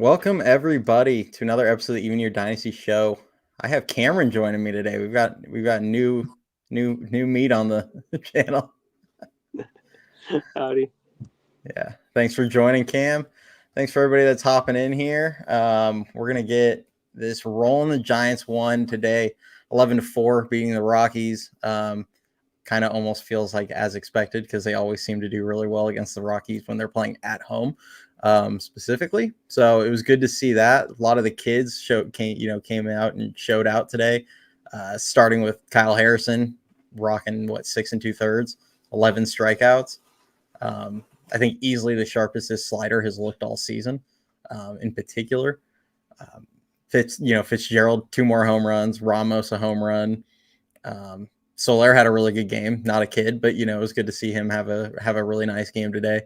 Welcome everybody to another episode of the Even Your Dynasty show. I have Cameron joining me today. We've got new meat on the channel. Howdy. Yeah. Thanks for joining, Cam. Thanks for everybody that's hopping in here. We're gonna get this rolling. The Giants won today, 11-4, beating the Rockies. Kind of almost feels like as expected because they always seem to do really well against the Rockies when they're playing at home, specifically. So it was good to see that. A lot of the kids came out and showed out today, starting with Kyle Harrison, rocking 6 2/3, 11 strikeouts. I think easily the sharpest his slider has looked all season, in particular. Fitzgerald, 2 more home runs, Ramos a home run. Soler had a really good game, not a kid, but it was good to see him have a really nice game today.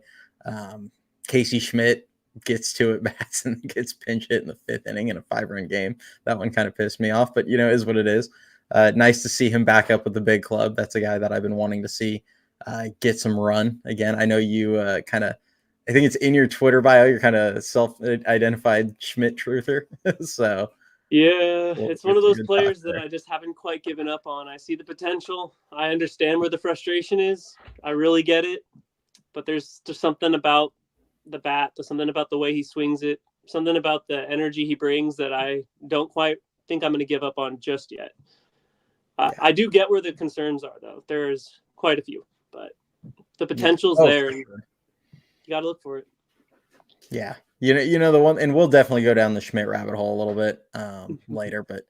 Casey Schmidt gets to at bats and gets pinch hit in the 5th inning in a 5-run game. That one kind of pissed me off, but is what it is. Nice to see him back up with the big club. That's a guy that I've been wanting to see get some run again. I know you I think it's in your Twitter bio. You're kind of self-identified Schmidt truther. So yeah, it's one of those players that I just haven't quite given up on. I see the potential. I understand where the frustration is. I really get it. But there's just something about the bat, there's something about the way he swings it, something about the energy he brings that I don't quite think I'm going to give up on just yet. I do get where the concerns are, though. There's quite a few, but the potential's there. And sure. You got to look for it. Yeah. The one, and we'll definitely go down the Schmidt rabbit hole a little bit later, but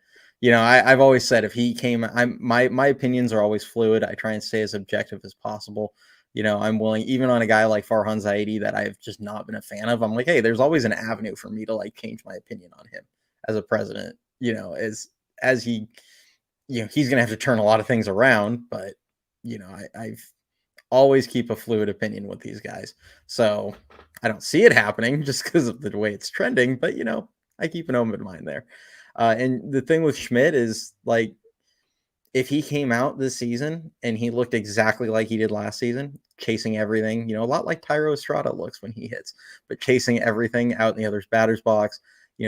I've always said if he came, my opinions are always fluid. I try and stay as objective as possible. I'm willing, even on a guy like Farhan Zaidi that I've just not been a fan of. I'm like, hey, there's always an avenue for me to change my opinion on him as a president. As he, he's gonna have to turn a lot of things around, but I've always keep a fluid opinion with these guys. So I don't see it happening just because of the way it's trending, but I keep an open mind there. And the thing with Schmidt is if he came out this season and he looked exactly like he did last season, chasing everything, a lot like Tyro Estrada looks when he hits, but chasing everything out in the other batter's box,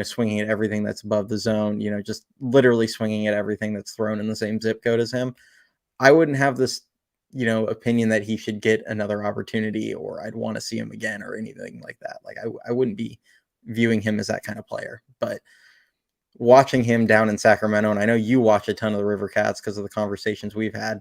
swinging at everything that's above the zone, just literally swinging at everything that's thrown in the same zip code as him. I wouldn't have this opinion that he should get another opportunity or I'd want to see him again or anything like that. I wouldn't be viewing him as that kind of player, but watching him down in Sacramento, and I know you watch a ton of the River Cats because of the conversations we've had.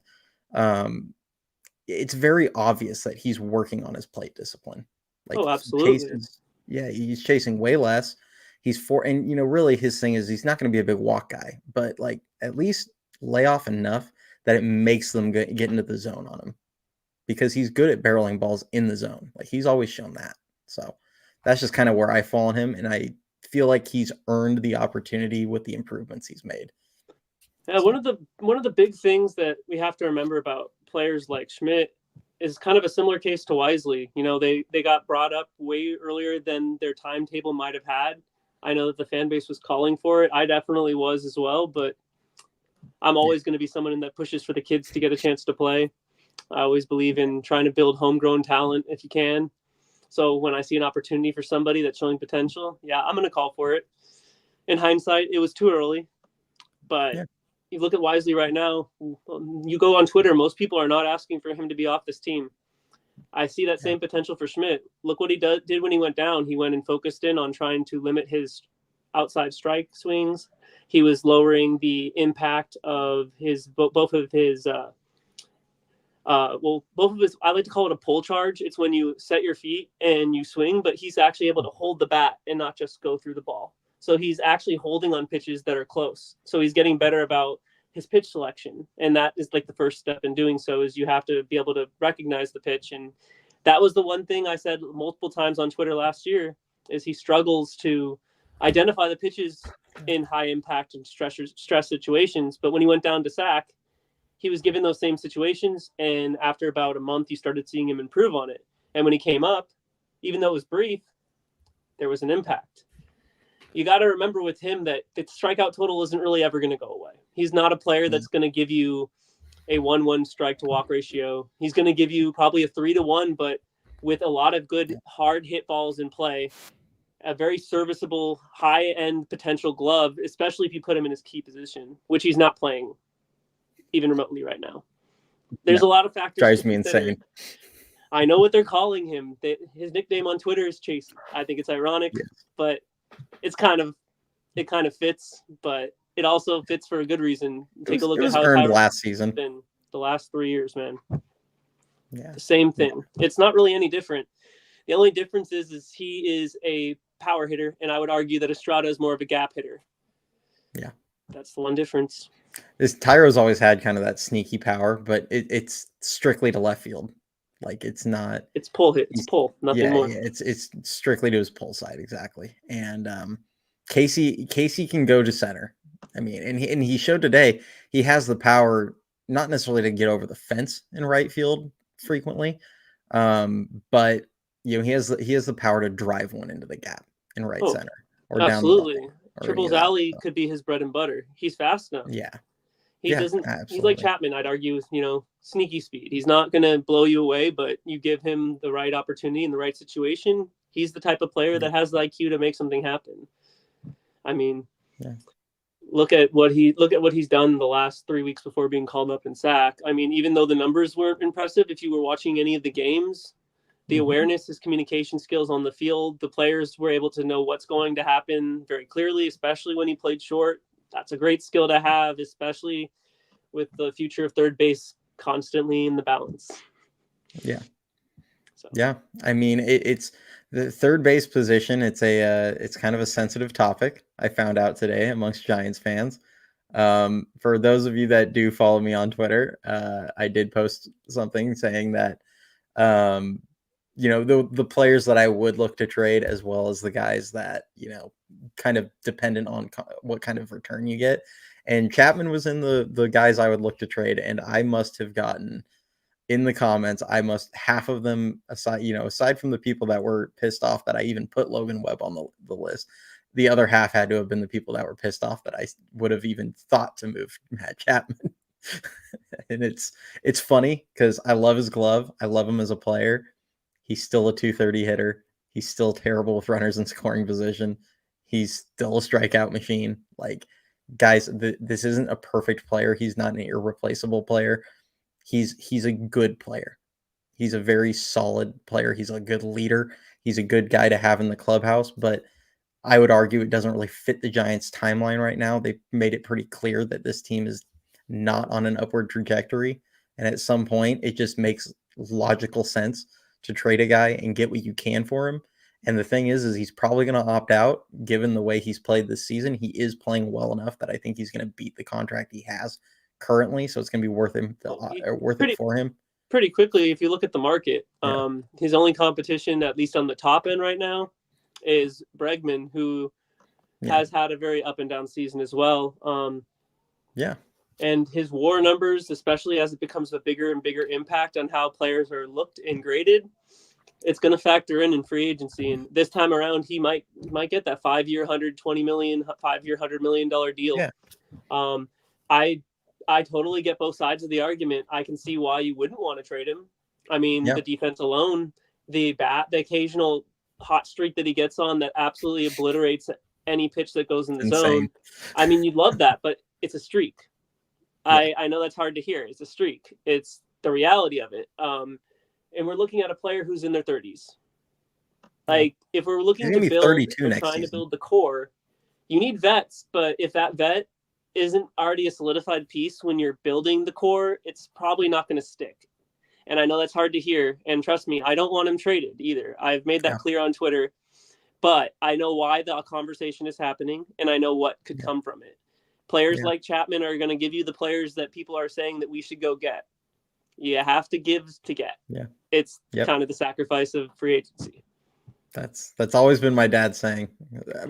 It's very obvious that he's working on his plate discipline. Absolutely. He's chasing way less. And really his thing is he's not going to be a big walk guy, but at least lay off enough that it makes them get into the zone on him because he's good at barreling balls in the zone. He's always shown that. So that's just kind of where I fall on him. And I feel like he's earned the opportunity with the improvements he's made. Yeah, one of the big things that we have to remember about players like Schmidt is kind of a similar case to Wisely. They got brought up way earlier than their timetable might have had. I know that the fan base was calling for it. I definitely was as well, but I'm always going to be someone that pushes for the kids to get a chance to play. I always believe in trying to build homegrown talent if you can. So when I see an opportunity for somebody that's showing potential, I'm going to call for it. In hindsight, it was too early. But you look at Wisely right now, you go on Twitter, most people are not asking for him to be off this team. I see that same potential for Schmidt. Look what he did when he went down. He went and focused in on trying to limit his outside strike swings. He was lowering the impact of both of his, I like to call it a pull charge. It's when you set your feet and you swing, but he's actually able to hold the bat and not just go through the ball. So he's actually holding on pitches that are close. So he's getting better about his pitch selection. And that is the first step in doing so is you have to be able to recognize the pitch. And that was the one thing I said multiple times on Twitter last year is he struggles to identify the pitches in high impact and stress situations. But when he went down to Sac, he was given those same situations. And after about a month, you started seeing him improve on it. And when he came up, even though it was brief, there was an impact. You got to remember with him that the strikeout total isn't really ever going to go away. He's not a player that's going to give you a 1-1 strike to walk ratio. He's going to give you probably a 3-1, but with a lot of good hard hit balls in play a very serviceable, high-end potential glove, especially if you put him in his key position, which he's not playing even remotely right now. There's a lot of factors. Drives me insane. I know what they're calling him. His nickname on Twitter is Chasey. I think it's ironic, but it kind of fits, but it also fits for a good reason. Take a look at how earned last season. Been the last 3 years, man. Yeah. The same thing. It's not really any different. The only difference is he is a power hitter, and I would argue that Estrada is more of a gap hitter. Yeah. That's the one difference. Tyro's always had kind of that sneaky power, but it's strictly to left field. Like it's not. It's pull hit. It's pull. Nothing more. Yeah, it's strictly to his pull side, exactly. And Casey can go to center. I mean, and he showed today he has the power, not necessarily to get over the fence in right field frequently, but he has the power to drive one into the gap in right center or absolutely. down the line. Triple's alley could be his bread and butter. He's fast enough. Yeah. He doesn't. Absolutely. He's like Chapman, I'd argue, with sneaky speed. He's not going to blow you away, but you give him the right opportunity in the right situation. He's the type of player that has the IQ to make something happen. I mean, look at what he's done the last 3 weeks before being called up in sack. I mean, even though the numbers weren't impressive, if you were watching any of the games, the awareness, his communication skills on the field, the players were able to know what's going to happen very clearly, especially when he played short. That's a great skill to have, especially with the future of third base constantly in the balance. Yeah. So. Yeah. I mean, it's the third base position. It's kind of a sensitive topic. I found out today amongst Giants fans. For those of you that do follow me on Twitter, I did post something saying that, the players that I would look to trade, as well as the guys that, kind of dependent on what kind of return you get. And Chapman was in the guys I would look to trade. And I must have gotten in the comments, half of them aside from the people that were pissed off that I even put Logan Webb on the list, the other half had to have been the people that were pissed off that I would have even thought to move Matt Chapman. And it's funny because I love his glove. I love him as a player. He's still a 230 hitter. He's still terrible with runners in scoring position. He's still a strikeout machine. Like, guys, this isn't a perfect player. He's not an irreplaceable player. He's a good player. He's a very solid player. He's a good leader. He's a good guy to have in the clubhouse, but I would argue it doesn't really fit the Giants' timeline right now. They've made it pretty clear that this team is not on an upward trajectory. And at some point, it just makes logical sense to trade a guy and get what you can for him. And the thing is he's probably going to opt out given the way he's played this season. He is playing well enough that I think he's going to beat the contract he has currently. So it's going to be worth it for him. Pretty quickly, if you look at the market, his only competition, at least on the top end right now, is Bregman, who has had a very up and down season as well. And his WAR numbers, especially as it becomes a bigger and bigger impact on how players are looked and graded, it's going to factor in free agency. And this time around, he might get that 5-year, $120 million, 5-year, $100 million deal. Yeah. I totally get both sides of the argument. I can see why you wouldn't want to trade him. I mean, the defense alone, the occasional hot streak that he gets on that absolutely obliterates any pitch that goes in the zone. I mean, you'd love that, but it's a streak. Yeah. I know that's hard to hear. It's a streak. It's the reality of it. And we're looking at a player who's in their 30s. Like, if we're looking to build and trying to build the core, you need vets. But if that vet isn't already a solidified piece when you're building the core, it's probably not going to stick. And I know that's hard to hear. And trust me, I don't want him traded either. I've made that clear on Twitter. But I know why the conversation is happening, and I know what could come from it. Players like Chapman are going to give you the players that people are saying that we should go get. You have to give to get. Yeah, it's kind of the sacrifice of free agency. That's always been my dad's saying.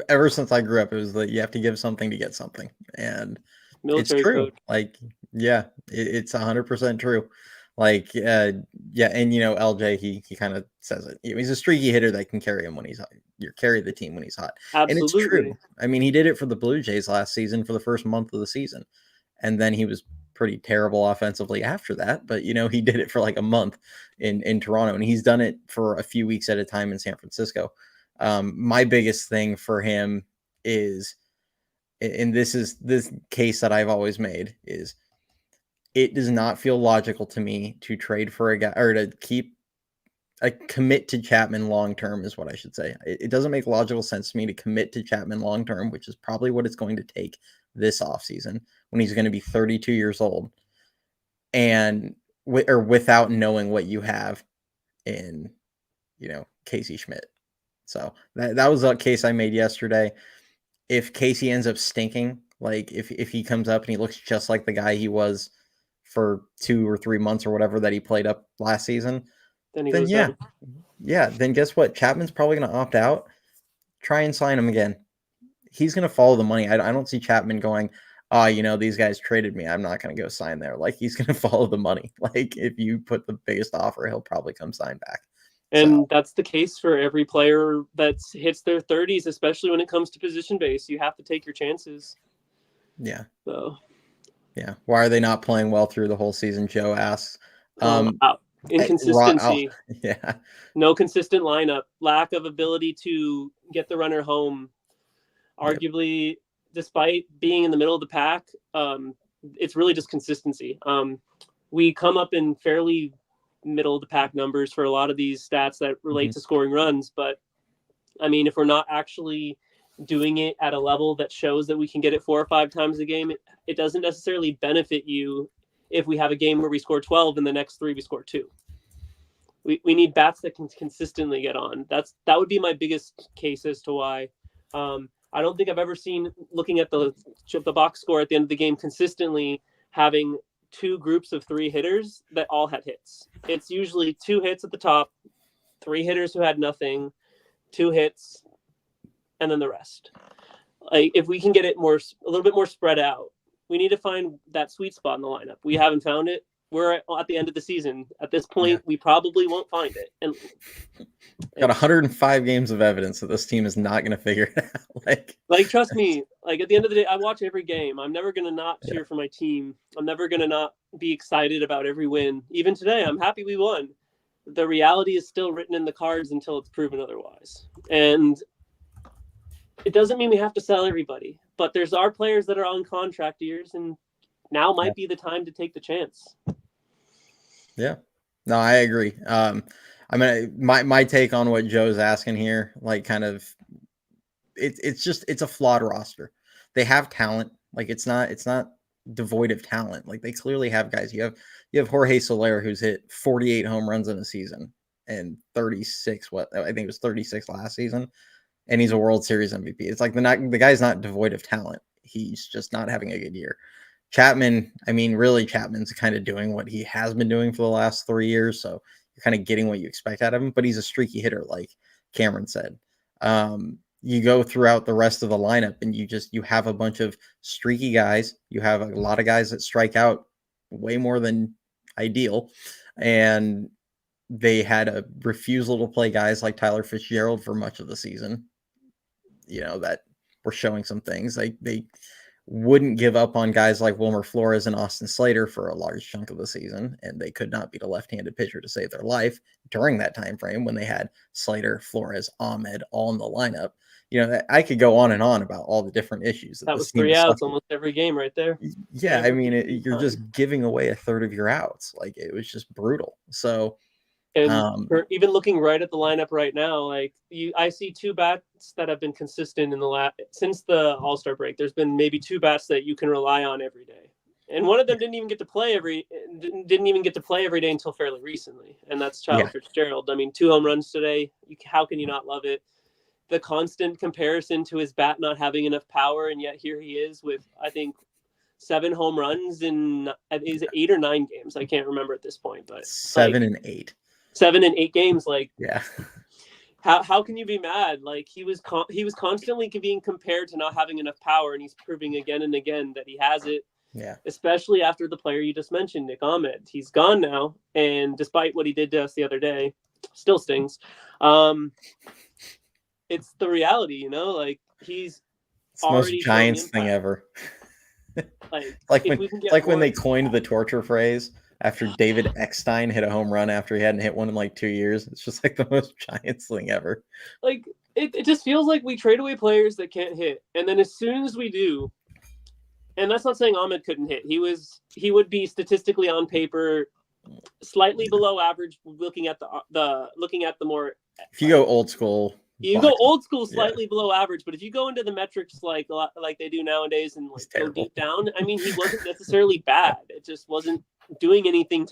Ever since I grew up, it was that you have to give something to get something, and military it's true. Code. Like, it's 100% true. Like, and LJ, he kind of says it. He's a streaky hitter that can carry him when he's hot. You carry the team when he's hot. Absolutely. And it's true. I mean, he did it for the Blue Jays last season for the first month of the season, and then he was pretty terrible offensively after that. But he did it for like a month in Toronto, and he's done it for a few weeks at a time in San Francisco. My biggest thing for him is, and this is this case that I've always made, is it does not feel logical to me to trade for a guy or to keep a commit to Chapman long term is what I should say. It doesn't make logical sense to me to commit to Chapman long term, which is probably what it's going to take this offseason when he's going to be 32 years old, and without knowing what you have in, Casey Schmidt. So that was a case I made yesterday. If Casey ends up stinking, like if he comes up and he looks just like the guy he was for 2 or 3 months or whatever that he played up last season, then yeah. Down. Yeah, then guess what? Chapman's probably going to opt out. Try and sign him again. He's going to follow the money. I don't see Chapman going, these guys traded me. I'm not going to go sign there. Like, he's going to follow the money. Like, if you put the biggest offer, he'll probably come sign back. And that's the case for every player that hits their 30s, especially when it comes to position base. You have to take your chances. Yeah. So. Yeah. Why are they not playing well through the whole season? Joe asks. Inconsistency. Yeah. No consistent lineup. Lack of ability to get the runner home. Arguably, despite being in the middle of the pack, it's really just consistency. We come up in fairly middle of the pack numbers for a lot of these stats that relate to scoring runs. But I mean, if we're not actually doing it at a level that shows that we can get it 4 or 5 times a game, it doesn't necessarily benefit you if we have a game where we score 12 and the next 3 we score 2. We need bats that can consistently get on. That would be my biggest case as to why. I don't think I've ever seen, looking at the box score at the end of the game, consistently having 2 groups of 3 hitters that all had hits. It's usually 2 hits at the top, 3 hitters who had nothing, 2 hits, and then the rest. Like, if we can get it a little bit more spread out, we need to find that sweet spot in the lineup. We haven't found it. We're at the end of the season. At this point, we probably won't find it. And got 105 games of evidence that this team is not going to figure it out. Like, trust me, like, at the end of the day, I watch every game. I'm never going to not cheer for my team. I'm never going to not be excited about every win. Even today, I'm happy we won. The reality is still written in the cards until it's proven otherwise. And it doesn't mean we have to sell everybody, but there's our players that are on contract years, and now might be the time to take the chance. Yeah, no, I agree. I mean, my take on what Joe's asking here, like, kind of, it's a flawed roster. They have talent. Like, it's not devoid of talent. Like, they clearly have guys. You have Jorge Soler, who's hit 48 home runs in a season and 36. I think it was 36 last season, and he's a World Series MVP. It's like the guy's not devoid of talent. He's just not having a good year. Chapman, I mean, really, Chapman's kind of doing what he has been doing for the last 3 years. So you're kind of getting what you expect out of him, but he's a streaky hitter, like Cameron said. You go throughout the rest of the lineup and you have a bunch of streaky guys. You have a lot of guys that strike out way more than ideal. And they had a refusal to play guys like Tyler Fitzgerald for much of the season, that were showing some things. They wouldn't give up on guys like Wilmer Flores and Austin Slater for a large chunk of the season, and they could not beat a left-handed pitcher to save their life during that time frame when they had Slater, Flores, Ahmed all in the lineup. I could go on and on about all the different issues. That was 3 outs almost every game right there. Yeah, I mean, you're just giving away a third of your outs. Like, it was just brutal. So, and even looking right at the lineup right now, like, I see 2 bats that have been consistent since the All-Star break. There's been maybe 2 bats that you can rely on every day, and one of them didn't even get to play every day until fairly recently, and that's Tyler Fitzgerald. I mean, 2 home runs today. How can you not love it? The constant comparison to his bat not having enough power, and yet here he is with, I think, 7 home runs in 8 or 9 games. I can't remember at this point, but 7 and 8. 7 and 8 games, like, yeah. How can you be mad? Like, he was constantly being compared to not having enough power, and he's proving again and again that he has it. Yeah. Especially after the player you just mentioned, Nick Ahmed. He's gone now, and despite what he did to us the other day, still stings. It's the reality, like, he's it's the most Giants thing ever. When they coined the torture phrase after David Eckstein hit a home run after he hadn't hit one in like 2 years. It's just like the most Giants thing ever. Like, it just feels like we trade away players that can't hit, and then as soon as we do, and that's not saying Ahmed couldn't hit. He would be statistically on paper slightly below average looking at the more. If you go old school, you go old school, slightly below average, but if you go into the metrics like they do nowadays and like go deep down, I mean, he wasn't necessarily bad. It just wasn't doing anything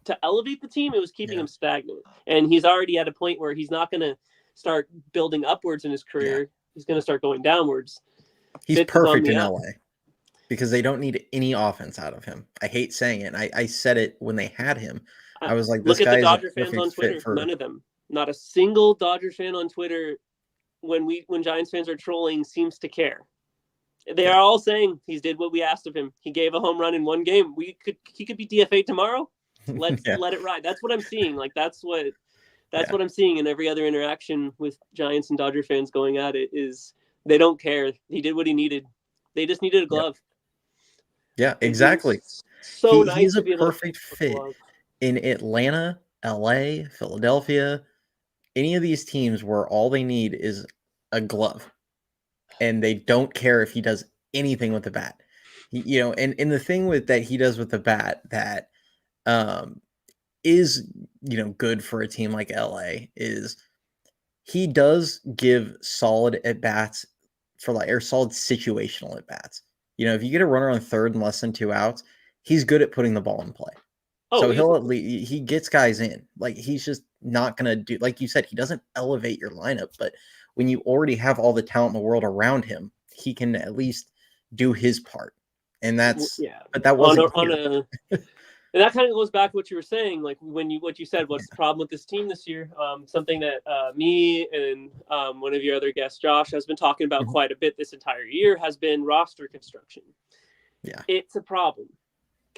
to elevate the team. It was keeping him stagnant, and he's already at a point where he's not going to start building upwards in his career. He's going to start going downwards. He's perfect in LA because they don't need any offense out of him. I hate saying it. I said it when they had him. I was like, this look guy at the Dodger fans on Twitter. None of them, not a single Dodger fan on Twitter, when Giants fans are trolling, seems to care. They are all saying he did what we asked of him. He gave a home run in one game. He could be DFA tomorrow. Let's let it ride. That's what I'm seeing. Like that's what I'm seeing in every other interaction with Giants and Dodger fans going at it is they don't care. He did what he needed. They just needed a glove. Yeah, exactly. So nice. He's a perfect fit in Atlanta, LA, Philadelphia, any of these teams where all they need is a glove, and they don't care if he does anything with the bat. And the thing that he does with the bat that is good for a team like LA is he does give solid at bats or solid situational at bats. If you get a runner on third and less than 2 outs, he's good at putting the ball in play. So he gets guys in. Like he's just not gonna do, like you said, he doesn't elevate your lineup, but when you already have all the talent in the world around him, he can at least do his part. And that's but that wasn't and that kind of goes back to what you were saying, like what you said, what's the problem with this team this year? Something that me and one of your other guests, Josh, has been talking about quite a bit this entire year has been roster construction. Yeah, it's a problem.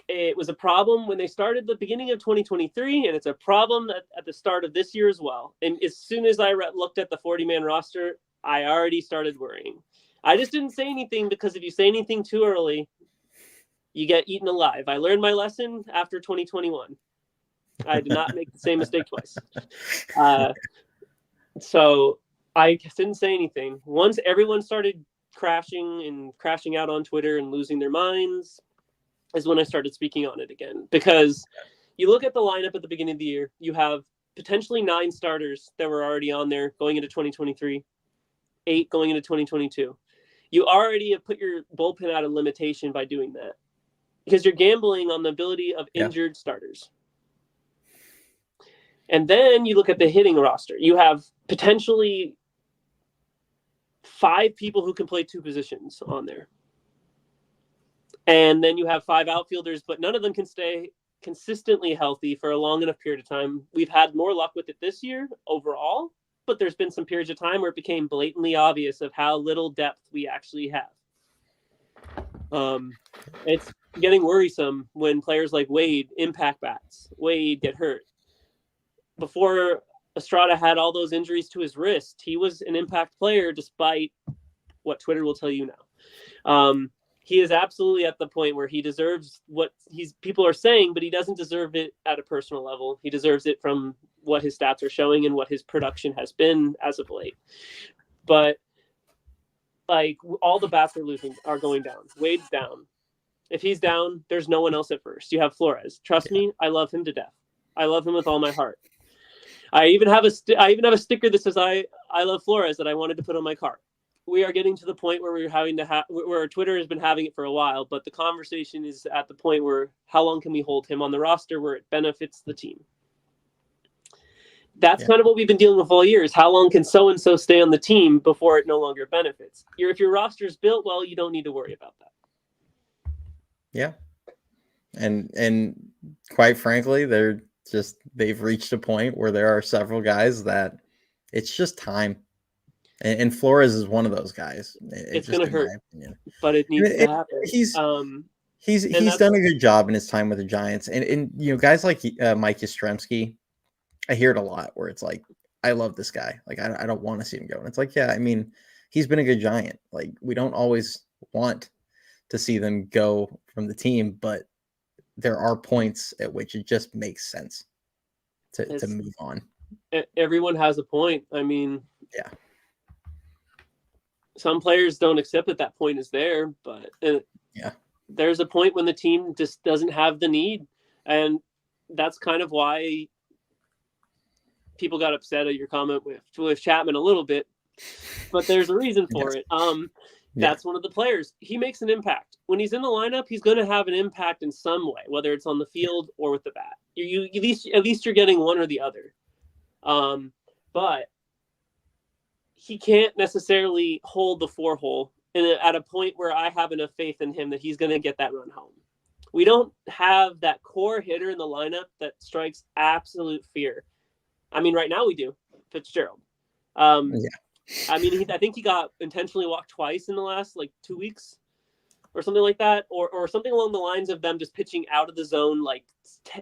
It was a problem when they started the beginning of 2023, and it's a problem at the start of this year as well. And as soon as I looked at the 40-man roster, I already started worrying. I just didn't say anything because if you say anything too early, you get eaten alive. I learned my lesson after 2021. I did not make the same mistake twice. So I didn't say anything. Once everyone started crashing out on Twitter and losing their minds, is when I started speaking on it again. Because you look at the lineup at the beginning of the year, you have potentially 9 starters that were already on there going into 2023, 8 going into 2022. You already have put your bullpen at a limitation by doing that because you're gambling on the ability of injured starters. And then you look at the hitting roster. You have potentially 5 people who can play 2 positions on there. And then you have 5 outfielders, but none of them can stay consistently healthy for a long enough period of time. We've had more luck with it this year overall, but there's been some periods of time where it became blatantly obvious of how little depth we actually have. It's getting worrisome when players like Wade impact bats. Wade get hurt. Before Estrada had all those injuries to his wrist, he was an impact player despite what Twitter will tell you now. He is absolutely at the point where he deserves what people are saying, but he doesn't deserve it at a personal level. He deserves it from what his stats are showing and what his production has been as of late. But like all the bats are going down. Wade's down. If he's down, there's no one else at first. You have Flores. Trust me, I love him to death. I love him with all my heart. I even have a sticker that says I love Flores that I wanted to put on my car. We are getting to the point where we're having to where Twitter has been having it for a while, but the conversation is at the point where how long can we hold him on the roster where it benefits the team? That's kind of what we've been dealing with all year is how long can so-and-so stay on the team before it no longer benefits? If your roster's built well, you don't need to worry about that. Yeah. And quite frankly, they've reached a point where there are several guys that it's just time. And Flores is one of those guys. It's going to hurt, but it needs to happen. He's done a good job in his time with the Giants. And guys like Mike Yastrzemski, I hear it a lot where it's like, I love this guy. Like, I don't want to see him go. And it's like, yeah, I mean, he's been a good Giant. Like, we don't always want to see them go from the team, but there are points at which it just makes sense to move on. Everyone has a point. I mean, yeah. some players don't accept that point is there, but there's a point when the team just doesn't have the need. And that's kind of why people got upset at your comment with Chapman a little bit, but there's a reason for it. That's one of the players. He makes an impact. When he's in the lineup, he's going to have an impact in some way, whether it's on the field or with the bat. You at least you're getting one or the other. But he can't necessarily hold the 4-hole at a point where I have enough faith in him that he's going to get that run home. We don't have that core hitter in the lineup that strikes absolute fear. I mean, right now we do. Fitzgerald. I mean, I think he got intentionally walked twice in the last 2 weeks or something like that, or something along the lines of them just pitching out of the zone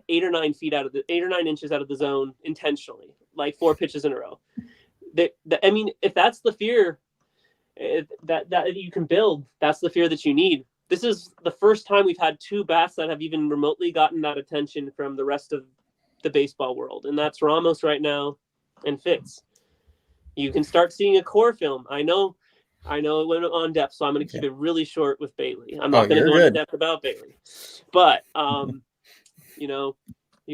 8 or 9 inches out of the zone intentionally, 4 pitches in a row. I mean, if that's the fear that you can build, that's the fear that you need. This is the first time we've had 2 bats that have even remotely gotten that attention from the rest of the baseball world, and that's Ramos right now and Fitz. You can start seeing a core film. I know it went on depth, so I'm going to keep it really short with Bailey. I'm not going to go into depth about Bailey, but you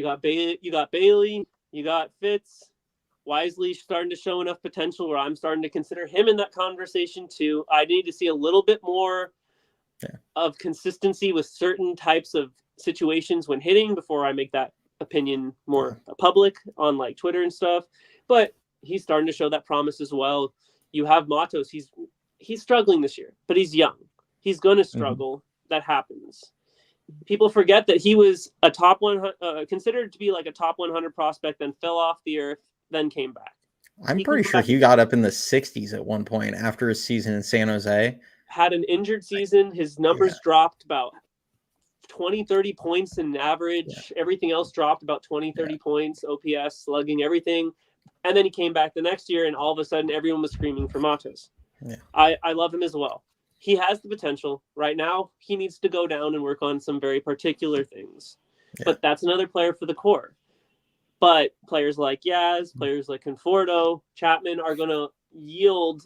got Bailey, you got Fitz. Wisely starting to show enough potential where I'm starting to consider him in that conversation too. I need to see a little bit more of consistency with certain types of situations when hitting before I make that opinion more public on Twitter and stuff. But he's starting to show that promise as well. You have Matos. He's struggling this year, but he's young. He's going to struggle. That happens. People forget that he was a top 100, considered to be a top 100 prospect, then fell off the earth, then came back. I'm pretty sure he got up in the 60s at one point after his season in San Jose. Had an injured season. His numbers dropped about 20, 30 points in average. Everything else dropped about 20, 30 points, OPS, slugging, everything. And then he came back the next year, and all of a sudden everyone was screaming for Matos. I love him as well. He has the potential. Right now, he needs to go down and work on some very particular things. But that's another player for the core. But players like Yaz, players like Conforto, Chapman are going to yield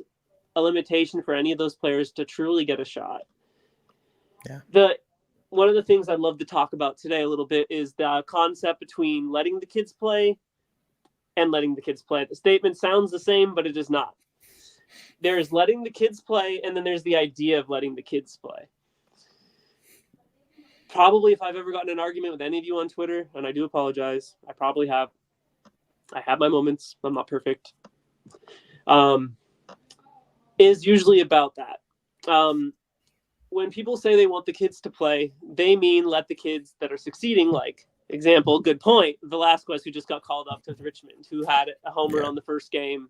a limitation for any of those players to truly get a shot. One of the things I'd love to talk about today a little bit is the concept between letting the kids play and letting the kids play. The statement sounds the same, but it is not. There's letting the kids play, and then there's the idea of letting the kids play. Probably if I've ever gotten an argument with any of you on Twitter, and I do apologize, I probably have. I have my moments. I'm not perfect. Is usually about that. When people say they want the kids to play, they mean let the kids that are succeeding, example, good point, Velasquez, who just got called up to Richmond, who had a homer on the first game.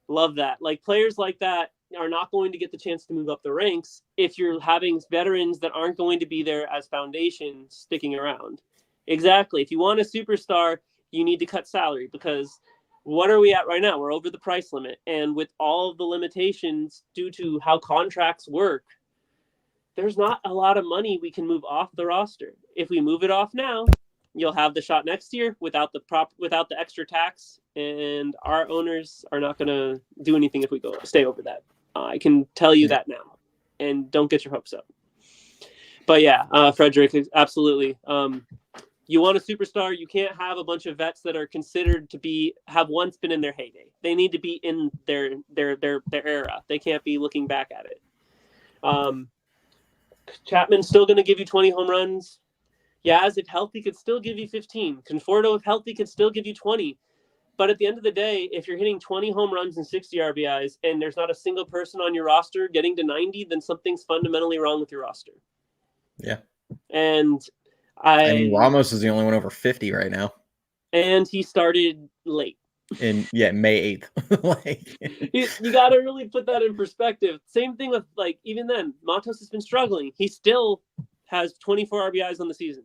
Love that. Players like that are not going to get the chance to move up the ranks if you're having veterans that aren't going to be there as foundation sticking around. Exactly. If you want a superstar, you need to cut salary, because what are we at right now? We're over the price limit. And with all of the limitations due to how contracts work, there's not a lot of money we can move off the roster. If we move it off now, you'll have the shot next year without the extra tax, and our owners are not going to do anything if we stay over that. I can tell you that now, and don't get your hopes up. But Frederick, absolutely. You want a superstar, you can't have a bunch of vets that are considered to have once been in their heyday. They need to be in their era. They can't be looking back at it. Chapman's still going to give you 20 home runs. Yaz, if healthy, could still give you 15. Conforto, if healthy, could still give you 20. But at the end of the day, if you're hitting 20 home runs and 60 RBIs and there's not a single person on your roster getting to 90, then something's fundamentally wrong with your roster. Yeah. And I mean, Ramos is the only one over 50 right now. And he started late. In May 8th. You got to really put that in perspective. Same thing with even then, Matos has been struggling. He still has 24 RBIs on the season.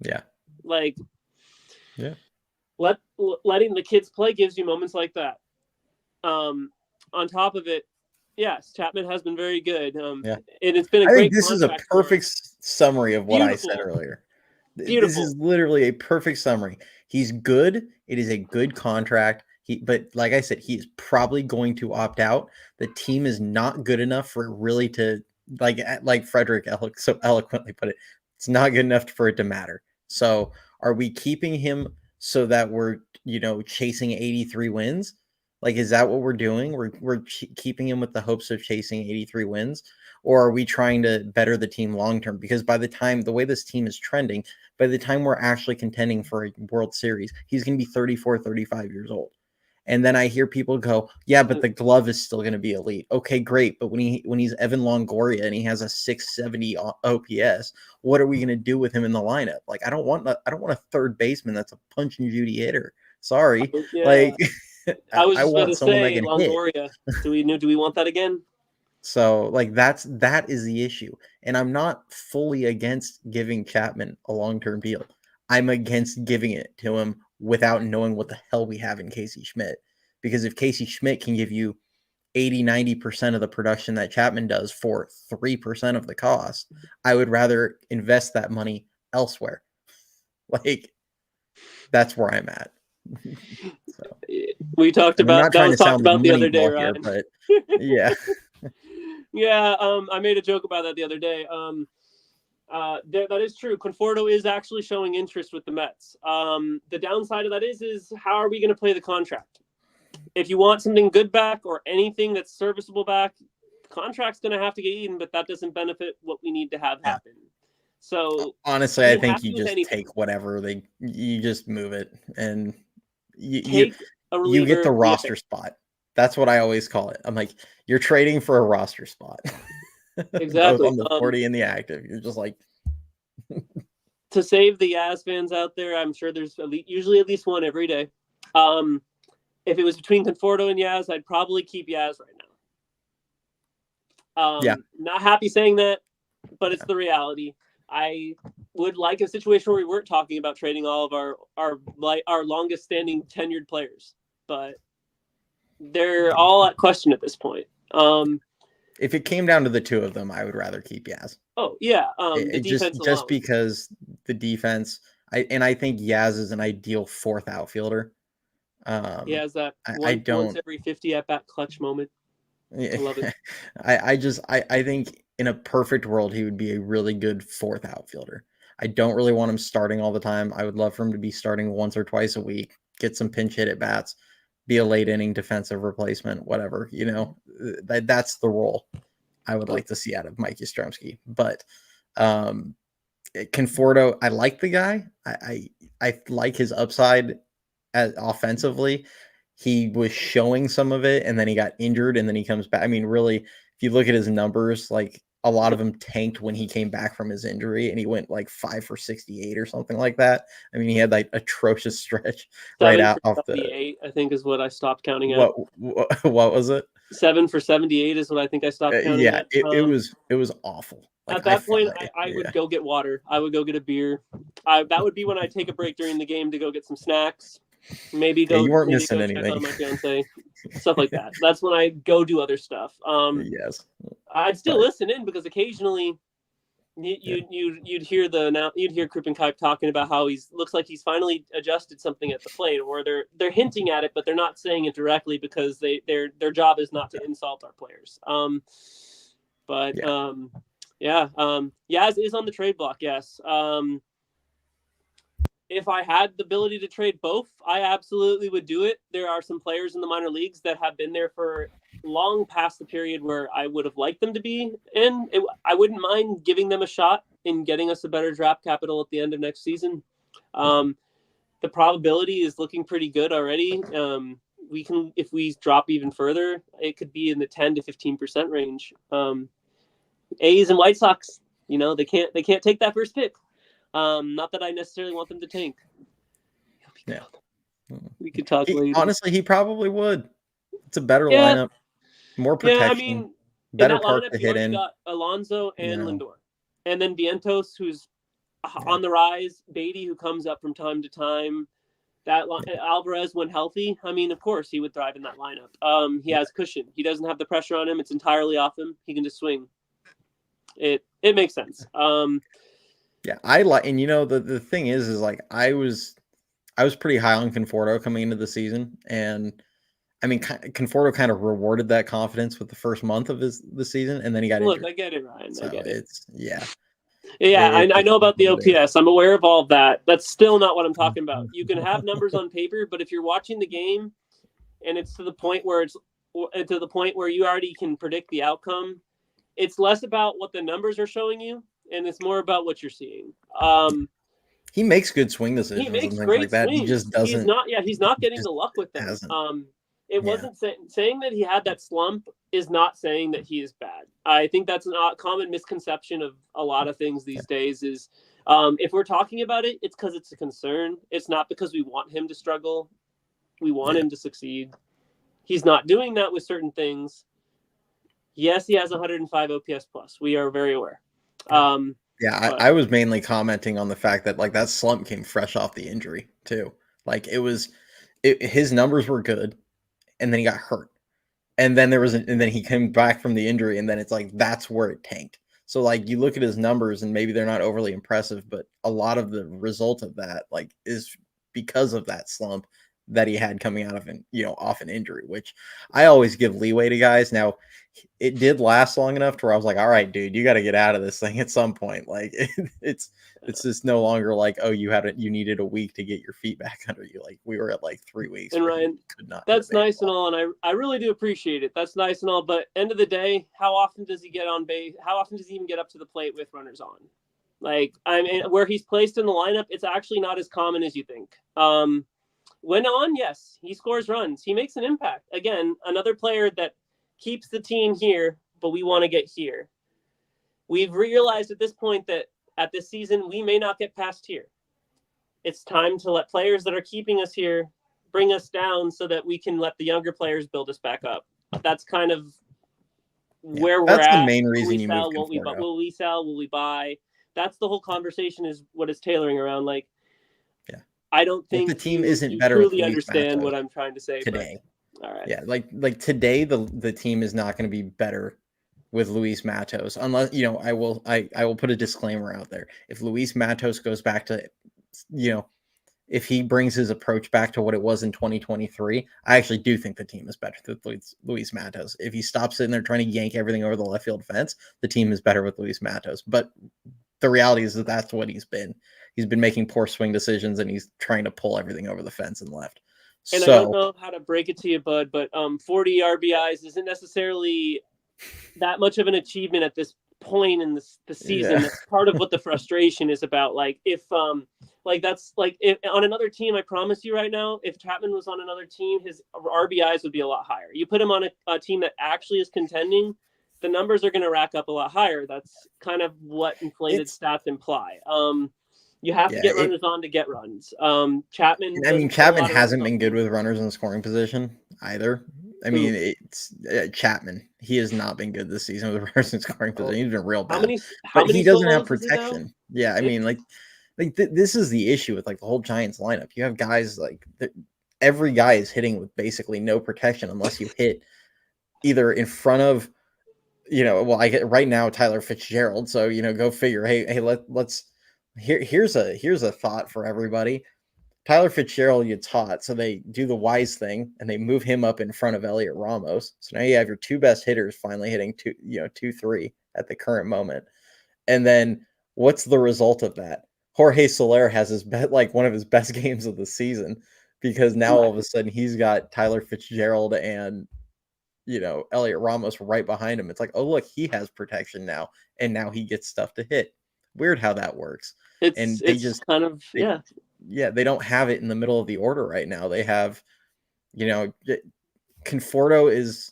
Yeah. Letting the kids play gives you moments like that. On top of it, yes, Chapman has been very good. And it's been I think this is a perfect summary of what I said earlier. Beautiful. This is literally a perfect summary. He's good. It is a good contract. But like I said, he's probably going to opt out. The team is not good enough for really to like Frederick so eloquently put it. It's not good enough for it to matter. So are we keeping him so that we're chasing 83 wins? Like, is that what we're doing? We're keeping him with the hopes of chasing 83 wins, or are we trying to better the team long term? Because by the time the way this team is trending, by the time we're actually contending for a World Series, he's going to be 34, 35 years old. And then I hear people go, yeah, but the glove is still going to be elite. Okay, great. But when he's Evan Longoria and he has a 670 OPS, what are we going to do with him in the lineup? Like, I don't want a third baseman that's a punch and Judy hitter. Sorry. Yeah. Like, I was just about to someone say that can Longoria. hit. Do we want that again? So like that is the issue. And I'm not fully against giving Chapman a long-term deal. I'm against giving it to him without knowing what the hell we have in Casey Schmidt. Because if Casey Schmidt can give you 80-90% of the production that Chapman does for 3% of the cost, I would rather invest that money elsewhere. Like, that's where I'm at. So, we talked about that was talked about the other day, here, but yeah. Yeah, I made a joke about that the other day. That is true. Conforto is actually showing interest with the Mets. The downside of that is how are we going to play the contract? If you want something good back or anything that's serviceable back, the contract's going to have to get eaten, but that doesn't benefit what we need to have happen. So honestly, I think you just take whatever you just move it, and you get the roster spot. That's what I always call it. I'm like, you're trading for a roster spot. Exactly. Both on the 40 and the active. You're just like, to save the Yaz fans out there, I'm sure there's usually at least one every day. If it was between Conforto and Yaz, I'd probably keep Yaz right now. Yeah. Not happy saying that, but it's the reality. I would like a situation where we weren't talking about trading all of our longest standing tenured players, but they're all at question at this point. If it came down to the two of them, I would rather keep Yaz. Oh yeah, the defense just because the defense. I think Yaz is an ideal fourth outfielder. He has that once every 50 at bat clutch moment. I love it. I think in a perfect world he would be a really good fourth outfielder. I don't really want him starting all the time. I would love for him to be starting once or twice a week, get some pinch hit at bats, be a late inning defensive replacement, whatever. That's the role I would like to see out of Mike Yastrzemski. But Conforto, I like the guy. I like his upside offensively. He was showing some of it, and then he got injured, and then he comes back. I mean, really, if you look at his numbers, like a lot of them tanked when he came back from his injury, and he went like 5 for 68 or something like that. I mean, he had like atrocious stretch right out off the. I think is what I stopped counting at. What was it? 7 for 78 is what I think I stopped counting at. It was awful. Like, at that point, I would go get water. I would go get a beer. That would be when I take a break during the game to go get some snacks. Maybe go. You weren't missing anything. Check on my fiance, stuff like that. That's when I go do other stuff. Yes, I'd still listen in because occasionally you'd hear Kruppenkuip talking about how looks like he's finally adjusted something at the plate, or they're hinting at it, but they're not saying it directly because their job is not to insult our players. Yaz is on the trade block. Yes. If I had the ability to trade both, I absolutely would do it. There are some players in the minor leagues that have been there for long past the period where I would have liked them to be in. I wouldn't mind giving them a shot in getting us a better draft capital at the end of next season. The probability is looking pretty good already. We can, if we drop even further, it could be in the 10 to 15% range. A's and White Sox, they can't take that first pick. Not that I necessarily want them to tank. Yeah, we could talk later. Honestly, he probably would. It's a better lineup, more protection. Yeah, I mean, better park to hit in. Got Alonso and Lindor, and then Vientos, who's on the rise. Beatty, who comes up from time to time. Alvarez, when healthy, I mean, of course, he would thrive in that lineup. He has cushion. He doesn't have the pressure on him. It's entirely off him. He can just swing. It makes sense. Yeah, I like, and the thing is like I was I was pretty high on Conforto coming into the season, and I mean, Conforto kind of rewarded that confidence with the first month of the season, and then he got Look, injured. I get it, Ryan. I So get it. it's yeah, Yeah, I it know about the what it is. OPS. I'm aware of all of that. That's still not what I'm talking about. You can have numbers on paper, but if you're watching the game and it's to the point where you already can predict the outcome, it's less about what the numbers are showing you, and it's more about what you're seeing. He makes good swing He decisions and makes things like great that. He just swings. He's doesn't. not getting Just the luck with them. hasn't. It Yeah. wasn't saying that he had that slump is not saying that he is bad. I think that's a common misconception of a lot of things these days is if we're talking about it, it's because it's a concern. It's not because we want him to struggle. We want him to succeed. He's not doing that with certain things. Yes, he has 105 OPS plus. We are very aware. I was mainly commenting on the fact that like that slump came fresh off the injury too. Like his numbers were good, and then he got hurt, and then and then he came back from the injury, and then it's like that's where it tanked. So like you look at his numbers, and maybe they're not overly impressive, but a lot of the result of that like is because of that slump that he had coming out of off an injury, which I always give leeway to guys. Now it did last long enough to where I was like, all right, dude, you got to get out of this thing at some point. Like it's just no longer like, oh, you needed a week to get your feet back under you. Like we were at like 3 weeks. And Ryan, that's nice and all, and I really do appreciate it. That's nice and all, but end of the day, how often does he get on base? How often does he even get up to the plate with runners on? Like, I mean, where he's placed in the lineup, it's actually not as common as you think. When on, yes, he scores runs. He makes an impact. Again, another player that keeps the team here, but we want to get here. We've realized at this point that at this season, we may not get past here. It's time to let players that are keeping us here bring us down so that we can let the younger players build us back up. That's kind of where we're at. That's the main reason you move Conforto. Will we sell? Will we buy? That's the whole conversation is what it's tailoring around. Like, I don't think the team isn't better. Truly understand what I'm trying to say today. But, all right. Yeah, like today, the team is not going to be better with Luis Matos unless I will put a disclaimer out there. If Luis Matos goes back to, if he brings his approach back to what it was in 2023, I actually do think the team is better with Luis Matos. If he stops sitting there trying to yank everything over the left field fence, the team is better with Luis Matos. But the reality is that that's what he's been. He's been making poor swing decisions, and he's trying to pull everything over the fence and left. And I don't know how to break it to you, bud, but 40 RBIs isn't necessarily that much of an achievement at this point in the season. Yeah. That's part of what the frustration is about. Like if if on another team, I promise you right now, if Chapman was on another team, his RBIs would be a lot higher. You put him on a team that actually is contending, the numbers are going to rack up a lot higher. That's kind of what inflated stats imply. You have to get runners on to get runs. Chapman. I mean, Chapman hasn't been good with runners in the scoring position either. I mean, it's Chapman. He has not been good this season with runners in scoring position. He's been real bad. But he doesn't have protection. Yeah, I mean, this is the issue with like the whole Giants lineup. You have guys like every guy is hitting with basically no protection unless you hit either in front of, I get right now Tyler Fitzgerald. So go figure. Hey, let's. Here's a thought for everybody. Tyler Fitzgerald gets hot, so they do the wise thing and they move him up in front of Elliot Ramos. So now you have your two best hitters finally hitting 2-3 at the current moment. And then what's the result of that? Jorge Soler has one of his best games of the season because now all of a sudden he's got Tyler Fitzgerald and Elliot Ramos right behind him. It's like, oh look, he has protection now, and now he gets stuff to hit. Weird how that works. They don't have it in the middle of the order right now. They have, Conforto is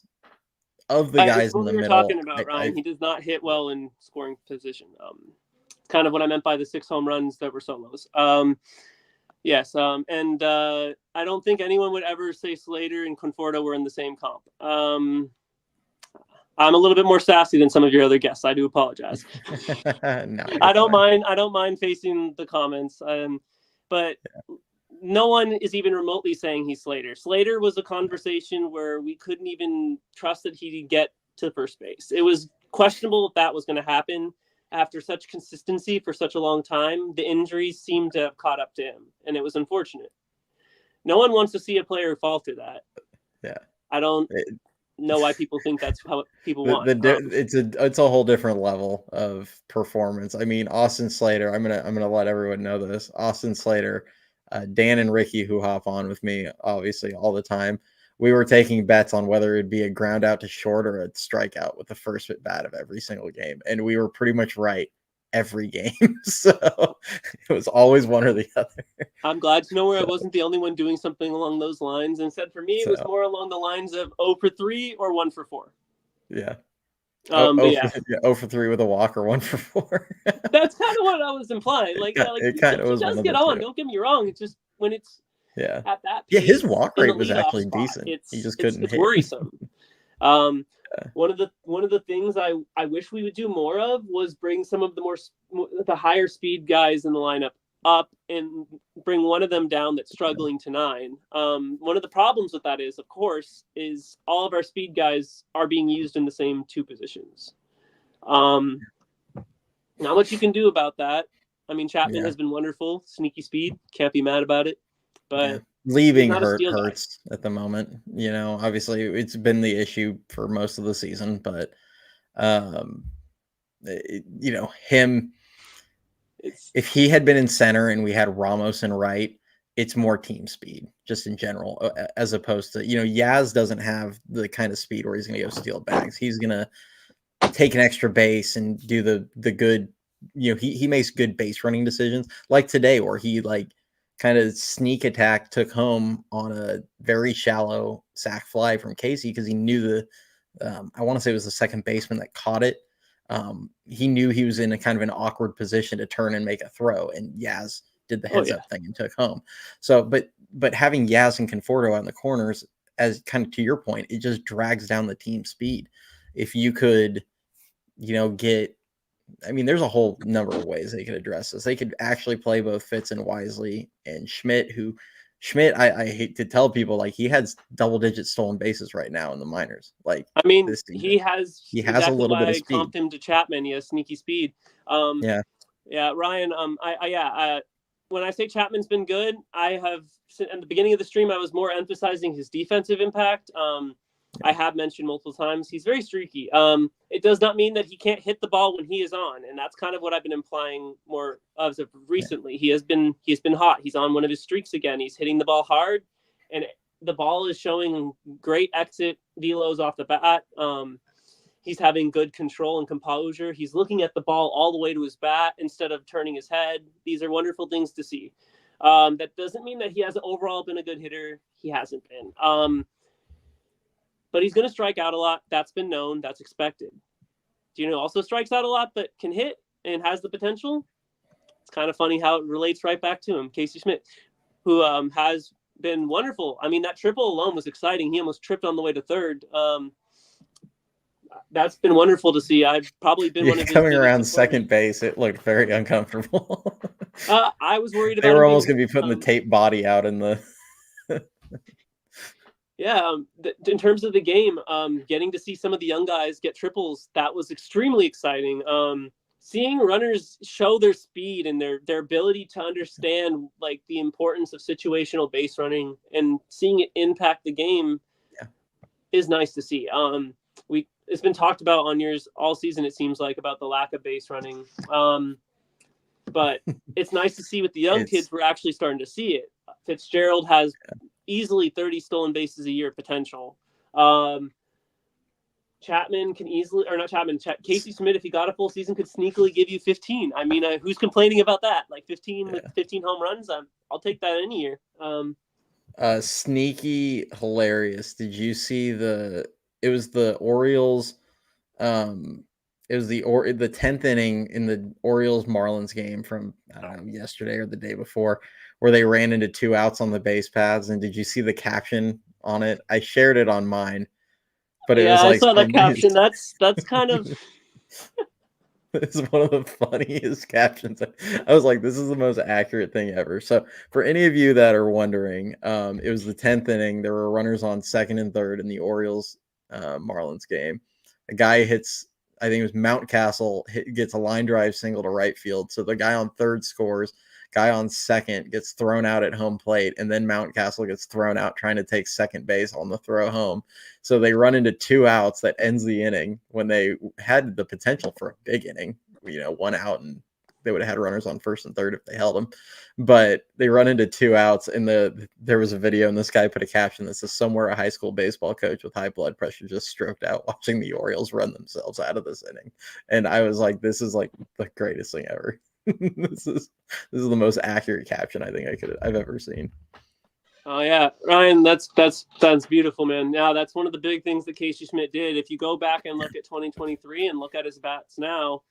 of the guys in the middle. Talking about Ryan, he does not hit well in scoring position. Kind of what I meant by the 6 home runs that were solos. Yes, and I don't think anyone would ever say Slater and Conforto were in the same comp. I'm a little bit more sassy than some of your other guests. I do apologize. No, I don't mind. I don't mind facing the comments. But no one is even remotely saying he's Slater. Slater was a conversation where we couldn't even trust that he'd get to first base. It was questionable if that was going to happen after such consistency for such a long time. The injuries seemed to have caught up to him, and it was unfortunate. no one wants to see a player fall through that. Yeah. I don't know why people think that's what people want. It's a whole different level of performance. I mean, Austin Slater, I'm gonna let everyone know this. Austin Slater, Dan and Ricky, who hop on with me obviously all the time, we were taking bets on whether it'd be a ground out to short or a strikeout with the first at bat of every single game, and we were pretty much right every game. So it was always one or the other. I'm glad to know where I wasn't the only one doing something along those lines. Instead, for me, it was more along the lines of 0 for 3 or 1 for 4. Yeah. But yeah. 0 for 3 with a walk or 1 for 4. That's kind of what I was implying. Like, it kind of was does one get of the on. two. Don't get me wrong. It's just when it's at that pace, his in walk the rate was actually leadoff spot, decent. He just couldn't it's hit. worrisome. One of the things I wish we would do more of was bring some of the higher speed guys in the lineup up and bring one of them down that's struggling to 9. One of the problems with that is, of course, is all of our speed guys are being used in the same 2 positions. Not much you can do about that. I mean, Chapman has been wonderful, sneaky speed, can't be mad about it. But leaving hurts at the moment. You know, obviously it's been the issue for most of the season, but you know, him. If he had been in center and we had Ramos and right, it's more team speed just in general, as opposed to, you know, Yaz doesn't have the kind of speed where he's going to go steal bags. He's going to take an extra base and do the good, you know, he makes good base running decisions like today, where he like kind of sneak attack took home on a very shallow sac fly from Casey because he knew I want to say it was the second baseman that caught it. He knew he was in a kind of an awkward position to turn and make a throw, and Yaz did the heads up thing and took home. So, but having Yaz and Conforto out in the corners, as kind of to your point, it just drags down the team speed. If you could, you know, I mean, there's a whole number of ways they could address this. They could actually play both Fitz and Wisely and Schmidt, I hate to tell people, like, he has double-digit stolen bases right now in the minors. Like, I mean, he has a little bit of speed. I comped him to Chapman. He has sneaky speed. Yeah, Ryan. When I say Chapman's been good, I have at the beginning of the stream I was more emphasizing his defensive impact. I have mentioned multiple times he's very streaky. It does not mean that he can't hit the ball when he is on, and that's kind of what I've been implying more of recently. He has been hot. He's on one of his streaks again. He's hitting the ball hard, and the ball is showing great exit velos off the bat. He's having good control and composure. He's looking at the ball all the way to his bat instead of turning his head. These are wonderful things to see. That doesn't mean that he hasn't overall been a good hitter. He hasn't been. But he's going to strike out a lot. That's been known. That's expected. Do you know also strikes out a lot but can hit and has the potential? It's kind of funny how it relates right back to him. Casey Schmidt, who has been wonderful. I mean, that triple alone was exciting. He almost tripped on the way to third. That's been wonderful to see. I've probably been one of his coming around second base. It looked very uncomfortable. I was worried about. They were almost going to be putting the tape body out in the. Yeah, in terms of the game, getting to see some of the young guys get triples, that was extremely exciting. Seeing runners show their speed and their ability to understand like the importance of situational base running and seeing it impact the game is nice to see. It's been talked about on yours all season, it seems like, about the lack of base running. But it's nice to see with the young kids, we're actually starting to see it. Fitzgerald has easily 30 stolen bases a year potential. Chapman can easily, or not Chapman, Casey Schmidt, if he got a full season, could sneakily give you 15. I mean, who's complaining about that? Like 15 with 15 home runs? I'll take that any year. Sneaky hilarious. Did you see it was the Orioles, it was the 10th inning in the Orioles Marlins game from, I don't know, yesterday or the day before, where they ran into 2 outs on the base paths. And did you see the caption on it? I shared it on mine, but it was like, I saw that caption. That's kind of. It's one of the funniest captions. I was like, this is the most accurate thing ever. So for any of you that are wondering, it was the 10th inning. There were runners on second and third in the Orioles Marlins game. A guy hits, I think it was Mountcastle, gets a line drive single to right field. So the guy on third scores, guy on second gets thrown out at home plate, and then Mountcastle gets thrown out trying to take second base on the throw home. So they run into 2 outs that ends the inning when they had the potential for a big inning, 1 out, and they would have had runners on first and third if they held them. But they run into 2 outs, and there was a video, and this guy put a caption that says, "Somewhere a high school baseball coach with high blood pressure just stroked out watching the Orioles run themselves out of this inning." And I was like, this is like the greatest thing ever. This is the most accurate caption I think I've ever seen. Oh yeah, Ryan, that's beautiful, man. Yeah, that's one of the big things that Casey Schmidt did. If you go back and look at 2023 and look at his bats now,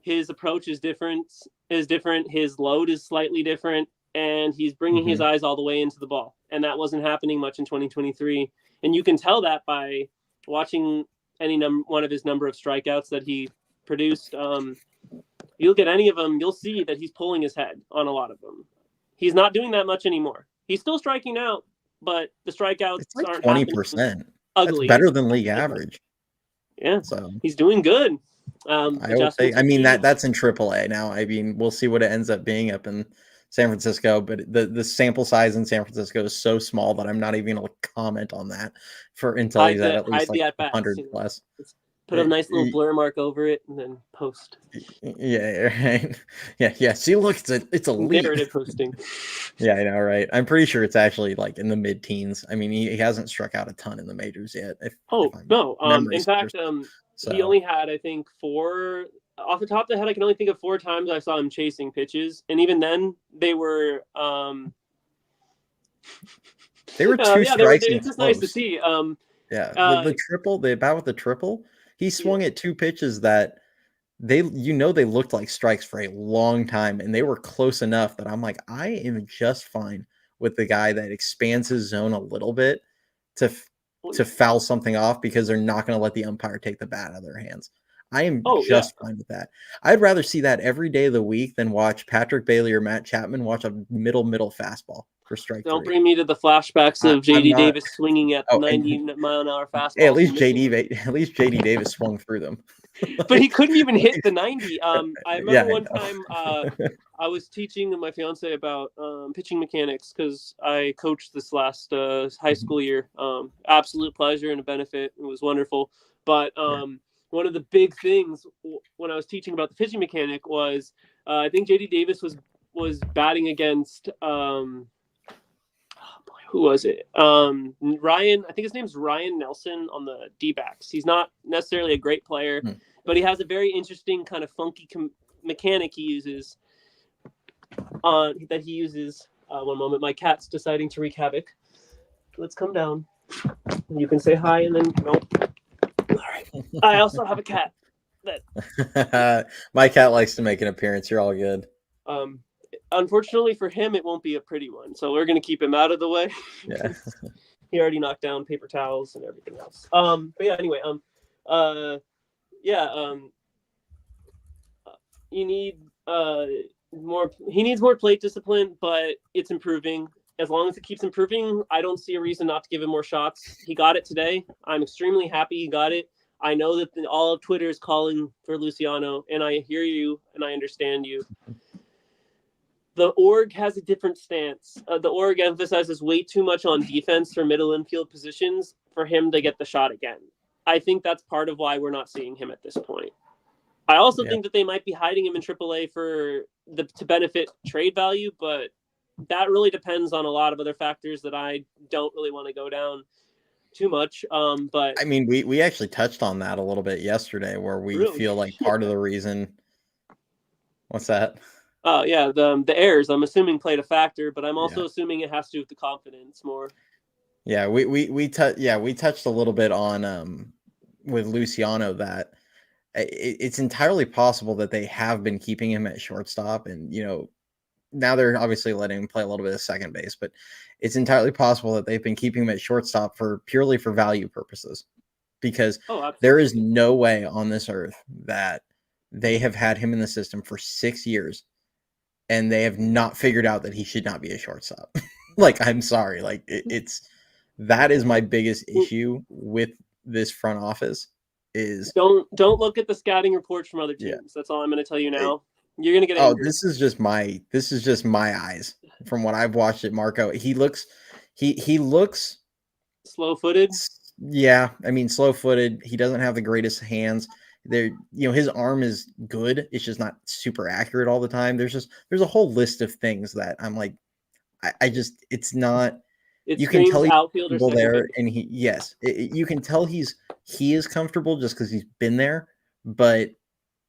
his approach is different. His load is slightly different, and he's bringing his eyes all the way into the ball. And that wasn't happening much in 2023. And you can tell that by watching one of his number of strikeouts that he produced. You look at any of them, you'll see that he's pulling his head on a lot of them. He's not doing that much anymore. He's still striking out, but the strikeouts aren't 20%. Ugly. That's better than league average. Yeah, so he's doing good. I mean that's in AAA now. I mean, we'll see what it ends up being up in San Francisco, but the sample size in San Francisco is so small that I'm not even going to comment on that until he's at least like 100 plus. Put a nice little blur mark over it and then post. Yeah, right. Yeah. See, look, it's a lead. Narrative posting. Yeah, I know, right? I'm pretty sure it's actually like in the mid-teens. I mean, he hasn't struck out a ton in the majors yet. No. In fact, he only had, I think, 4. Off the top of the head, I can only think of 4 times I saw him chasing pitches, and even then, they were. They were 2 strikes. It's just nice to see. The triple, the bat with the triple. He swung at 2 pitches that they looked like strikes for a long time, and they were close enough that I'm like, I am just fine with the guy that expands his zone a little bit to foul something off because they're not going to let the umpire take the bat out of their hands. I am fine with that. I'd rather see that every day of the week than watch Patrick Bailey or Matt Chapman watch a middle for strike. Don't bring me to the flashbacks of JD Davis swinging at 90-mile-an-hour fastball. Hey, at least JD Davis swung through them. But he couldn't even hit the 90. I remember one time I was teaching my fiance about pitching mechanics because I coached this last high school year. Absolute pleasure and a benefit. It was wonderful. But one of the big things when I was teaching about the pitching mechanic was I think JD Davis was batting against who was it? Ryan, I think his name's Ryan Nelson on the D-backs. He's not necessarily a great player, but he has a very interesting kind of funky mechanic he uses. One moment, my cat's deciding to wreak havoc. Let's come down. You can say hi and then nope. All right. I also have a cat. My cat likes to make an appearance. You're all good. Unfortunately for him, it won't be a pretty one. So we're going to keep him out of the way. Yeah. He already knocked down paper towels and everything else. But yeah, anyway, you need he needs more plate discipline, but it's improving. As long as it keeps improving, I don't see a reason not to give him more shots. He got it today. I'm extremely happy he got it. I know that all of Twitter is calling for Luciano, and I hear you and I understand you. The org has a different stance. The org emphasizes way too much on defense for middle infield positions for him to get the shot again. I think that's part of why we're not seeing him at this point. I also think that they might be hiding him in AAA to benefit trade value, but that really depends on a lot of other factors that I don't really want to go down too much. But I mean, we actually touched on that a little bit yesterday, where we feel like part of the reason. What's that? Yeah, the errors, I'm assuming, played a factor, but I'm also assuming it has to do with the confidence more. Yeah, we touched a little bit on with Luciano that it's entirely possible that they have been keeping him at shortstop, and now they're obviously letting him play a little bit of second base, but it's entirely possible that they've been keeping him at shortstop purely for value purposes, because there is no way on this earth that they have had him in the system for 6 years and they have not figured out that he should not be a shortstop. Like, I'm sorry. Like, that is my biggest issue with this front office is don't look at the scouting reports from other teams. That's all I'm going to tell you now. You're gonna get Oh, angry. this is just my eyes from what I've watched at Marco. He looks Slow-footed. yeah, I mean slow-footed. He doesn't have the greatest hands. There, his arm is good. It's just not super accurate all the time. There's a whole list of things that I'm like, I just it's not. It You can tell screams he's outfield or comfortable second there, base. and you can tell he is comfortable just because he's been there, but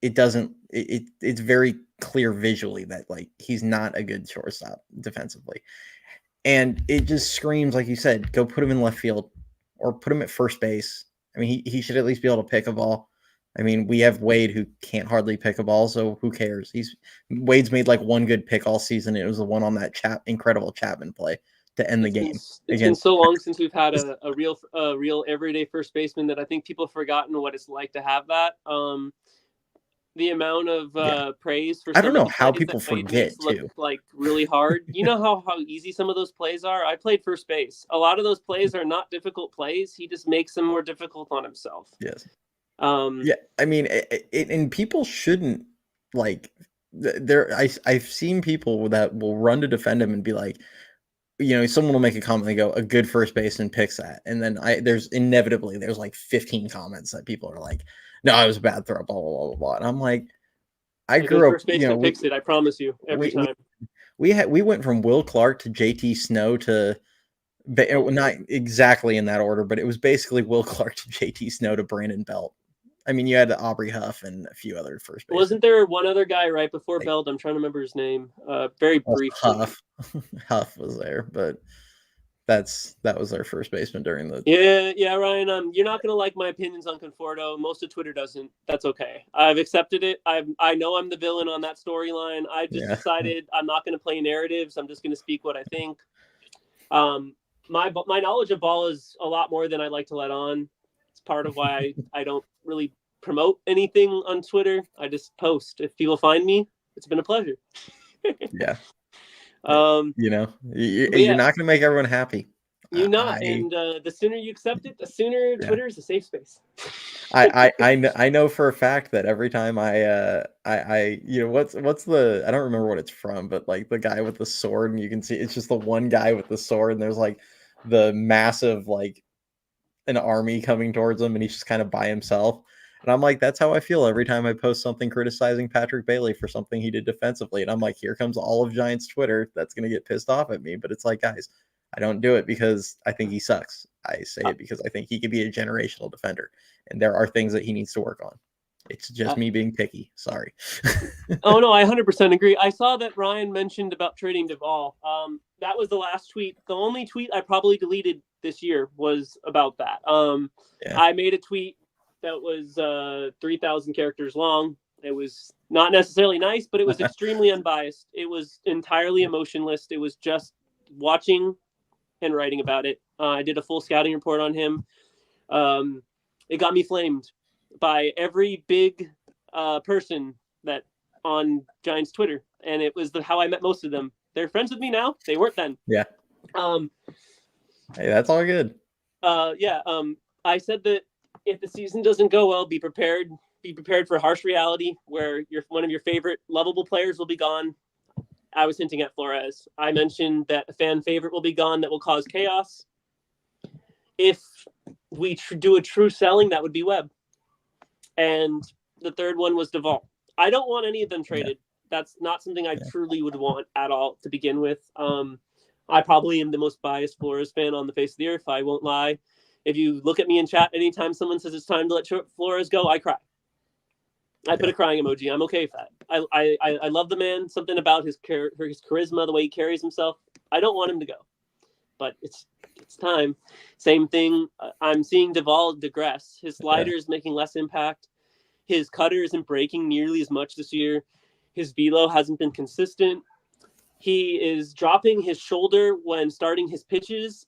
it doesn't. It's very clear visually that like he's not a good shortstop defensively, and it just screams like you said, go put him in left field or put him at first base. I mean, he should at least be able to pick a ball. I mean, we have Wade who can't hardly pick a ball, so who cares? Wade's made like one good pick all season. It was the one on that incredible Chapman play to end the game It's been against. so long since we've had a real everyday first baseman that I think people have forgotten what it's like to have that. The amount of praise for I don't some of know the how plays people that Wade forget makes look too. like really hard. You know how easy some of those plays are? I played first base. A lot of those plays are not difficult plays. He just makes them more difficult on himself. Yes. Um, Yeah, I mean, and people shouldn't like. I've seen people that will run to defend him and be like, someone will make a comment, they go, a good first baseman picks that, and then there's like 15 comments that people are like, no, it was a bad throw, blah blah blah blah blah, and I'm like, I a good grew up, first baseman picks it. I promise you, every we time. we went from Will Clark to JT Snow to. Not exactly in that order, but it was basically Will Clark to JT Snow to Brandon Belt. I mean, you had Aubrey Huff and a few other first basemen. Wasn't there one other guy right before Like, Beld? I'm trying to remember his name. Very briefly. Huff, Huff was there, but that was their first baseman during the. Yeah, Ryan. You're not gonna like my opinions on Conforto. Most of Twitter doesn't. That's okay. I've accepted it. I know I'm the villain on that storyline. I just decided I'm not gonna play narratives. I'm just gonna speak what I think. My knowledge of ball is a lot more than I like to let on. It's part of why I don't really promote anything on Twitter. I just post. If people find me, it's been a pleasure. Yeah. You're not going to make everyone happy. And the sooner you accept it, the sooner Twitter is a safe space. I know for a fact that every time what's the, I don't remember what it's from, but like the guy with the sword, and you can see it's just the one guy with the sword, and there's like the massive like an army coming towards him, and he's just kind of by himself. And I'm like, that's how I feel every time I post something criticizing Patrick Bailey for something he did defensively. And I'm like, here comes all of Giants Twitter that's going to get pissed off at me. But it's like, guys, I don't do it because I think he sucks. I say it because I think he could be a generational defender. And there are things that he needs to work on. It's just me being picky. Sorry. Oh, no, I 100% agree. I saw that Ryan mentioned about trading Duvall. That was the last tweet. The only tweet I probably deleted this year was about that. I made a tweet that was 3,000 characters long. It was not necessarily nice, but it was extremely unbiased. It was entirely emotionless. It was just watching and writing about it. I did a full scouting report on him. It got me flamed by every big person that on Giants Twitter, and it was how I met most of them. They're friends with me now. They weren't then. Yeah. Hey, that's all good. I said that if the season doesn't go well, be prepared. Be prepared for harsh reality where one of your favorite lovable players will be gone. I was hinting at Flores. I mentioned that a fan favorite will be gone that will cause chaos. If we do a true selling, that would be Webb. And the third one was Duvall. I don't want any of them traded. That's not something I truly would want at all to begin with. I probably am the most biased Flores fan on the face of the earth. I won't lie. If you look at me in chat, anytime someone says it's time to let Flores go, I cry. I put a crying emoji. I'm okay with that. I love the man. Something about his charisma, the way he carries himself. I don't want him to go, but it's time. Same thing. I'm seeing Duvall digress. His slider is making less impact. His cutter isn't breaking nearly as much this year. His velo hasn't been consistent. He is dropping his shoulder when starting his pitches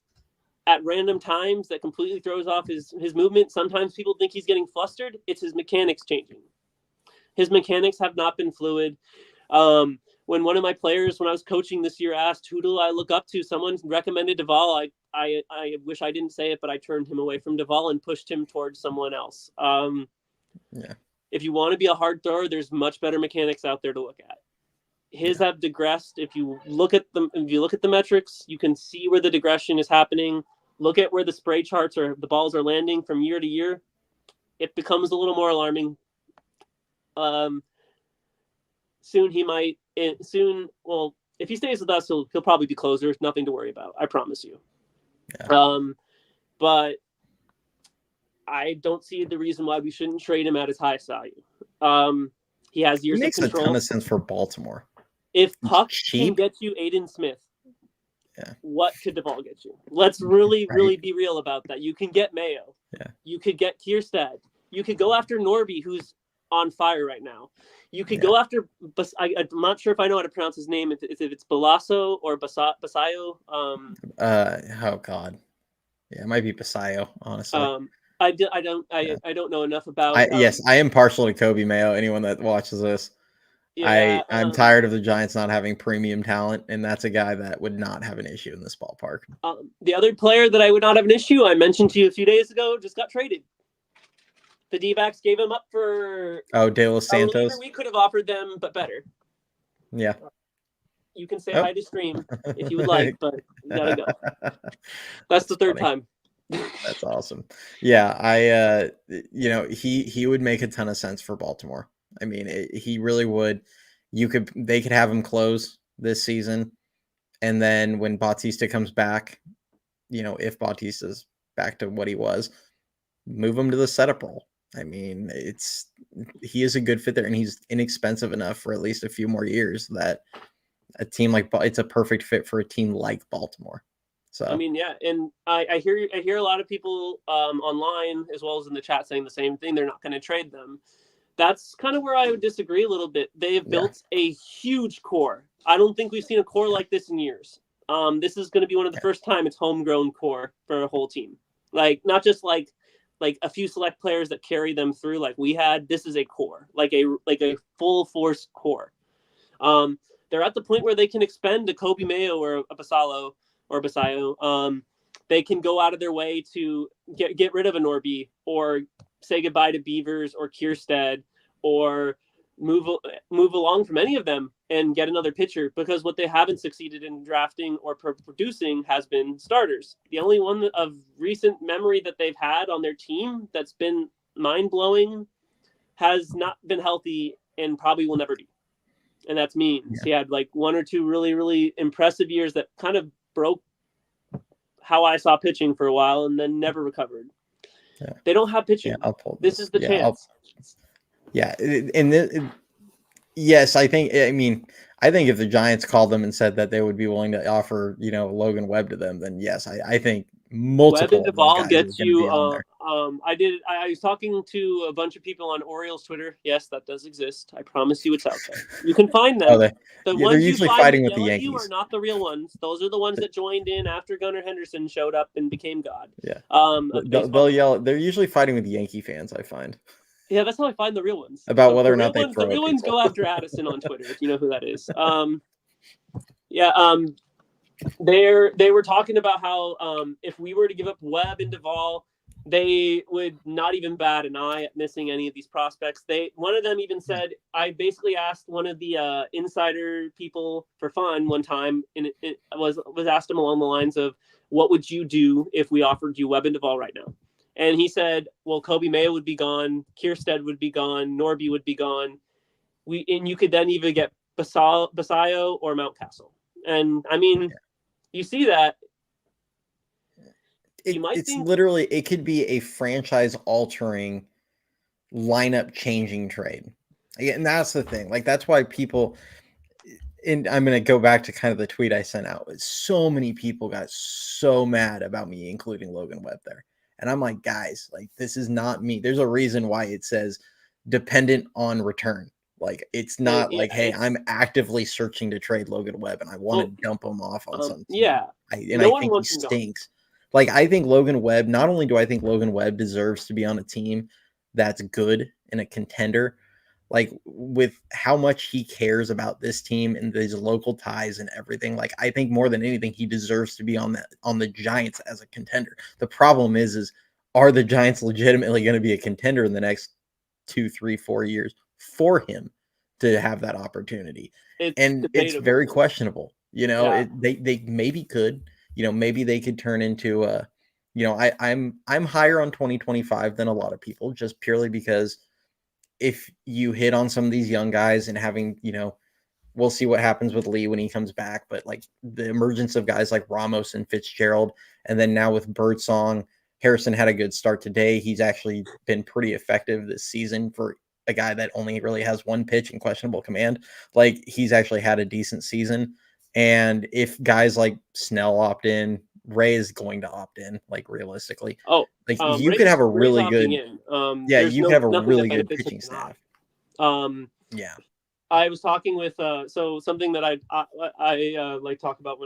at random times that completely throws off his movement. Sometimes people think he's getting flustered. It's his mechanics changing. His mechanics have not been fluid. When one of my players, when I was coaching this year, asked, who do I look up to? Someone recommended Duvall. I wish I didn't say it, but I turned him away from Duvall and pushed him towards someone else. If you want to be a hard thrower, there's much better mechanics out there to look at. His have digressed. If you look at the metrics, you can see where the digression is happening. Look at where the spray charts or the balls are landing from year to year. It becomes a little more alarming. Soon he might. Well, if he stays with us, he'll probably be closer. Nothing to worry about. I promise you. Yeah. But I don't see the reason why we shouldn't trade him at his highest value. He has years of control. Makes a ton of sense for Baltimore. If Puck can get you Aiden Smith, what could Duvall get you? Let's really be real about that. You can get Mayo. Yeah. You could get Kierstead. You could go after Norby, who's on fire right now. You could go after. I'm not sure if I know how to pronounce his name. If it's Balasso or Basayo. Oh God. Yeah, it might be Basayo. Honestly. I don't know enough about. Yes, I am partial to Kobe Mayo. Anyone that watches this. Yeah, I'm tired of the Giants not having premium talent, and that's a guy that would not have an issue in this ballpark. The other player that I would not have an issue, I mentioned to you a few days ago, just got traded. The D-backs gave him up for De Los Santos. We could have offered them, but better. Yeah. You can say hi to Stream if you would like, but you gotta go. That's the third time. That's awesome. Yeah, he would make a ton of sense for Baltimore. I mean, he really would. They could have him close this season, and then when Bautista comes back, if Bautista's back to what he was, move him to the setup role. I mean, he is a good fit there, and he's inexpensive enough for at least a few more years that a team it's a perfect fit for a team like Baltimore. So I mean, yeah, and I hear a lot of people online as well as in the chat saying the same thing. They're not going to trade them. That's kind of where I would disagree a little bit. They have built a huge core. I don't think we've seen a core like this in years. This is going to be one of the first time it's homegrown core for a whole team. Like not just like a few select players that carry them through like we had. This is a core, like a full force core. They're at the point where they can expend a Kobe Mayo or a Basayo. They can go out of their way to get rid of a Norby or say goodbye to Beavers or Kierstead or move along from any of them and get another pitcher, because what they haven't succeeded in drafting or producing has been starters. The only one of recent memory that they've had on their team that's been mind-blowing has not been healthy and probably will never be. And that's Means. Yeah. He had like one or two really, really impressive years that kind of broke how I saw pitching for a while and then never recovered. Yeah. They don't have pitching. Yeah, this is the chance. Yes, I think if the Giants called them and said that they would be willing to offer, Logan Webb to them, then yes, I think multiple. Webb and Duvall gets you. I was talking to a bunch of people on Orioles Twitter. Yes, that does exist. I promise you, it's out there. You can find them. They're usually fighting with the Yankees. You are not the real ones. Those are the ones that joined in after Gunnar Henderson showed up and became God. Yeah. They'll yell. They're usually fighting with the Yankee fans, I find. Yeah, that's how I find the real ones. About whether or not they throw. The real ones go after Addison on Twitter, if you know who that is. They were talking about how if we were to give up Webb and Duvall, they would not even bat an eye at missing any of these prospects. One of them even said, I basically asked one of the insider people for fun one time, and it was asked him along the lines of, what would you do if we offered you Webb and Duvall right now? And he said, well, Kobe Mayo would be gone, Kierstead would be gone, Norby would be gone. And you could then either get Basayo or Mountcastle. And I mean, you see that. Literally, it could be a franchise-altering, lineup-changing trade. And that's the thing. Like, that's why people, and I'm going to go back to kind of the tweet I sent out. So many people got so mad about me including Logan Webb there. And I'm like, guys, like, this is not me. There's a reason why it says dependent on return. Like, it's not hey, I'm actively searching to trade Logan Webb and I want to dump him off on some team. Yeah. I think he stinks. Like, I think Logan Webb, not only do I think Logan Webb deserves to be on a team that's good and a contender, like, with how much he cares about this team and these local ties and everything, like, I think more than anything, he deserves to be on the Giants as a contender. The problem is are the Giants legitimately going to be a contender in the next 2, 3, 4 years for him to have that opportunity. And it's debatable. very questionable. Yeah. They maybe could, maybe they could turn into a, I'm higher on 2025 than a lot of people, just purely because if you hit on some of these young guys and having, we'll see what happens with Lee when he comes back, but like the emergence of guys like Ramos and Fitzgerald, and then now with Birdsong, Harrison had a good start today. He's actually been pretty effective this season for a guy that only really has one pitch and questionable command. Like he's actually had a decent season. And if guys like Snell opt in, Ray is going to opt in, like realistically. Oh, Like you could have a really good, yeah, there's you could have a nothing that really good benefits him pitching not. staff. Yeah. I was talking with so something that I like talk about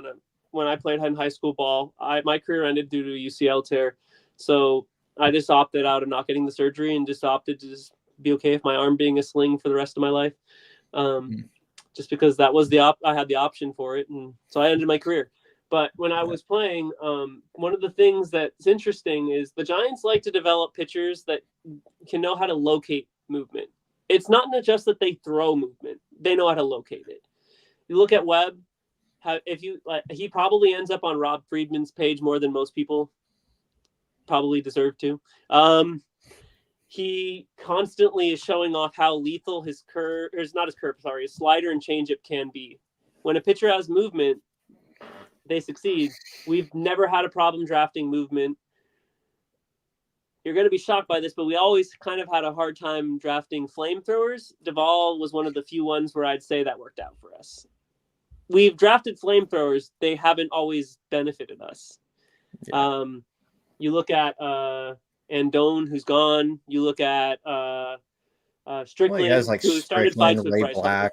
when I played in high school ball. My career ended due to a UCL tear, so I just opted out of not getting the surgery and just opted to just be okay with my arm being a sling for the rest of my life, just because that was I had the option for it, and so I ended my career. But when I was playing, one of the things that's interesting is the Giants like to develop pitchers that can know how to locate movement. It's not just that they throw movement; they know how to locate it. You look at Webb. He probably ends up on Rob Friedman's page more than most people probably deserve to. He constantly is showing off how lethal his slider and changeup can be. When a pitcher has movement, they succeed. We've never had a problem drafting movement. You're going to be shocked by this, but we always kind of had a hard time drafting flamethrowers. Duvall was one of the few ones where I'd say that worked out for us. We've drafted flamethrowers. They haven't always benefited us. Yeah. You look at Andone, who's gone. You look at Strickland, like who started fights with Ray Bryce Black.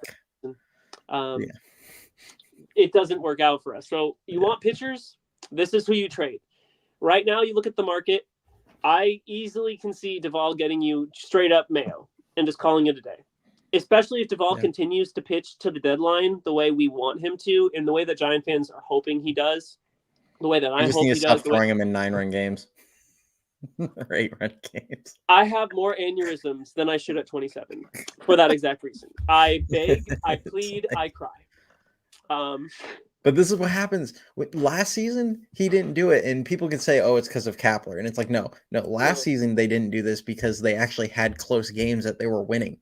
It doesn't work out for us. So you want pitchers? This is who you trade. Right now, you look at the market. I easily can see Duvall getting you straight up Mayo and just calling it a day. Especially if Duvall continues to pitch to the deadline the way we want him to, and the way that Giant fans are hoping he does, the way that I hope he does. Stop throwing him in 9-run games or 8-run games. I have more aneurysms than I should at 27 for that exact reason. I beg, I plead, I cry. But this is what happens. Last season, he didn't do it, and people could say, "Oh, it's because of Kapler," and it's like, no. Last season they didn't do this because they actually had close games that they were winning.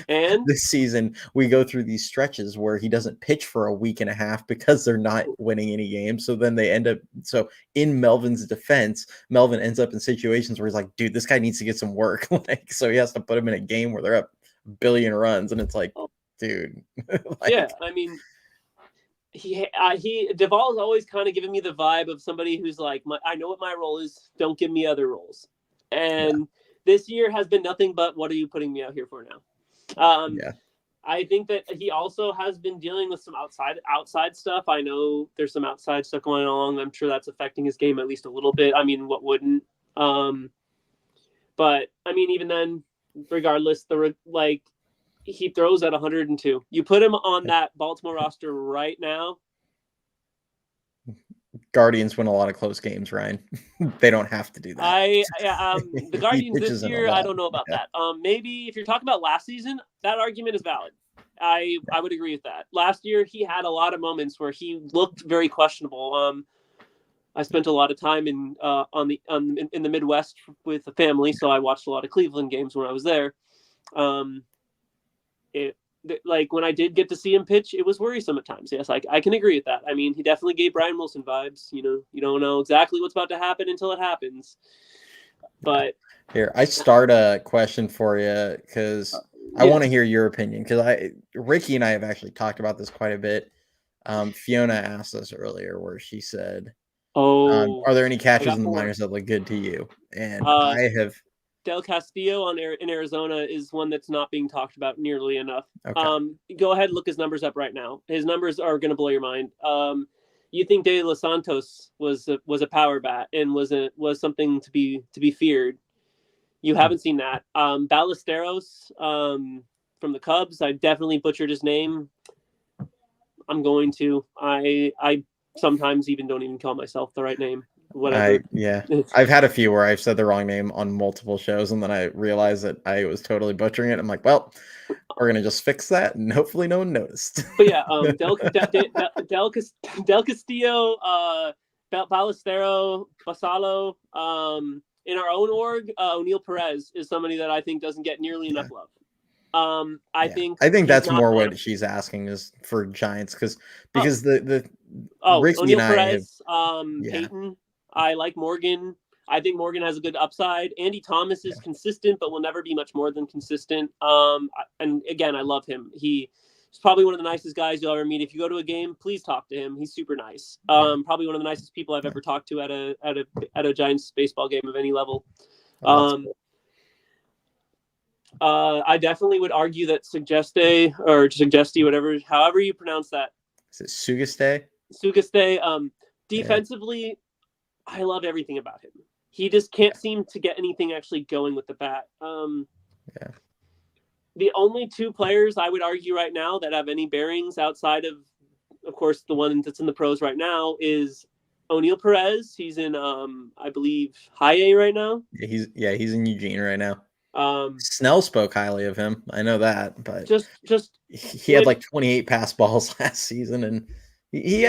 And this season, we go through these stretches where he doesn't pitch for a week and a half because they're not winning any games. So then they end up. So in Melvin's defense, Melvin ends up in situations where he's like, "Dude, this guy needs to get some work." So he has to put him in a game where they're up a billion runs, and it's like, dude. Yeah, I mean. Duvall has always kind of given me the vibe of somebody who's like, I know what my role is. Don't give me other roles. And this year has been nothing but, what are you putting me out here for now? I think that he also has been dealing with some outside stuff. I know there's some outside stuff going on. I'm sure that's affecting his game at least a little bit. I mean, what wouldn't? But I mean, even then, regardless, he throws at 102. You put him on that Baltimore roster right now. Guardians win a lot of close games, Ryan. They don't have to do that. The Guardians this year, I don't know about that. Maybe if you're talking about last season, that argument is valid. I would agree with that. Last year, he had a lot of moments where he looked very questionable. I spent a lot of time in the Midwest with the family, so I watched a lot of Cleveland games when I was there. When I did get to see him pitch, it was worrisome at times. Yes, I can agree with that. I mean, he definitely gave Brian Wilson vibes. You don't know exactly what's about to happen until it happens. But here, I start a question for you because I want to hear your opinion, because Ricky and I have actually talked about this quite a bit. Fiona asked us earlier where she said, are there any catchers in the minors that look good to you? And I have. Del Castillo in Arizona is one that's not being talked about nearly enough. Okay. Go ahead and look his numbers up right now. His numbers are going to blow your mind. You think De Los Santos was a power bat and was something to be feared. You haven't seen that. Ballesteros from the Cubs, I definitely butchered his name. I'm going to. I sometimes even don't even call myself the right name. whatever. I've had a few where I've said the wrong name on multiple shows, and then I realized that I was totally butchering it. I'm like, well, we're gonna just fix that, and hopefully no one noticed. But yeah, Del Castillo, Ballestero, Basalo, in our own org, O'Neill Perez is somebody that I think doesn't get nearly enough love. I think that's more what she's asking is for Giants because the Rixie O'Neill and I Perez, Peyton. I like Morgan. I think Morgan has a good upside. Andy Thomas is consistent, but will never be much more than consistent. And again, I love him. He's probably one of the nicest guys you'll ever meet. If you go to a game, please talk to him. He's super nice. Probably one of the nicest people I've ever talked to at a Giants baseball game of any level. I definitely would argue that Suggeste or Suggesti, however you pronounce that. Is it Sugaste? Sugaste. Defensively, I love everything about him. He just can't seem to get anything actually going with the bat. The only two players I would argue right now that have any bearings outside of course, the one that's in the pros right now is O'Neill Perez. He's in, I believe, high A right now. He's in Eugene right now. Snell spoke highly of him. I know that, but he had like 28 pass balls last season, and he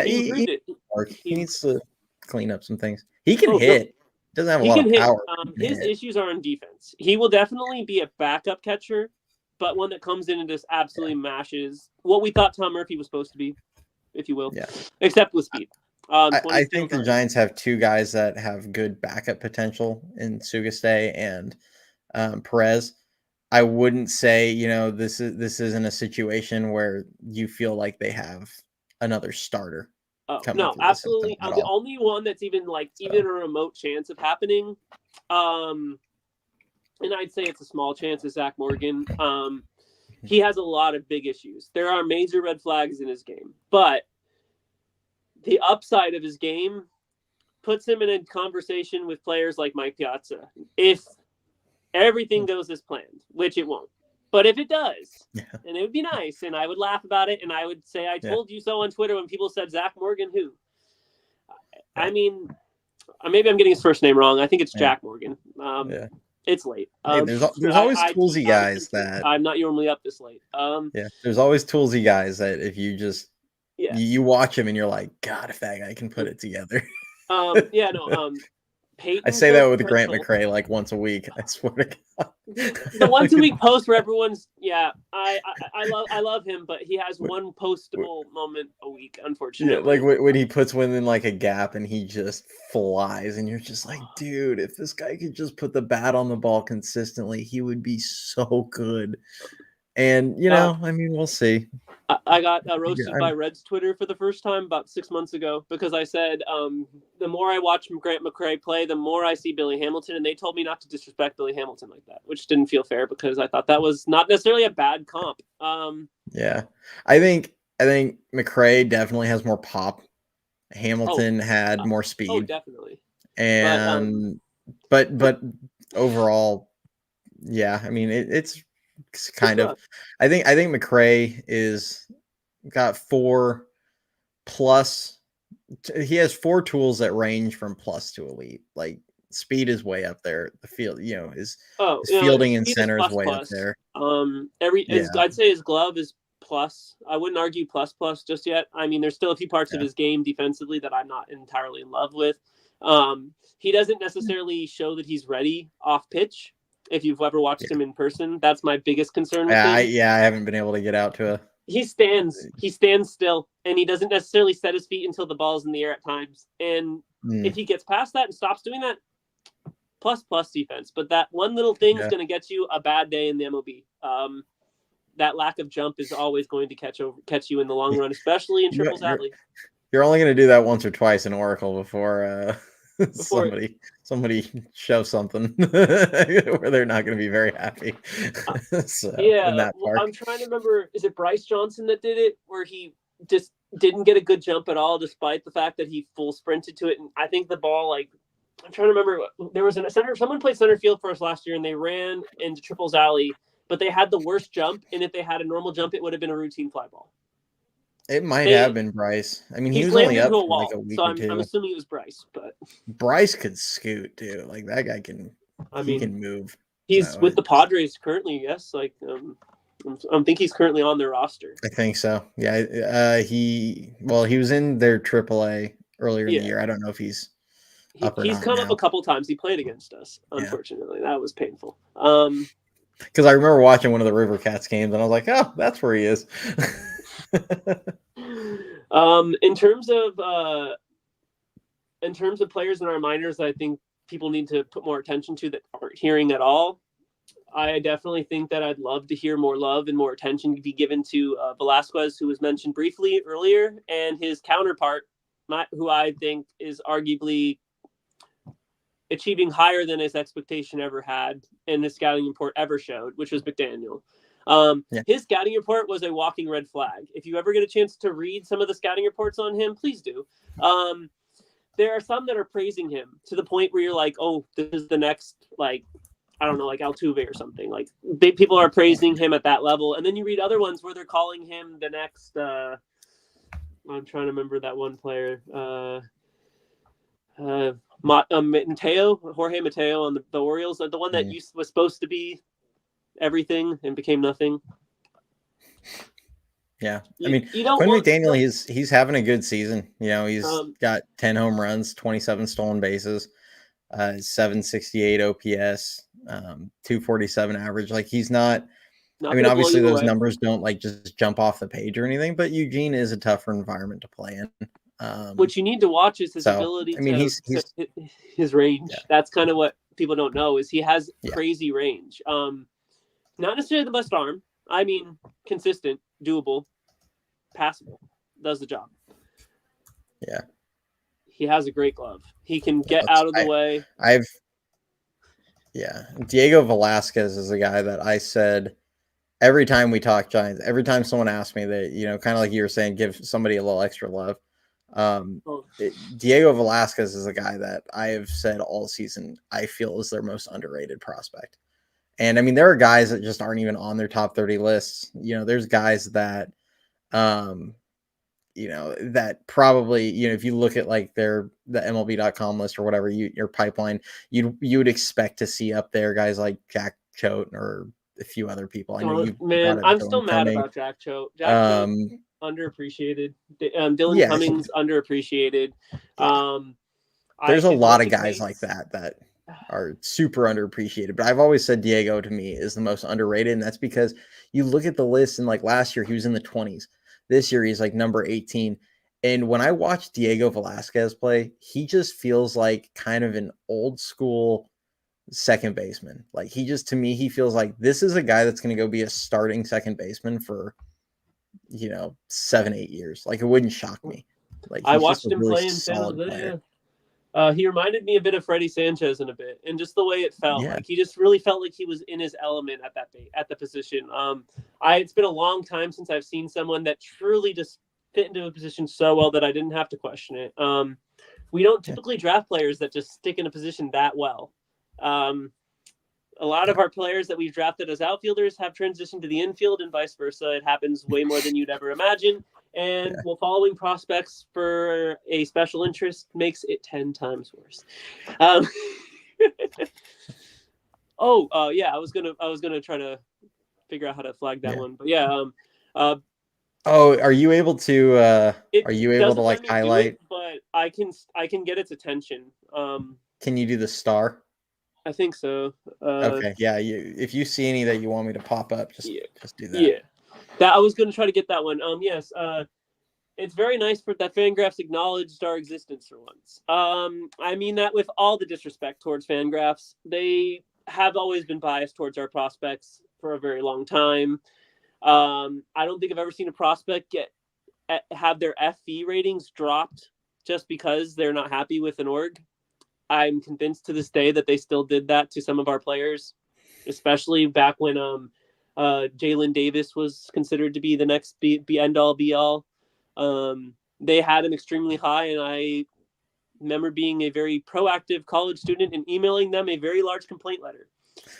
needs to clean up some things. He can hit. Doesn't have a lot of power. His issues are on defense. He will definitely be a backup catcher, but one that comes in and just absolutely mashes what we thought Tom Murphy was supposed to be, if you will. Yeah. Except with speed. I think the Giants have two guys that have good backup potential in Sugaste and Perez. I wouldn't say, this isn't a situation where you feel like they have another starter. No, absolutely. The only one that's even a remote chance of happening, and I'd say it's a small chance, is Zach Morgan. He has a lot of big issues. There are major red flags in his game, but the upside of his game puts him in a conversation with players like Mike Piazza. If everything goes as planned, which it won't. But if it does, and it would be nice, and I would laugh about it, and I would say, I told you so on Twitter when people said Zach Morgan, who? I mean, maybe I'm getting his first name wrong. I think it's Jack Morgan. It's late. There's always toolsy guys that... I'm not normally up this late. There's always toolsy guys that if you just... You watch him and you're like, God, if that guy can put it together. Peyton, I say that with Grant McCray like once a week. I swear to God. The once a week post where everyone's I love him, but he has one postable moment a week, unfortunately. Like when he puts one in like a gap and he just flies, and you're just like, dude, if this guy could just put the bat on the ball consistently, he would be so good. And we'll see. I got roasted by Red's Twitter for the first time about 6 months ago because I said the more I watch Grant McCray play, the more I see Billy Hamilton, and they told me not to disrespect Billy Hamilton like that, which didn't feel fair because I thought that was not necessarily a bad comp. I think McCray definitely has more pop. Hamilton had more speed. Oh, definitely. And but overall, it's kind of. I think McCray is got 4+. He has 4 tools that range from plus to elite. Like speed is way up there. The field, his fielding and center is way up there. I'd say his glove is plus. I wouldn't argue plus just yet. I mean, there's still a few parts of his game defensively that I'm not entirely in love with. He doesn't necessarily show that he's ready off pitch. If you've ever watched him in person, that's my biggest concern with him. I haven't been able to get out to a... He stands still, and he doesn't necessarily set his feet until the ball's in the air at times. And if he gets past that and stops doing that, plus defense. But that one little thing is going to get you a bad day in the MLB. That lack of jump is always going to catch you in the long run, especially in triples alley. You're only going to do that once or twice in Oracle before somebody shows something where they're not going to be very happy. I'm trying to remember. Is it Bryce Johnson that did it, where he just didn't get a good jump at all, despite the fact that he full sprinted to it? And I think the ball, I'm trying to remember. There was someone played center field for us last year, and they ran into triples alley, but they had the worst jump. And if they had a normal jump, it would have been a routine fly ball. It might They have been Bryce. I mean, he he was slammed only into up a for like wall, a week so or I'm two. assuming it was Bryce. But Bryce could scoot too. Like that guy can. I He mean, can move. he's So with the Padres currently. Yes, like I think he's currently on their roster. I think so. Yeah. He was in their AAA earlier in the Yeah, year. I don't know if he's up or he's not come up a now. couple times. He played against us. Yeah. Unfortunately, that was painful. Because I remember watching one of the River Cats games, and I was like, "Oh, that's where he is." In terms of players in our minors, I think people need to put more attention to that aren't hearing at all. I definitely think that I'd love to hear more love and more attention be given to Velasquez, who was mentioned briefly earlier, and his counterpart, who I think is arguably achieving higher than his expectation ever had and his scouting report ever showed, which was McDaniel. Yeah. His scouting report was a walking red flag. If you ever get a chance to read some of the scouting reports on him, please do. There are some that are praising him to the point where you're like, oh, this is the next, like, I don't know, like Altuve or something. Like, people are praising him at that level. And then you read other ones where they're calling him the next, I'm trying to remember that one player. Jorge Mateo on the Orioles, the one that was supposed to be everything and became nothing. Yeah, I mean, you Quinn McDaniel, he's having a good season. You know, he's got 10 home runs, 27 stolen bases, 768 OPS, 247 average. Like he's not. I mean, obviously those numbers don't like just jump off the page or anything, but Eugene is a tougher environment to play in. What you need to watch is his ability his range. Yeah. That's kind of what people don't know is he has crazy range. Not necessarily the best arm. I mean, consistent, doable, passable, does the job. Yeah. He has a great glove. He can get out of the way. Diego Velasquez is a guy that I said every time we talk Giants, every time someone asks me that, you know, kind of like you were saying, give somebody a little extra love. Diego Velasquez is a guy that I have said all season I feel is their most underrated prospect. And I mean, there are guys that just aren't even on their top 30 lists. You know, there's guys that, you know, that probably, you know, if you look at like the MLB.com list or whatever, your pipeline, you would expect to see up there guys like Jack Choate or a few other people. I know I'm still mad about Jack Choate. Jack Choate underappreciated. Dylan Cummings underappreciated. There's a lot of guys like that are super underappreciated, but I've always said Diego to me is the most underrated, and that's because you look at the list and like last year he was in the 20s. This year he's like number 18. And when I watch Diego Velasquez play, he just feels like kind of an old school second baseman. Like he just, to me, he feels like this is a guy that's going to go be a starting second baseman for, you know, 7-8 years. Like it wouldn't shock me. Like I watched him play in San Jose. He reminded me a bit of Freddie Sanchez in a bit, and just the way it felt. Like he just really felt like he was in his element at the position. It's been a long time since I've seen someone that truly just fit into a position so well that I didn't have to question it. We don't typically draft players that just stick in a position that well. A lot of our players that we've drafted as outfielders have transitioned to the infield and vice versa. It happens way more than you'd ever imagine. And following prospects for a special interest makes it 10 times worse. I was gonna try to figure out how to flag that one, but are you able to like highlight? But I can get its attention. Can you do the star? I think so. Okay, yeah. If you see any that you want me to pop up, just do that. Yeah, that I was going to try to get that one. Yes. It's very nice for that Fangraphs acknowledged our existence for once. I mean that with all the disrespect towards Fangraphs. They have always been biased towards our prospects for a very long time. I don't think I've ever seen a prospect have their FV ratings dropped just because they're not happy with an org. I'm convinced to this day that they still did that to some of our players, especially back when Jalen Davis was considered to be the next end all be all. They had him extremely high, and I remember being a very proactive college student and emailing them a very large complaint letter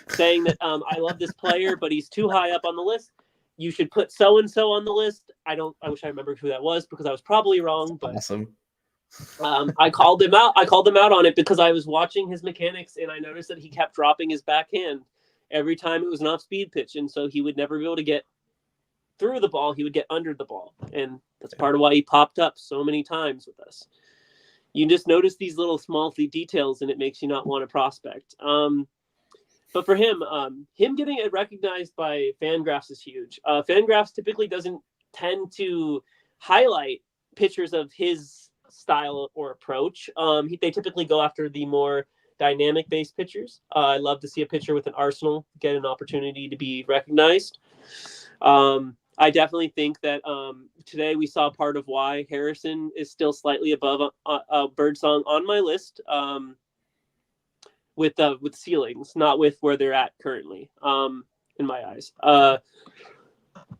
saying that I love this player, but he's too high up on the list. you should put so and so on the list. I wish I remembered who that was because I was probably wrong. But awesome. I called him out. I called him out on it because I was watching his mechanics and I noticed that he kept dropping his backhand every time it was an off-speed pitch, and so he would never be able to get through the ball. He would get under the ball, and that's part of why he popped up so many times with us. You just notice these little small details, and it makes you not want to prospect. But for him, him getting it recognized by Fangraphs is huge. Fangraphs typically doesn't tend to highlight pitchers of his style or approach. They typically go after the more dynamic-based pitchers. I love to see a pitcher with an arsenal get an opportunity to be recognized. I definitely think that today we saw part of why Harrison is still slightly above Birdsong on my list with ceilings, not with where they're at currently, in my eyes.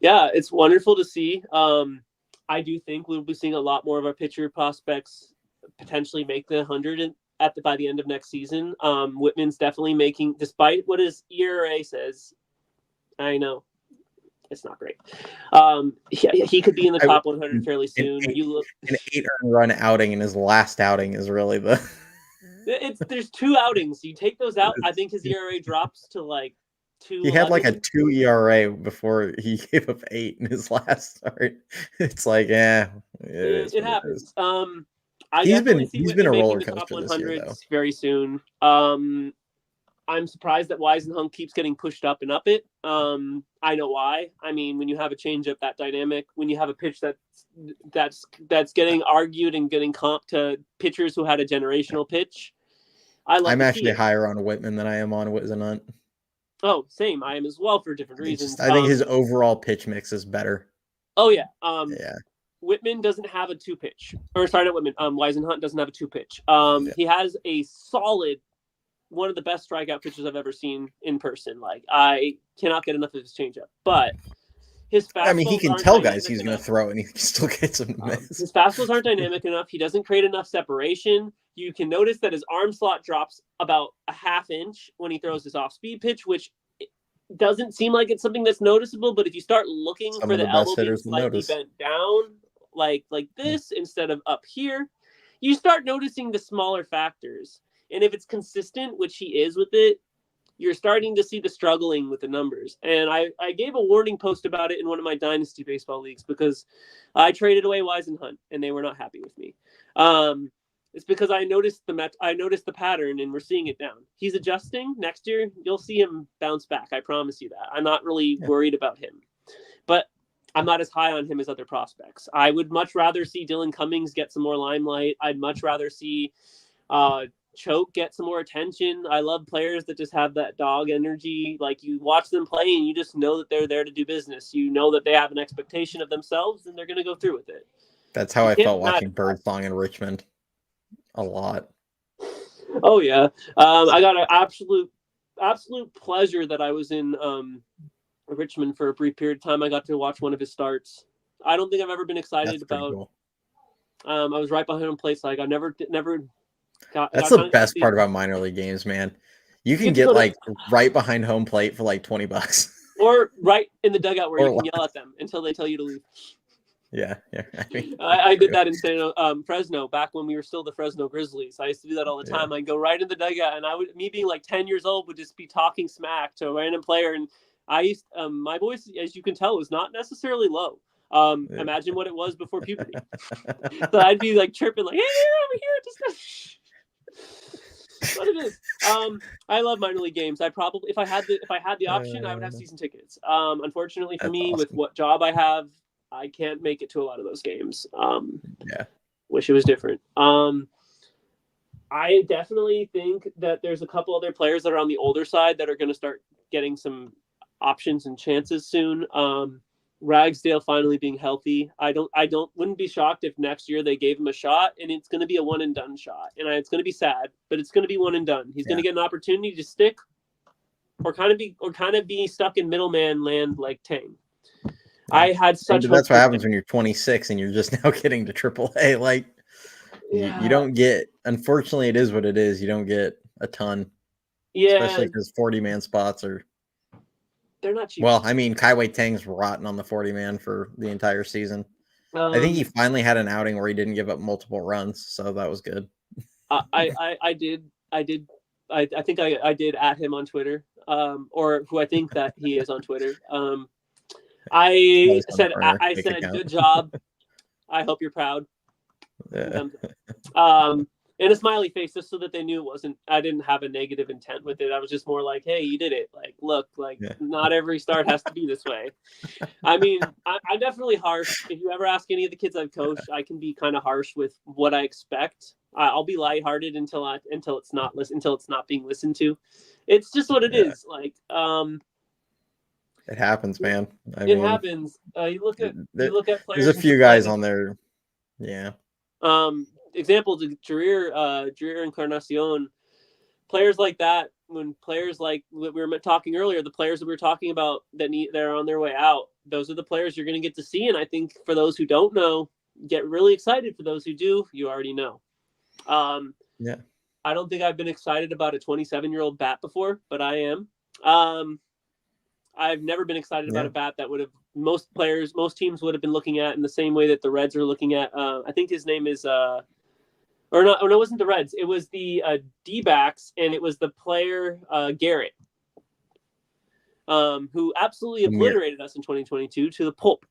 Yeah, it's wonderful to see. I do think we'll be seeing a lot more of our pitcher prospects potentially make the 100 by the end of next season. Whitman's definitely making, despite what his ERA says, I know it's not great. He could be in the top 100 fairly soon. An 8 earned run outing in his last outing is really there's 2 outings. You take those out, I think his ERA drops to like 2. He had like a 2 ERA before he gave up 8 in his last start. It's like, it happens. He's been a roller coaster this year, though. Very soon. I'm surprised that Weisenhunt keeps getting pushed up and up it. I know why. I mean, when you have a changeup that dynamic, when you have a pitch that's getting argued and getting comped to pitchers who had a generational pitch, I'm actually higher on Whitman than I am on Weisenhunt. Oh, same. I am as well for different reasons. I think his overall pitch mix is better. Oh yeah. Yeah. Whitman doesn't have a 2-pitch. Or sorry, not Whitman. Weisenhunt doesn't have a 2-pitch. He has a solid, one of the best strikeout pitches I've ever seen in person. Like, I cannot get enough of his changeup. But his fastballs, I mean, he can tell guys he's going to throw, and he still gets them to miss. His fastballs aren't dynamic enough. He doesn't create enough separation. You can notice that his arm slot drops about a half inch when he throws his off-speed pitch, which doesn't seem like it's something that's noticeable. But if you start looking for the elbow being slightly bent down, like this instead of up here, you start noticing the smaller factors. And if it's consistent, which he is with it, you're starting to see the struggling with the numbers. And I gave a warning post about it in one of my dynasty baseball leagues because I traded away Weisenhunt and they were not happy with me. It's because I noticed the pattern and we're seeing it down. He's adjusting. Next year, you'll see him bounce back. I promise you that. I'm not really worried about him. But I'm not as high on him as other prospects. I would much rather see Dylan Cummings get some more limelight. I'd much rather see Choke get some more attention. I love players that just have that dog energy. Like, you watch them play and you just know that they're there to do business. You know that they have an expectation of themselves and they're going to go through with it. That's how I felt watching Birdsong in Richmond. A lot. Oh yeah. I got an absolute pleasure that I was in Richmond for a brief period of time. I got to watch one of his starts. I don't think I've ever been excited about. Cool. I was right behind home plate, so I never got. That's the best part about minor league games, man. You can get like right behind home plate for like $20, or right in the dugout where you can yell at them until they tell you to leave. Yeah. I mean, I did that in Fresno back when we were still the Fresno Grizzlies. I used to do that all the time. I'd go right in the dugout, and me being like 10 years old, would just be talking smack to a random player. And my voice, as you can tell, was not necessarily low. Imagine what it was before puberty. So I'd be like chirping, like, "Hey, over here!" Just what it is. I love minor league games. I probably, if I had the option, I would have season tickets. Unfortunately for me, with what job I have, I can't make it to a lot of those games. Wish it was different. I definitely think that there's a couple other players that are on the older side that are going to start getting some options and chances soon. Ragsdale finally being healthy. Wouldn't be shocked if next year they gave him a shot and it's going to be a one and done shot. And it's going to be sad, but it's going to be one and done. He's going to get an opportunity to stick or kind of be stuck in middleman land like Tang. I had such. That's what happens when you're 26 and you're just now getting to AAA. Like, you don't get. Unfortunately, it is what it is. You don't get a ton. Yeah, especially because 40-man spots are They're not cheap. Well, I mean, Kaiwei Tang's rotten on the 40-man for the entire season. I think he finally had an outing where he didn't give up multiple runs, so that was good. I did I did at him on Twitter, or who I think that he is on Twitter. I said good job. I hope you're proud. Yeah. And a smiley face, just so that they knew I didn't have a negative intent with it. I was just more like, hey, you did it. Like, look, not every start has to be this way. I mean, I'm definitely harsh. If you ever ask any of the kids I've coached, I can be kind of harsh with what I expect. I'll be lighthearted until it's not being listened to. It's just what it is. Like, it happens, man. It happens. You look at players. There's a few guys on there. Yeah. Example, Jareer Encarnacion, players like that. When players like we were talking earlier, the players that we were talking about they're on their way out. Those are the players you're going to get to see. And I think for those who don't know, get really excited. For those who do, you already know. Yeah. I don't think I've been excited about a 27-year-old bat before, but I am. I've never been excited about a bat that would have most teams would have been looking at in the same way that the Reds are looking at. I think his name is or not. Oh no, it wasn't the Reds. It was the D-backs, and it was the player Garrett, who absolutely obliterated us in 2022 to the pulp.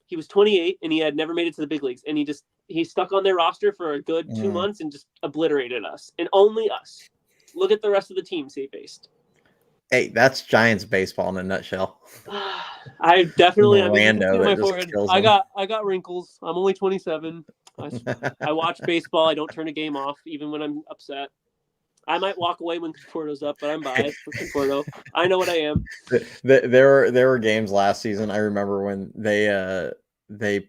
He was 28 and he had never made it to the big leagues, and he stuck on their roster for a good 2 months and just obliterated us, and only us. Look at the rest of the teams he faced. Hey, that's Giants baseball in a nutshell. I definitely. I got wrinkles. I'm only 27. I watch baseball. I don't turn a game off, even when I'm upset. I might walk away when Conforto's up, but I'm biased for Conforto. I know what I am. There were games last season. I remember when it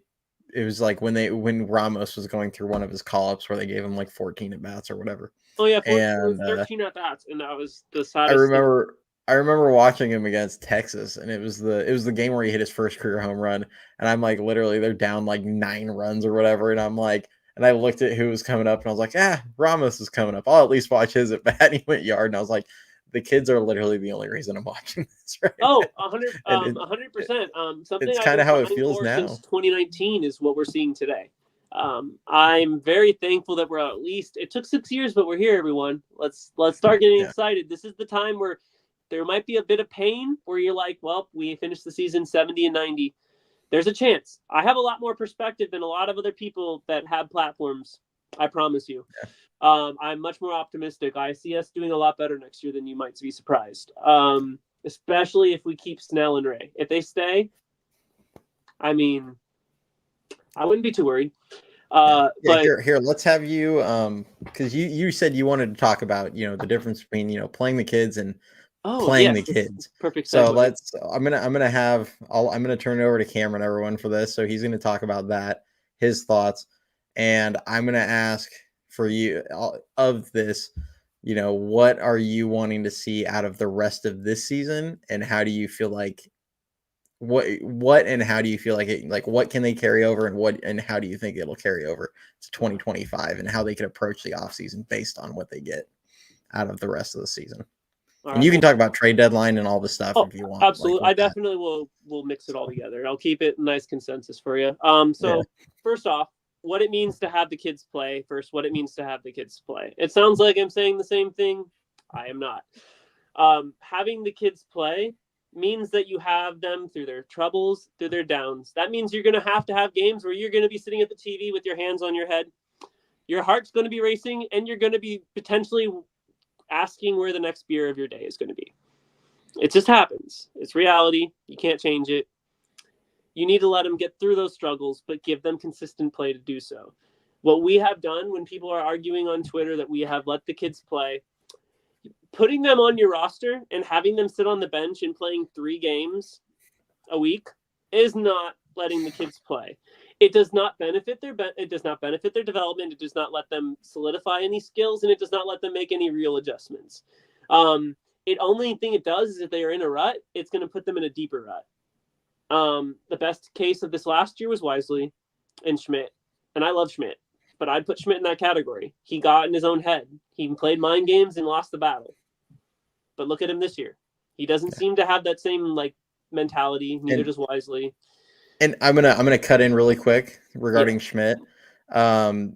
was like when Ramos was going through one of his call-ups where they gave him like 14 at bats or whatever. Oh yeah, 13 at bats, and that was the saddest. I remember watching him against Texas, and it was the game where he hit his first career home run, and I'm like, literally, they're down like 9 runs or whatever, and I'm like, and I looked at who was coming up, and I was like, Ramos is coming up. I'll at least watch his at bat. He went yard, and I was like, the kids are literally the only reason I'm watching this right now. 100%. Something it's kind of how it feels now. Since 2019 is what we're seeing today. I'm very thankful that we're at least. It took 6 years, but we're here, everyone. Let's start getting excited. This is the time where there might be a bit of pain, where you're like, well, we finished the season 70 and 90. There's a chance. I have a lot more perspective than a lot of other people that have platforms. I promise you. Yeah. I'm much more optimistic. I see us doing a lot better next year than you might be surprised. Especially if we keep Snell and Ray. If they stay, I mean, I wouldn't be too worried. But here, let's have you, because you said you wanted to talk about, the difference between, playing the kids and playing the kids. Perfect. So I'm gonna turn it over to Cameron, everyone, for this. So he's gonna talk about that, his thoughts, and I'm gonna ask for you of this. What are you wanting to see out of the rest of this season, and how do you feel like what and how do you feel like it, like what can they carry over, and how do you think it'll carry over to 2025, and how they can approach the offseason based on what they get out of the rest of the season? And you can talk about trade deadline and all the stuff if you want. Absolutely. I definitely will mix it all together. I'll keep it a nice consensus for you. First off, what it means to have the kids play. What it means to have the kids play. It sounds like I'm saying the same thing. I am not. Having the kids play means that you have them through their troubles, through their downs. That means you're going to have games where you're going to be sitting at the TV with your hands on your head. Your heart's going to be racing, and you're going to be potentially asking where the next beer of your day is going to be. It just happens. It's reality. You can't change it. You need to let them get through those struggles, but give them consistent play to do so. What we have done when people are arguing on Twitter that we have let the kids play, putting them on your roster and having them sit on the bench and playing 3 games a week is not letting the kids play. It does not benefit their development. It does not let them solidify any skills, and it does not let them make any real adjustments. The only thing it does is if they are in a rut, it's going to put them in a deeper rut. The best case of this last year was Wisely and Schmidt, and I love Schmidt, but I'd put Schmidt in that category. He got in his own head. He played mind games and lost the battle. But look at him this year. He doesn't seem to have that same like mentality. Neither does Wisely. And I'm gonna cut in really quick regarding Yeah. Schmidt.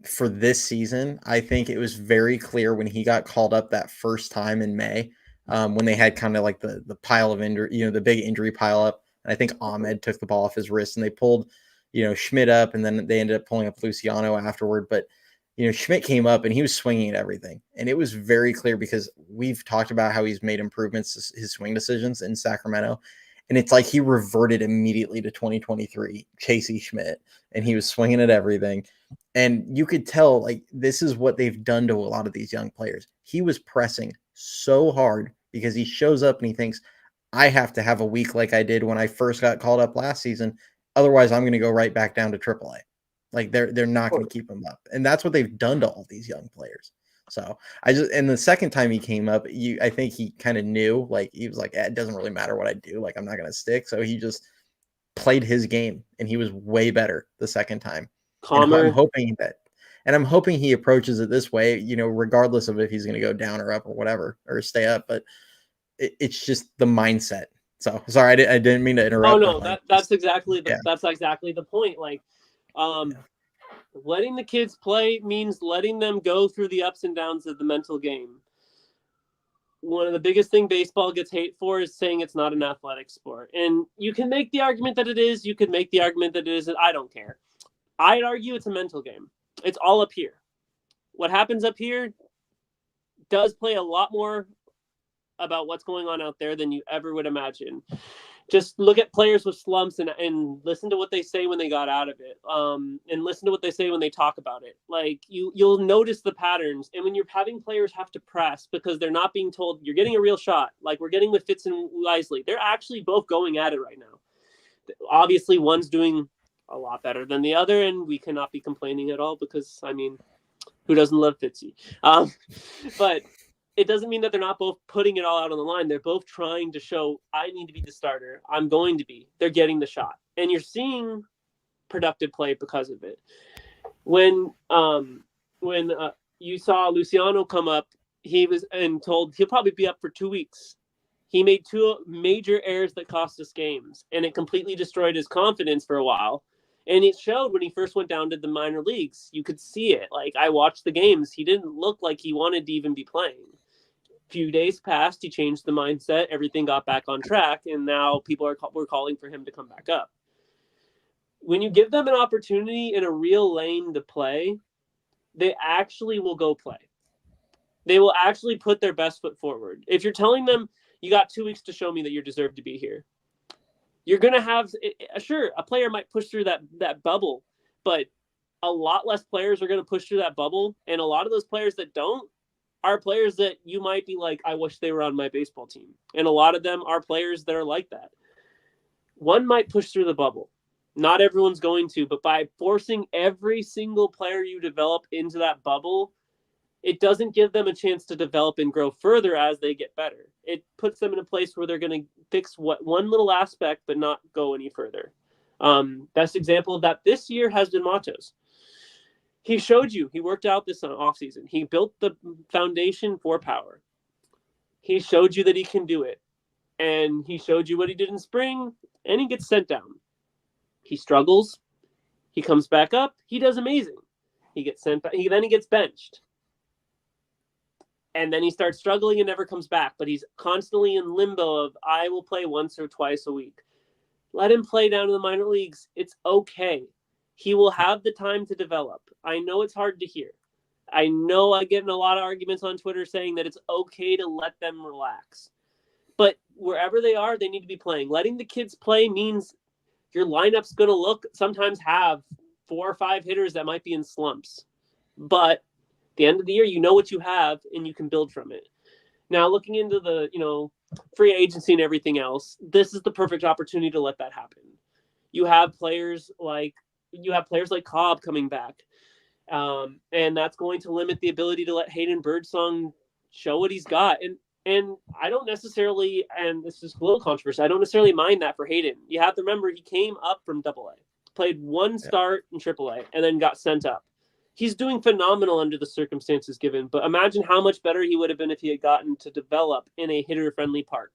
For this season, I think it was very clear when he got called up that first time in May, when they had kind of like the pile of injury, the big injury pile up. And I think Ahmed took the ball off his wrist, and they pulled, Schmidt up, and then they ended up pulling up Luciano afterward. But Schmidt came up and he was swinging at everything, and it was very clear because we've talked about how he's made improvements to his swing decisions in Sacramento. And it's like he reverted immediately to 2023, Chasey Schmidt, and he was swinging at everything. And you could tell, like, this is what they've done to a lot of these young players. He was pressing so hard because he shows up and he thinks, I have to have a week like I did when I first got called up last season. Otherwise, I'm going to go right back down to AAA. Like, they're not going to keep him up. And that's what they've done to all these young players. So and the second time he came up, I think he kind of knew, like, he was like, it doesn't really matter what I do. Like, I'm not going to stick. So he just played his game, and he was way better the second time. Calmer. And I'm hoping he approaches it this way, regardless of if he's going to go down or up or whatever, or stay up. But it's just the mindset. So sorry, I didn't mean to interrupt. Oh no, that's exactly the point. Like, letting the kids play means letting them go through the ups and downs of the mental game. One of the biggest thing baseball gets hate for is saying it's not an athletic sport. And you can make the argument that it is. You could make the argument that it isn't. I don't care. I'd argue it's a mental game. It's all up here. What happens up here does play a lot more about what's going on out there than you ever would imagine. Just look at players with slumps and listen to what they say when they got out of it. And listen to what they say when they talk about it. Like, you'll notice the patterns. And when you're having players have to press because they're not being told you're getting a real shot, like we're getting with Fitz and Wisely, they're actually both going at it right now. Obviously, one's doing a lot better than the other, and we cannot be complaining at all because, I mean, who doesn't love Fitzy? But it doesn't mean that they're not both putting it all out on the line. They're both trying to show, I need to be the starter. I'm going to be. They're getting the shot. And you're seeing productive play because of it. When you saw Luciano come up, he was told he'll probably be up for 2 weeks. He made 2 major errors that cost us games, and it completely destroyed his confidence for a while. And it showed when he first went down to the minor leagues. You could see it. Like, I watched the games. He didn't look like he wanted to even be playing. Few days passed, he changed the mindset, everything got back on track, and now people were calling for him to come back up. When you give them an opportunity in a real lane to play, they actually will go play. They will actually put their best foot forward. If you're telling them, you got 2 weeks to show me that you deserve to be here, you're going to have, sure, a player might push through that bubble, but a lot less players are going to push through that bubble, and a lot of those players that don't are players that you might be like, I wish they were on my baseball team. And a lot of them are players that are like that. One might push through the bubble. Not everyone's going to, but by forcing every single player you develop into that bubble, it doesn't give them a chance to develop and grow further as they get better. It puts them in a place where they're going to fix one little aspect, but not go any further. Best example of that this year has been Matos. He showed you, he worked out this offseason. He built the foundation for power. He showed you that he can do it. And he showed you what he did in spring, and he gets sent down. He struggles. He comes back up. He does amazing. He gets sent back. Then he gets benched. And then he starts struggling and never comes back. But he's constantly in limbo of, I will play once or twice a week. Let him play down in the minor leagues. It's okay. He will have the time to develop. I know it's hard to hear. I know I get in a lot of arguments on Twitter saying that it's okay to let them relax. But wherever they are, they need to be playing. Letting the kids play means your lineup's going to sometimes have 4 or 5 hitters that might be in slumps. But at the end of the year, you know what you have, and you can build from it. Now, looking into the, free agency and everything else, this is the perfect opportunity to let that happen. You have players like Cobb coming back. And that's going to limit the ability to let Hayden Birdsong show what he's got. And I don't necessarily, and this is a little controversial, I don't necessarily mind that for Hayden. You have to remember he came up from AA, played 1 start in AAA, and then got sent up. He's doing phenomenal under the circumstances given, but imagine how much better he would have been if he had gotten to develop in a hitter-friendly park.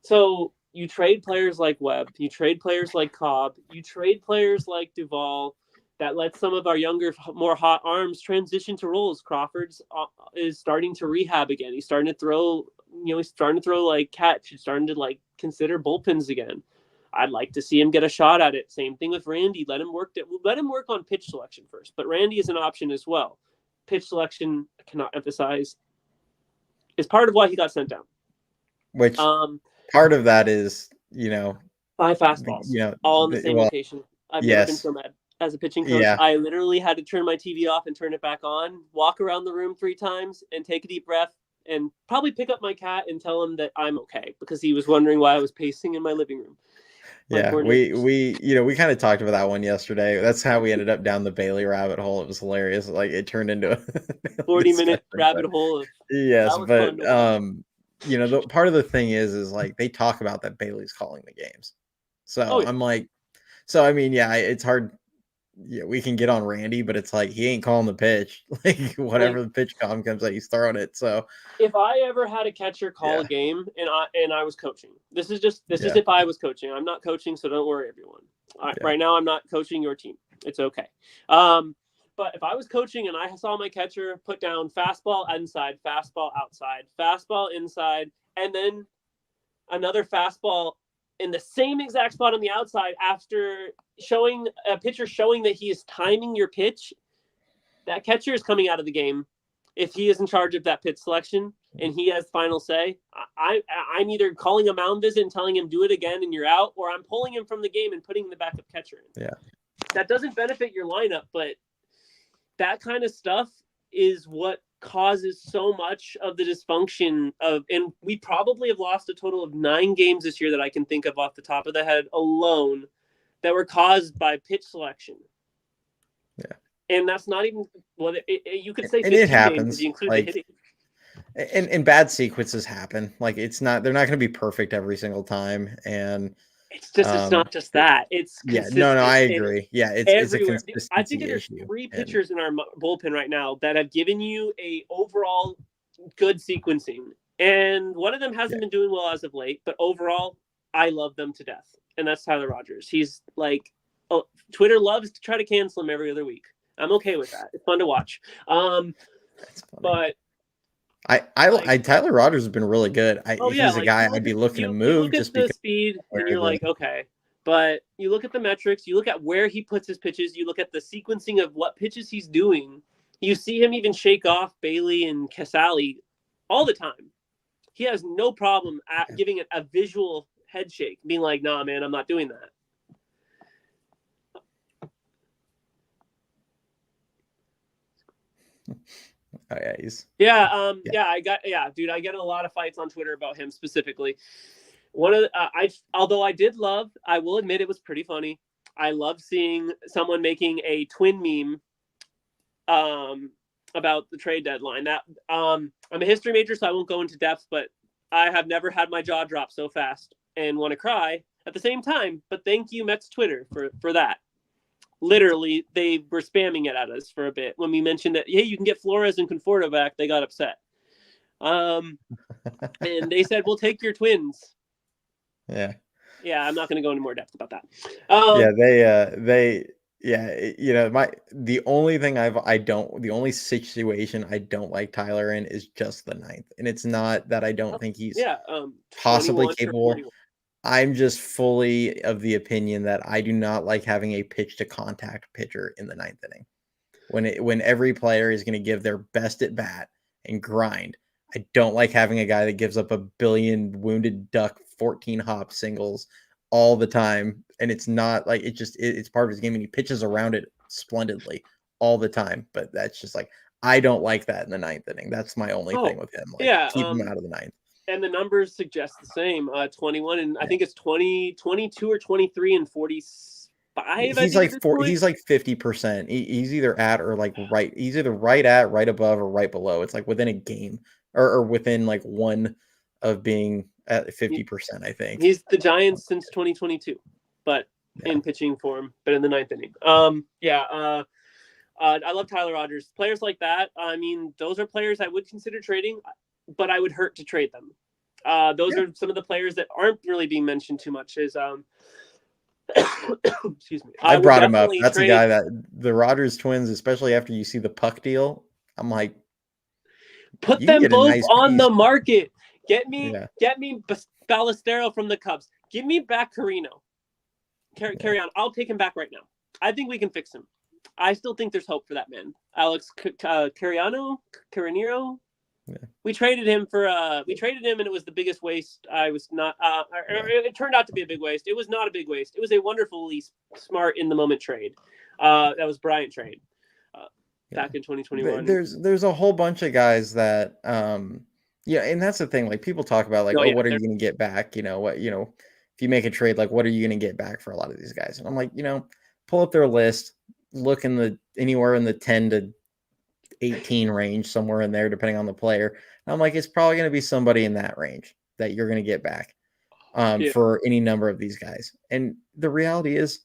So you trade players like Webb, you trade players like Cobb, you trade players like Duvall that let some of our younger, more hot arms transition to roles. Crawford's is starting to rehab again. He's starting to throw, he's starting to throw like catch. He's starting to like consider bullpens again. I'd like to see him get a shot at it. Same thing with Randy. Let him work on pitch selection first. But Randy is an option as well. Pitch selection, I cannot emphasize, is part of why he got sent down. Which part of that is, 5 fastballs, all in the same location. I've never been so mad as a pitching coach. Yeah. I literally had to turn my TV off and turn it back on, walk around the room 3 times and take a deep breath and probably pick up my cat and tell him that I'm okay, because he was wondering why I was pacing in my living room. Yeah, we kind of talked about that one yesterday. That's how we ended up down the Bailey rabbit hole. It was hilarious. Like, it turned into a 40-minute rabbit hole. Yes, but the part of the thing is like they talk about that Bailey's calling the games. So I'm like, I mean, yeah, it's hard. Yeah, we can get on Randy, but it's like he ain't calling the pitch. Like, whatever the pitch comes out, he's throwing it. So if I ever had a catcher call a game and I was coaching, this is if I was coaching. I'm not coaching, so don't worry, everyone. Right now, I'm not coaching your team. It's okay. But if I was coaching and I saw my catcher put down fastball inside, fastball outside, fastball inside, and then another fastball in the same exact spot on the outside after showing a pitcher showing that he is timing your pitch, that catcher is coming out of the game. If he is in charge of that pitch selection and he has final say, I'm either calling a mound visit and telling him do it again and you're out, or I'm pulling him from the game and putting the backup catcher in. Yeah. That doesn't benefit your lineup, but that kind of stuff is what causes so much of the dysfunction and we probably have lost a total of 9 games this year that I can think of off the top of the head alone that were caused by pitch selection. Yeah. And that's not even, you could say 15 it happens games if you include the hitting. And bad sequences happen. Like, they're not going to be perfect every single time. And it's not just that. It's consistent. No, I agree. Yeah, it's a consistency I think there's 3 pitchers in our bullpen right now that have given you a overall good sequencing, and one of them hasn't been doing well as of late. But overall, I love them to death, and that's Tyler Rogers. He's like, Twitter loves to try to cancel him every other week. I'm okay with that. It's fun to watch. But Tyler Rogers has been really good. He's a guy I'd be looking to move just because the speed, and you're like, okay. But you look at the metrics, you look at where he puts his pitches, you look at the sequencing of what pitches he's doing. You see him even shake off Bailey and Casali all the time. He has no problem giving it a visual head shake, being like, nah, man, I'm not doing that. Oh yeah, I get a lot of fights on Twitter about him specifically. One of although I will admit it was pretty funny. I love seeing someone making a twin meme about the trade deadline. That I'm a history major, so I won't go into depth, but I have never had my jaw drop so fast and want to cry at the same time. But thank you, Mets Twitter, for that. Literally, they were spamming it at us for a bit when we mentioned that, hey, you can get Flores and Conforto back. They got upset. And they said, we'll take your twins. Yeah. Yeah, I'm not going to go into more depth about that. The only situation I don't like Tyler in is just the 9th. And it's not that I don't think he's possibly capable. I'm just fully of the opinion that I do not like having a pitch to contact pitcher in the 9th inning. When every player is going to give their best at bat and grind. I don't like having a guy that gives up a billion wounded duck 14 hop singles all the time. And it's not like it's part of his game, and he pitches around it splendidly all the time. But that's just like, I don't like that in the 9th inning. That's my only thing with him. Keep him out of the 9th. And the numbers suggest the same. 21 and I think it's 22 or 23 and 45. He's like 50%. He's either at or like right. He's either right at, right above, or right below. It's like within a game or within like one of being at 50%. I think he's the Giants since 2022, but in pitching form, but in the 9th inning. I love Tyler Rogers. Players like that. I mean, those are players I would consider trading, but I would hurt to trade them. Those are some of the players that aren't really being mentioned too much. Excuse me. I would brought him up. definitely That's a trade. guy that the Rogers twins, especially after you see the Puck deal, I'm like, Put you can them get a both nice on piece. the market. Get me Yeah. Ballesteros from the Cubs. Give me back Carino. Carry on. I'll take him back right now. I think we can fix him. I still think there's hope for that man. Alex Carinero. Yeah. We traded him and it was the biggest waste. It turned out to be a big waste. It was not a big waste. It was a wonderfully smart in the moment trade. That was Bryant trade. Back in 2021. There's a whole bunch of guys that and that's the thing, like people talk about like, what are you going to get back? If you make a trade, like what are you going to get back for a lot of these guys? And I'm like, pull up their list, look anywhere in the 10 to 18 range, somewhere in there, depending on the player. And I'm like, it's probably going to be somebody in that range that you're going to get back for any number of these guys. And the reality is,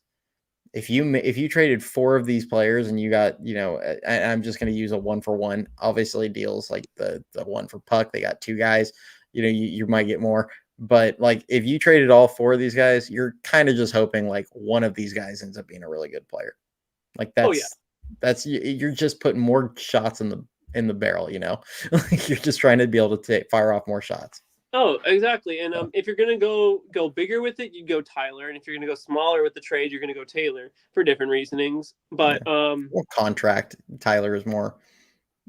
if you traded 4 of these players and you got, I'm just going to use a 1-for-1, obviously deals like the one for Puck, they got 2 guys, you might get more, but like if you traded all 4 of these guys, you're kind of just hoping like one of these guys ends up being a really good player. Like that's you're just putting more shots in the barrel, you're just trying to be able to fire off more shots. Oh, exactly. And if you're gonna go bigger with it, you go Tyler, and if you're gonna go smaller with the trade, you're gonna go Taylor for different reasonings. But contract, Tyler is more,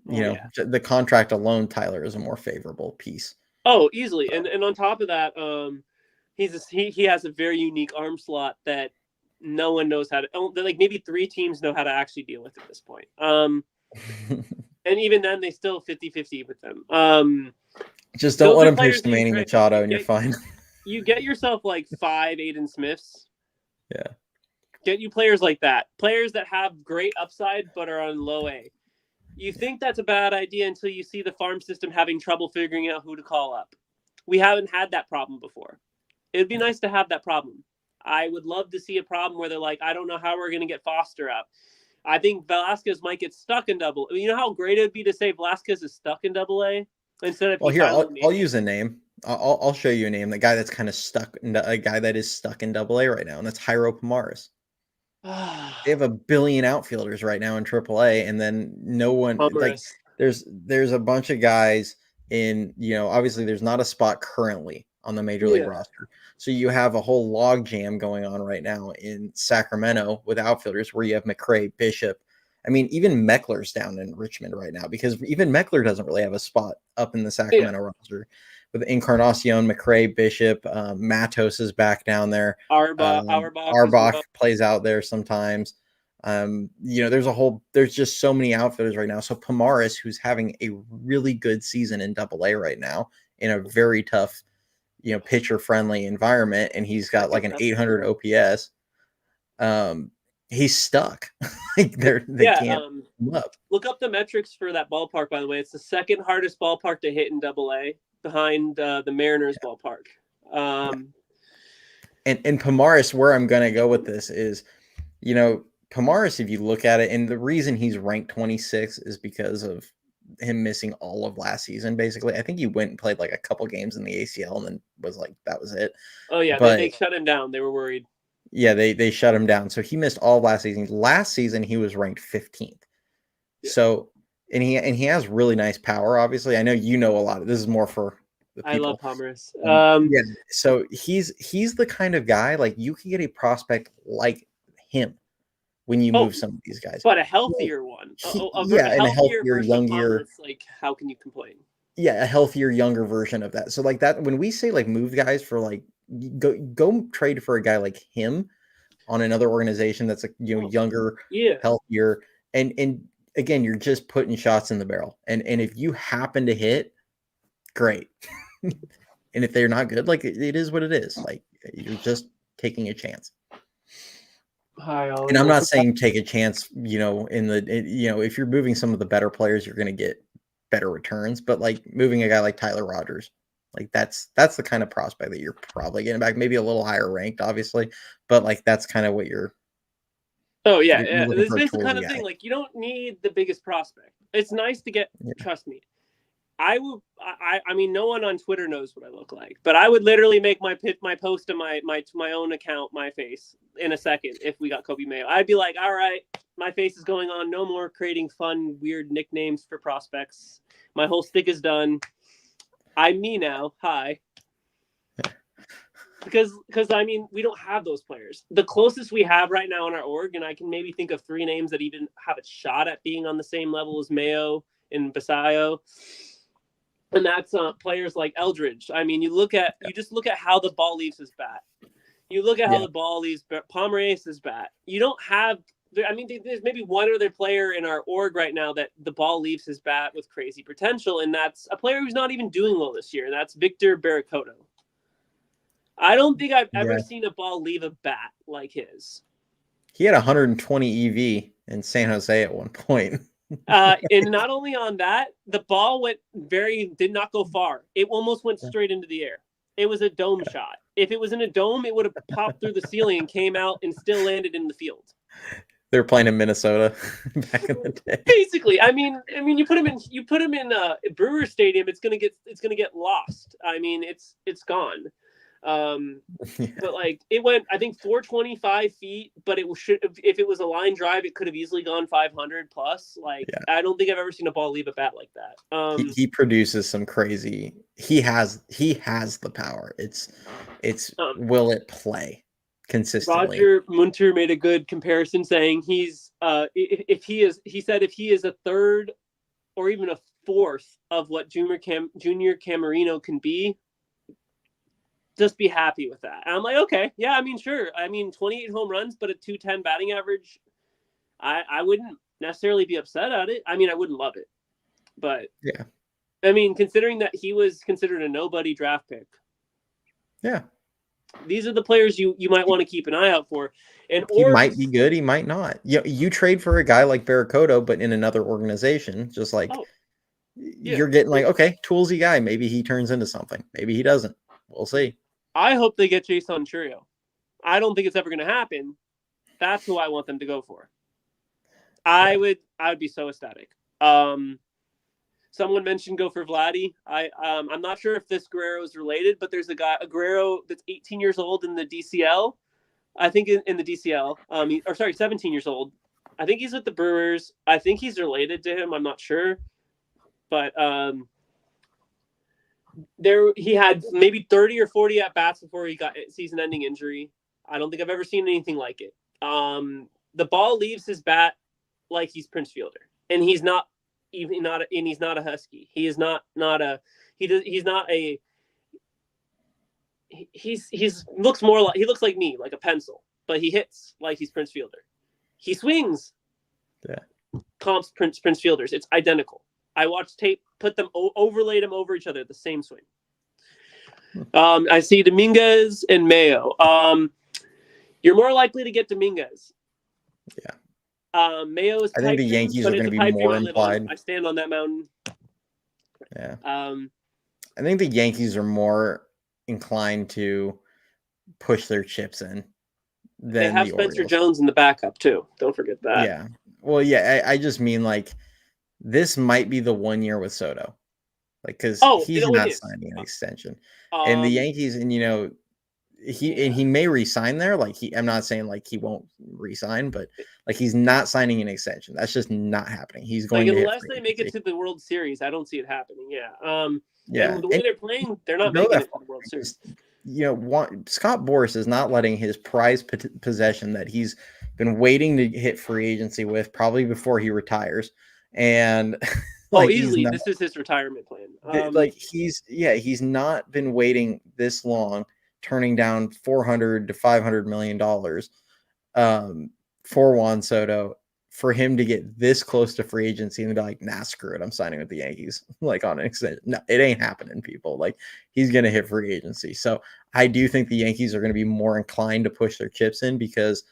the contract alone, Tyler is a more favorable piece. Oh, easily. And on top of that, he has a very unique arm slot that no one knows how to. Like maybe 3 teams know how to actually deal with at this point. And even then, they still 50-50 with them. Just don't let him pitch to Manny Machado, and you're fine. You get yourself like 5 Aiden Smiths. Yeah. Get you players like that. Players that have great upside but are on low A. You think that's a bad idea until you see the farm system having trouble figuring out who to call up. We haven't had that problem before. It would be nice to have that problem. I would love to see a problem where they're like, I don't know how we're going to get Foster up. I think Velasquez might get stuck in double. You know how great it would be to say Velasquez is stuck in double A? Instead of I'll use a name. I'll show you a name. The guy that's kind of stuck, a guy that is stuck in Double A right now, and that's Jairo Pomares. They have a billion outfielders right now in Triple A, and then no one like there's a bunch of guys in obviously there's not a spot currently on the major league roster, so you have a whole log jam going on right now in Sacramento with outfielders where you have McRae, Bishop. I mean, even Meckler's down in Richmond right now because even Meckler doesn't really have a spot up in the Sacramento roster. With Encarnacion, McRae, Bishop, Matos is back down there. Auerbach plays out there sometimes. There's just so many outfielders right now. So Pomares, who's having a really good season in Double A right now in a very tough, pitcher friendly environment, and he's got like an 800 OPS. He's stuck. Like they can't come up. Look up the metrics for that ballpark, by the way. It's the second hardest ballpark to hit in Double A behind the Mariners ballpark. And Pomares, where I'm going to go with this is, Pomares, if you look at it, and the reason he's ranked 26 is because of him missing all of last season, basically. I think he went and played like a couple games in the ACL and then was like, that was it. Oh, yeah, but they shut him down. They were worried. Yeah, they shut him down. So he missed all last season. Last season he was ranked 15th. Yeah. So and he has really nice power, obviously. I know a lot of this is more for the people. I love Pomares. Yeah. So he's the kind of guy like you can get a prospect like him when you move some of these guys. But a healthier one. And a healthier, younger. Like, how can you complain? Yeah, a healthier, younger version of that. So like that, when we say like move guys for like go trade for a guy like him on another organization that's like younger, healthier, and again, you're just putting shots in the barrel. And if you happen to hit, great. And if they're not good, like it is what it is. Like you're just taking a chance. And I'm not saying take a chance, if you're moving some of the better players, you're going to get better returns. But like moving a guy like Tyler Rogers, like that's the kind of prospect that you're probably getting back, maybe a little higher ranked, obviously, but like that's kind of what you're. Oh yeah, this is the kind of thing. Like you don't need the biggest prospect. It's nice to get. Trust me, I mean, no one on Twitter knows what I look like, but I would literally make my post to my own account, my face, in a second if we got Kobe Mayo. I'd be like, all right, my face is going on. No more creating fun, weird nicknames for prospects. My whole stick is done. I'm me now. Hi. Because I mean, we don't have those players. The closest we have right now in our org, and I can maybe think of 3 names that even have a shot at being on the same level as Mayo and Basayo. And that's players like Eldridge. I mean, you just look at how the ball leaves his bat. You look at how the ball leaves Pomerance's bat. You don't have. I mean, there's maybe one other player in our org right now that the ball leaves his bat with crazy potential, and that's a player who's not even doing well this year. And that's Victor Barracoto. I don't think I've ever seen a ball leave a bat like his. He had 120 EV in San Jose at one point. And not only on that, the ball did not go far. It almost went straight into the air. It was a dome shot. If it was in a dome, it would have popped through the ceiling and came out and still landed in the field. They were playing in Minnesota back in the day. Basically, I mean, you put him in a Brewer Stadium, it's gonna get lost. I mean, it's gone. But like it went, I think 425 feet, but if it was a line drive, it could have easily gone 500 plus. Like I don't think I've ever seen a ball leave a bat like that. He produces some crazy. He has the power. It's will it play consistently? Roger Munter made a good comparison, saying he's if he is a third or even a fourth of what Junior Camarino can be, just be happy with that. And I'm like, okay, yeah, I mean, sure. I mean, 28 home runs, but a 210 batting average. I wouldn't necessarily be upset at it. I mean, I wouldn't love it, but yeah. I mean, considering that he was considered a nobody draft pick. Yeah. These are the players you might want to keep an eye out for. And he might be good, he might not. You trade for a guy like Barracoto, but in another organization, just like you're getting like, okay, toolsy guy. Maybe he turns into something. Maybe he doesn't. We'll see. I hope they get Jason Churio. I don't think it's ever going to happen. That's who I want them to go for. I would be so ecstatic. Someone mentioned go for Vladdy. I'm not sure if this Guerrero is related, but there's a Guerrero that's 18 years old in the DCL. I think in the DCL. 17 years old. I think he's with the Brewers. I think he's related to him. I'm not sure, but he had maybe 30 or 40 at bats before he got season-ending injury. I don't think I've ever seen anything like it. The ball leaves his bat like he's Prince Fielder, and he's not a Husky. He is not a. He's not a. He looks more like, he looks like me, like a pencil, but he hits like he's Prince Fielder. He swings. Yeah. Comps Prince Fielders. It's identical. I watched tape, overlaid them over each other, the same swing. I see Dominguez and Mayo. You're more likely to get Dominguez. Yeah. Mayo is. I think the Yankees are going to be more implied. I stand on that mountain. Yeah. I think the Yankees are more inclined to push their chips in. They have Spencer Jones in the backup too. Don't forget that. Yeah. Well, yeah. I just mean like this might be the 1 year with Soto, like because he's not signing an extension, and the Yankees, and he may re-sign there. Like I'm not saying like he won't re-sign, but like he's not signing an extension. That's just not happening. He's going to unless they make it to the World Series. I don't see it happening. Yeah. Yeah. And the way they're playing, they're not making it to the World Series. Scott Boras is not letting his prized possession that he's been waiting to hit free agency with probably before he retires. And easily this is his retirement plan. He's not been waiting this long, turning down $400 to $500 million for Juan Soto, for him to get this close to free agency and be like, nah, screw it, I'm signing with the Yankees, like on an extension. No, it ain't happening, people. Like he's gonna hit free agency. So I do think the Yankees are going to be more inclined to push their chips in, because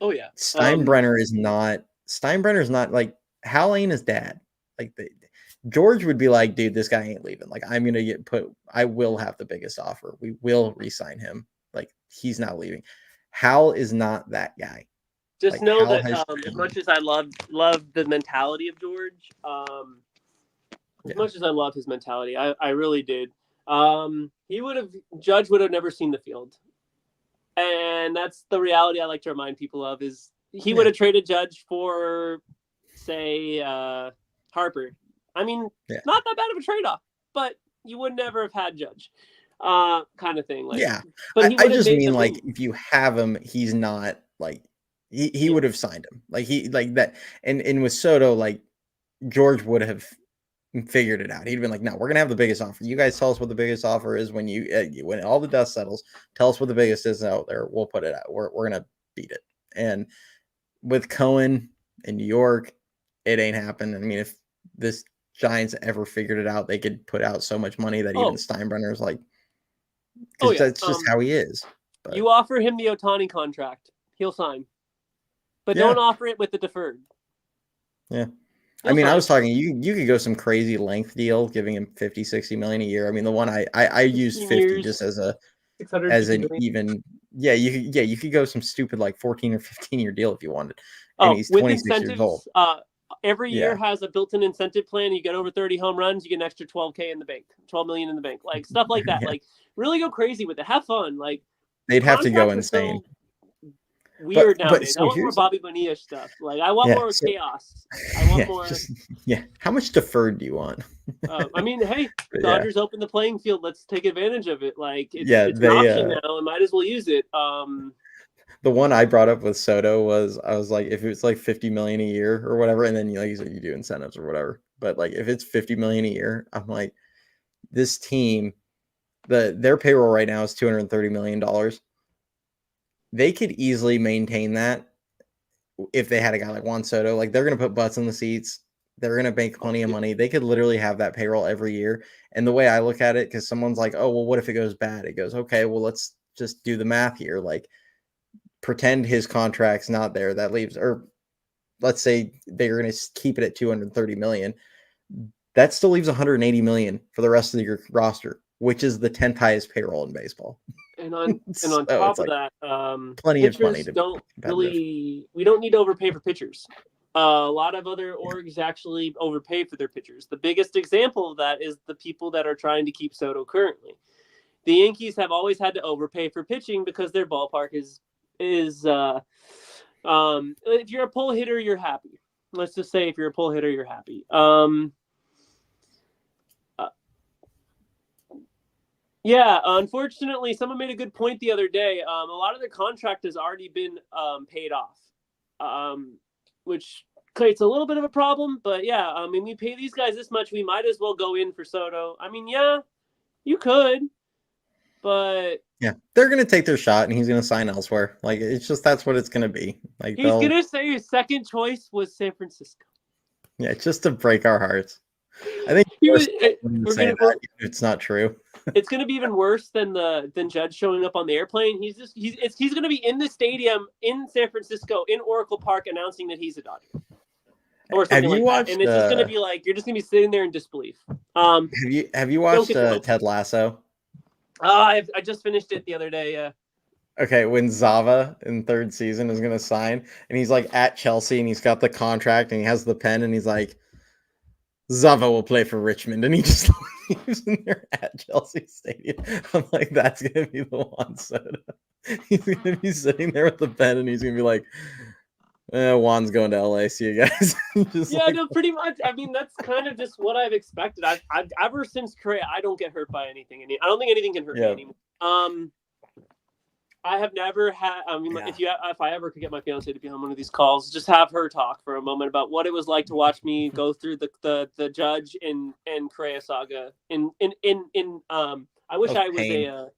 Steinbrenner's not like Hal ain't his dad. Like George would be like, dude, this guy ain't leaving. Like I'm gonna I will have the biggest offer. We will re-sign him. Like he's not leaving. Hal is not that guy. Just like, know that as much as I love the mentality of George, As much as I love his mentality, I really did. Judge would have never seen the field. And that's the reality I like to remind people of is he would have traded Judge for, say, Harper. I mean, not that bad of a trade-off, but you would never have had Judge, kind of thing. Like, but he I would have just made mean the like move. if you have him, he's not like he would have signed him like he like that. And with Soto, like George would have figured it out. He'd been like, no, we're gonna have the biggest offer. You guys tell us what the biggest offer is when when all the dust settles. Tell us what the biggest is out there. We'll put it out. We're gonna beat it. And with Cohen in New York, it ain't happened. I mean, if this Giants ever figured it out, they could put out so much money that even Steinbrenner's like, because that's just how he is. But you offer him the Ohtani contract, he'll sign. But don't offer it with the deferred. Yeah. I mean, I was talking, you could go some crazy length deal, giving him 50, 60 million a year. I mean, the one I used 50 years, just as an even, you could go some stupid like 14 or 15 year deal if you wanted. And he's 26 years old. Every year has a built-in incentive plan. You get over 30 home runs, you get an extra 12K in the bank, 12 million in the bank, like stuff like that. Like really go crazy with it. Have fun. Like they'd have to go insane. Weird nowadays. I want more Bobby Bonilla stuff. Like I want more chaos. I want more. How much deferred do you want? I mean, hey, Dodgers open the playing field. Let's take advantage of it. Like it's an option now, and might as well use it. The one I brought up with Soto was I was like, if it's like 50 million a year or whatever, and then like you said, you do incentives or whatever. But like if it's 50 million a year, I'm like, this team, their payroll right now is $230 million. They could easily maintain that if they had a guy like Juan Soto. Like they're going to put butts in the seats. They're going to make plenty of money. They could literally have that payroll every year. And the way I look at it, because someone's like, oh, well, what if it goes bad? It goes, okay, well, let's just do the math here. Like pretend his contract's not there. That leaves, or let's say they're going to keep it at 230 million. That still leaves 180 million for the rest of your roster, which is the 10th highest payroll in baseball. And on top of that, plenty of money to we don't need to overpay for pitchers. A lot of other orgs actually overpay for their pitchers. The biggest example of that is the people that are trying to keep Soto currently. The Yankees have always had to overpay for pitching because their ballpark is if you're a pull hitter, you're happy. Let's just say if you're a pull hitter, you're happy. Yeah, unfortunately, someone made a good point the other day. A lot of the contract has already been paid off, which creates a little bit of a problem. But yeah, I mean, we pay these guys this much, we might as well go in for Soto. I mean, yeah, you could, but yeah, they're gonna take their shot, and he's gonna sign elsewhere. Like it's just that's what it's gonna be. Like he's gonna say his second choice was San Francisco. Yeah, just to break our hearts. I think it's not true. It's going to be even worse than Judge showing up on the airplane. He's going to be in the stadium in San Francisco in Oracle Park announcing that he's a Dodger or something like that. And it's just going to be like you're just going to be sitting there in disbelief. Have you watched Ted Lasso? I just finished it the other day. Yeah. Okay, when Zava in third season is going to sign, and he's like at Chelsea, and he's got the contract, and he has the pen, and he's like, Zava will play for Richmond, and he just leaves in there at Chelsea Stadium. I'm like, that's gonna be the Juan Soto. He's gonna be sitting there with the pen, and he's gonna be like, Juan's going to LA. See you guys. No, pretty much. I mean, that's kind of just what I've expected. I've ever since Correa, I don't get hurt by anything. I don't think anything can hurt me anymore. I have never had. I mean, if I ever could get my fiance to be on one of these calls, just have her talk for a moment about what it was like to watch me go through the Judge and Correa saga. I wish I was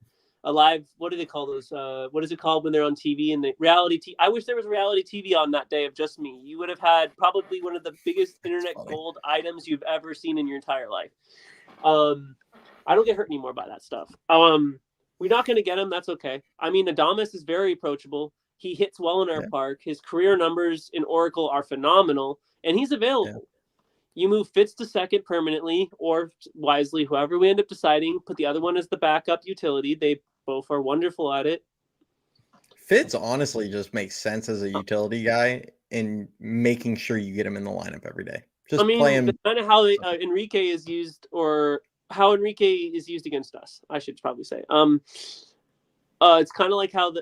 a live. What do they call those? What is it called when they're on TV and the reality TV? I wish there was reality TV on that day of just me. You would have had probably one of the biggest internet gold items you've ever seen in your entire life. I don't get hurt anymore by that stuff. We're not going to get him. That's okay. I mean, Adames is very approachable. He hits well in our park. His career numbers in Oracle are phenomenal, and he's available. Yeah. You move Fitz to second permanently, or wisely, whoever we end up deciding, put the other one as the backup utility. They both are wonderful at it. Fitz honestly just makes sense as a utility guy in making sure you get him in the lineup every day. Just play him. that's kind of how Enrique is used, or how Enrique is used against us, I should probably say. It's kind of like how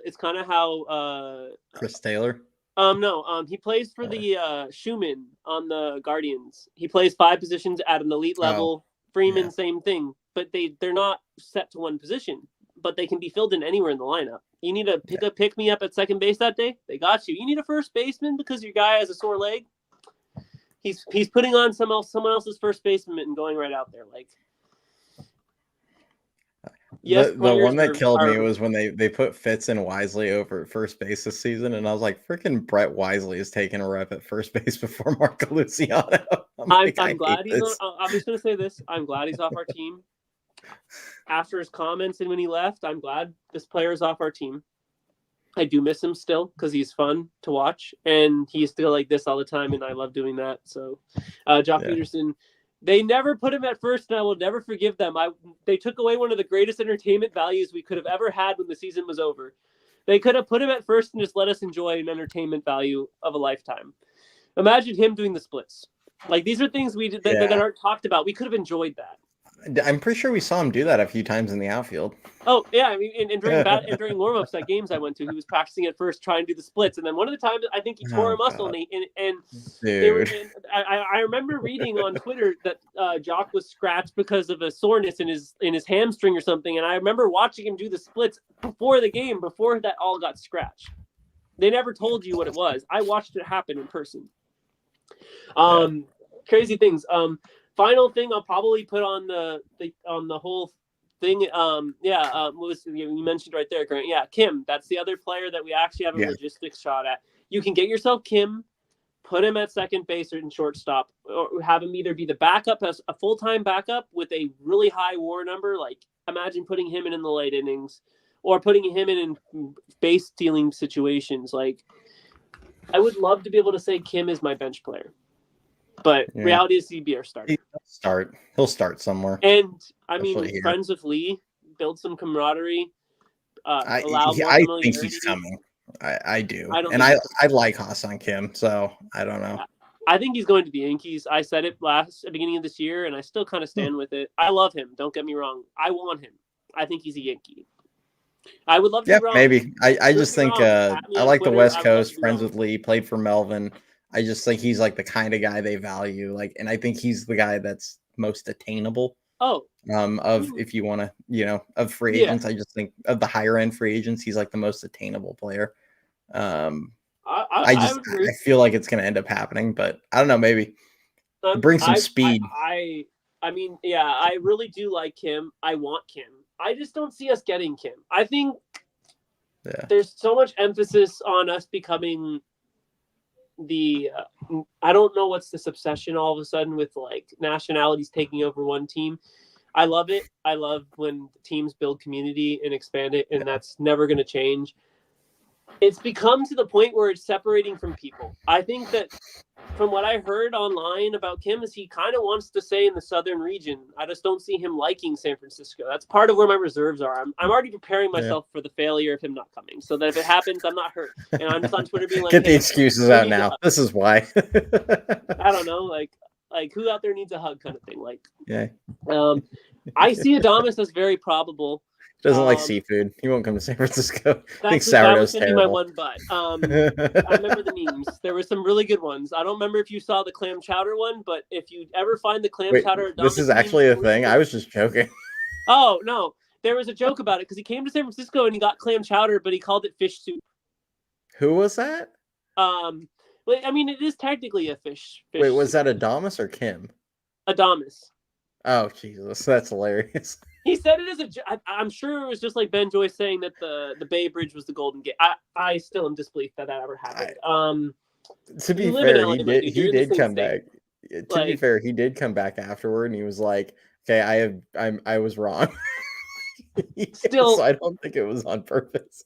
Chris Taylor. No, he plays for the Schumann on the Guardians. He plays 5 positions at an elite level. Freeman, same thing, but they're not set to one position, but they can be filled in anywhere in the lineup. You need to pick me up at second base that day, they got you. You need a first baseman because your guy has a sore leg. He's putting on someone else's first baseman and going right out there. Like, yes, the one that killed me was when they put Fitz and Wisely over at first base this season, and I was like, freaking Brett Wisely is taking a rep at first base before Marco Luciano. I'm glad he's on. I'm just going to say this. I'm glad he's off our team. After his comments and when he left, I'm glad this player is off our team. I do miss him still because he's fun to watch, and he's still like this all the time, and I love doing that. So, Jock Peterson, they never put him at first, and I will never forgive them. They took away one of the greatest entertainment values we could have ever had when the season was over. They could have put him at first and just let us enjoy an entertainment value of a lifetime. Imagine him doing the splits. Like, these are things that aren't talked about. We could have enjoyed that. I'm pretty sure we saw him do that a few times in the outfield. Oh yeah, I mean, and during warm-ups at games I went to, he was practicing at first, trying to do the splits, and then one of the times I think he tore a muscle, I remember reading on Twitter that Jock was scratched because of a soreness in his hamstring or something, and I remember watching him do the splits before the game, before that all got scratched. They never told you what it was. I watched it happen in person. Crazy things. Final thing I'll probably put on the whole thing. You mentioned right there, Grant. Yeah, Kim. That's the other player that we actually have a logistics shot at. You can get yourself Kim, put him at second base or in shortstop, or have him either be the backup as a full-time backup with a really high WAR number. Like, imagine putting him in the late innings, or putting him in base stealing situations. Like, I would love to be able to say Kim is my bench player. But reality is he'd be our starter. He'll start somewhere. And I mean, friends with Lee, build some camaraderie. I think he's coming. I do. I like Hassan Kim, so I don't know. I think he's going to the Yankees. I said it at the beginning of this year, and I still kind of stand with it. I love him. Don't get me wrong. I want him. I think he's a Yankee. I would love to be wrong. Maybe. I just think I like the West Coast, friends with Lee, played for Melvin. I just think he's like the kind of guy they value, and I think he's the guy that's most attainable. If you want to, of free agents, I just think of the higher end free agents, he's like the most attainable player. I feel like it's going to end up happening, but I don't know, maybe bring some speed. I really do like Kim. I want Kim. I just don't see us getting Kim. I think there's so much emphasis on us becoming I don't know what's this obsession all of a sudden with like nationalities taking over one team. I love it. I love when teams build community and expand it, and that's never going to change. It's become to the point where it's separating from people. I think that from what I heard online about Kim is he kind of wants to stay in the southern region. I just don't see him liking San Francisco. That's part of where my reserves are. I'm already preparing myself for the failure of him not coming, so that if it happens, I'm not hurt. And I'm just on Twitter being like, get the excuses out now. This is why. I don't know, like who out there needs a hug kind of thing. Like, I see Adames as very probable. Doesn't like seafood. He won't come to San Francisco. I think sourdough's terrible. My one butt. I remember the memes. There were some really good ones. I don't remember if you saw the clam chowder one, but if you ever find the clam chowder, this is actually a thing. I was just joking. Oh no, there was a joke about it because he came to San Francisco and he got clam chowder, but he called it fish soup. Who was that? Well, I mean, it is technically a fish. Wait, was that Adames or Kim? Adames. Oh Jesus, that's hilarious. He said it as I'm sure it was just like Ben Joyce saying that the Bay Bridge was the Golden Gate. I still am disbelief that ever happened. To be fair, he did come back. To be fair, he did come back afterward, and he was like, "Okay, I was wrong." Still, so I don't think it was on purpose.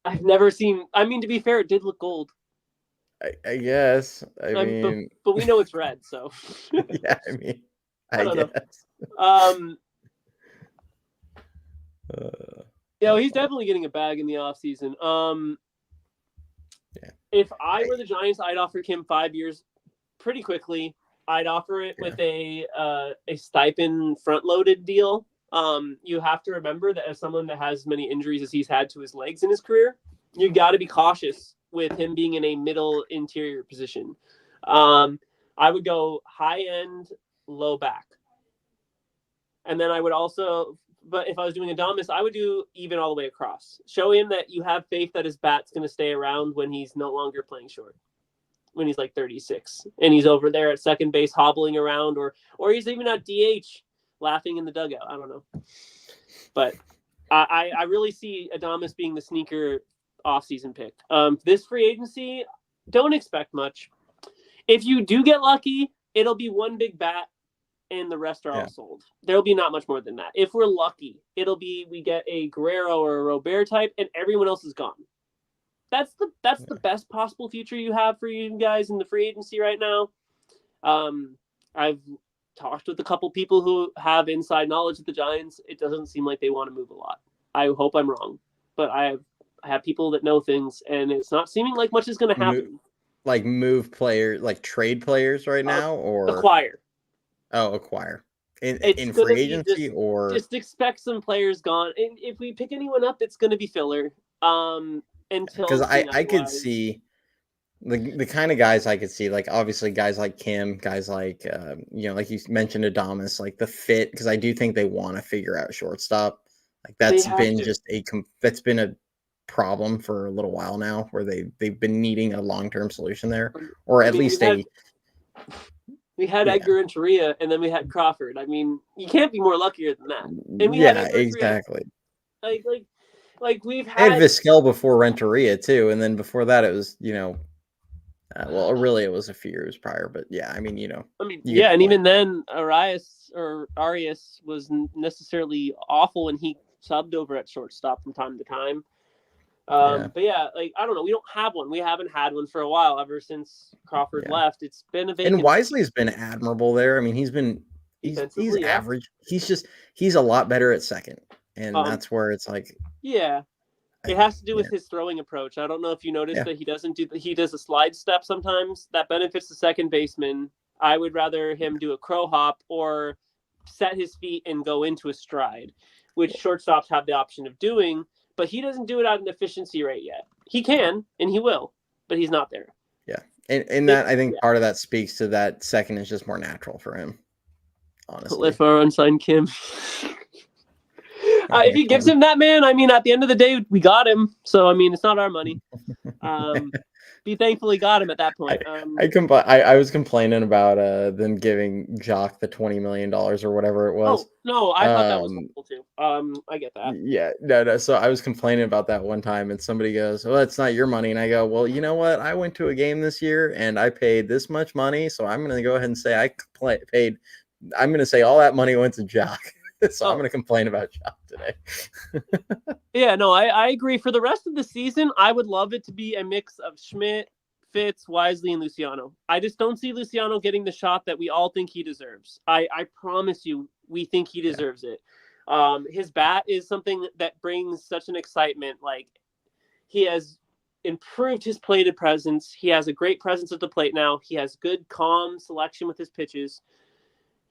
I've never seen. I mean, to be fair, it did look gold. I guess. I mean, but we know it's red, so. Yeah, I mean, I guess. He's definitely getting a bag in the offseason. If I were the Giants, I'd offer Kim 5 years, pretty quickly. I'd offer it with a stipend front-loaded deal. You have to remember that as someone that has as many injuries as he's had to his legs in his career, you got to be cautious with him being in a middle interior position. I would go high end, low back. And then I would also, but if I was doing Adames, I would do even all the way across. Show him that you have faith that his bat's going to stay around when he's no longer playing short, when he's like 36 and he's over there at second base hobbling around, or he's even at DH laughing in the dugout. I don't know. But I really see Adames being the sneaker offseason pick. This free agency, don't expect much. If you do get lucky, it'll be one big bat and the rest are all sold. There'll be not much more than that. If we're lucky, it'll be we get a Guerrero or a Robert type and everyone else is gone. That's the best possible future you have for you guys in the free agency right now. I've talked with a couple people who have inside knowledge of the Giants. It doesn't seem like they want to move a lot. I hope I'm wrong, but I have people that know things, and it's not seeming like much is going to happen. Move players, like trade players right now, or acquire. Oh, acquire in free agency, or just expect some players gone. And if we pick anyone up, it's going to be filler. Until because I could see the kind of guys I could see, like obviously guys like Kim, guys like like you mentioned Adames, like the fit, because I do think they want to figure out shortstop. Like that's been a problem for a little while now, where they've been needing a long-term solution there, or at least we had Edgar and Torria, and then we had Crawford. I mean, you can't be more luckier than that. And we had exactly. Like we've had Vizquel before Renteria too, and then before that it was really it was a few years prior, but and even then Arias wasn't necessarily awful, and he subbed over at shortstop from time to time. But I don't know. We don't have one. We haven't had one for a while, ever since Crawford left. It's been a vacancy. And Wisely's been admirable there. I mean, he's average. He's a lot better at second, and that's where it's like. Yeah, it has to do with his throwing approach. I don't know if you noticed that he does a slide step sometimes that benefits the second baseman. I would rather him do a crow hop or set his feet and go into a stride, which shortstops have the option of doing. But he doesn't do it at an efficiency rate yet. He can, and he will, but he's not there. Yeah, and that I think part of that speaks to that second is just more natural for him, honestly. Let for our unsigned Kim. If he gives him that, man, I mean, at the end of the day, we got him. So, I mean, it's not our money. Be thankful he got him at that point. I was complaining about them giving Jock the $20 million or whatever it was. Oh, no, I thought that was helpful too. I get that. Yeah, no. So I was complaining about that one time, and somebody goes, "Well, it's not your money." And I go, "Well, you know what? I went to a game this year, and I paid this much money, so I'm going to go ahead and say I'm going to say all that money went to Jock." So I'm going to complain about Jock today. Yeah, no, I agree. For the rest of the season, I would love it to be a mix of Schmidt, Fitz, Wisely, and Luciano. I just don't see Luciano getting the shot that we all think he deserves. I promise you, we think he deserves it. His bat is something that brings such an excitement. Like, he has improved his plated presence. He has a great presence at the plate now. He has good, calm selection with his pitches.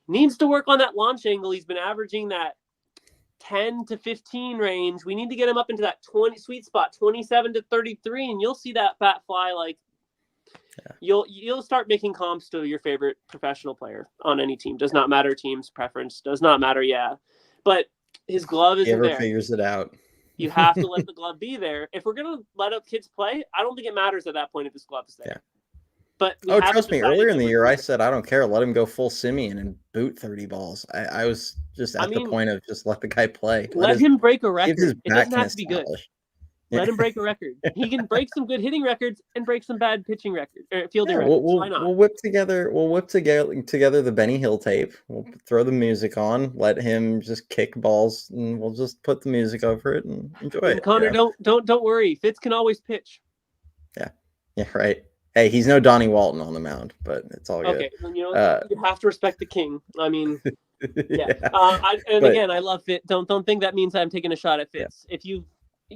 Needs to work on that launch angle. He's been averaging that 10 to 15 range. We need to get him up into that 20 sweet spot, 27 to 33, and you'll see that bat fly. Like, you'll start making comps to your favorite professional player on any team. Does not matter team's preference. Does not matter. Yeah, but his glove isn't there. Figures it out. You have to let the glove be there. If we're gonna let up kids play, I don't think it matters at that point if his glove is there. Yeah. But trust me, earlier in the year, I said, I don't care. Let him go full Simeon and boot 30 balls. I was just at the point of just let the guy play. Let him break a record. It doesn't have to be good. Let him break a record. He can break some good hitting records and break some bad pitching records or fielding records. Why not? We'll whip together the Benny Hill tape. We'll throw the music on. Let him just kick balls, and we'll just put the music over it and enjoy it. Connor, don't worry. Fitz can always pitch. Yeah, right. Hey, he's no Donnie Walton on the mound, but it's all good. Okay, you have to respect the king. I mean, yeah. Again, I love Fitz. Don't think that means I'm taking a shot at Fitz. Yeah. If you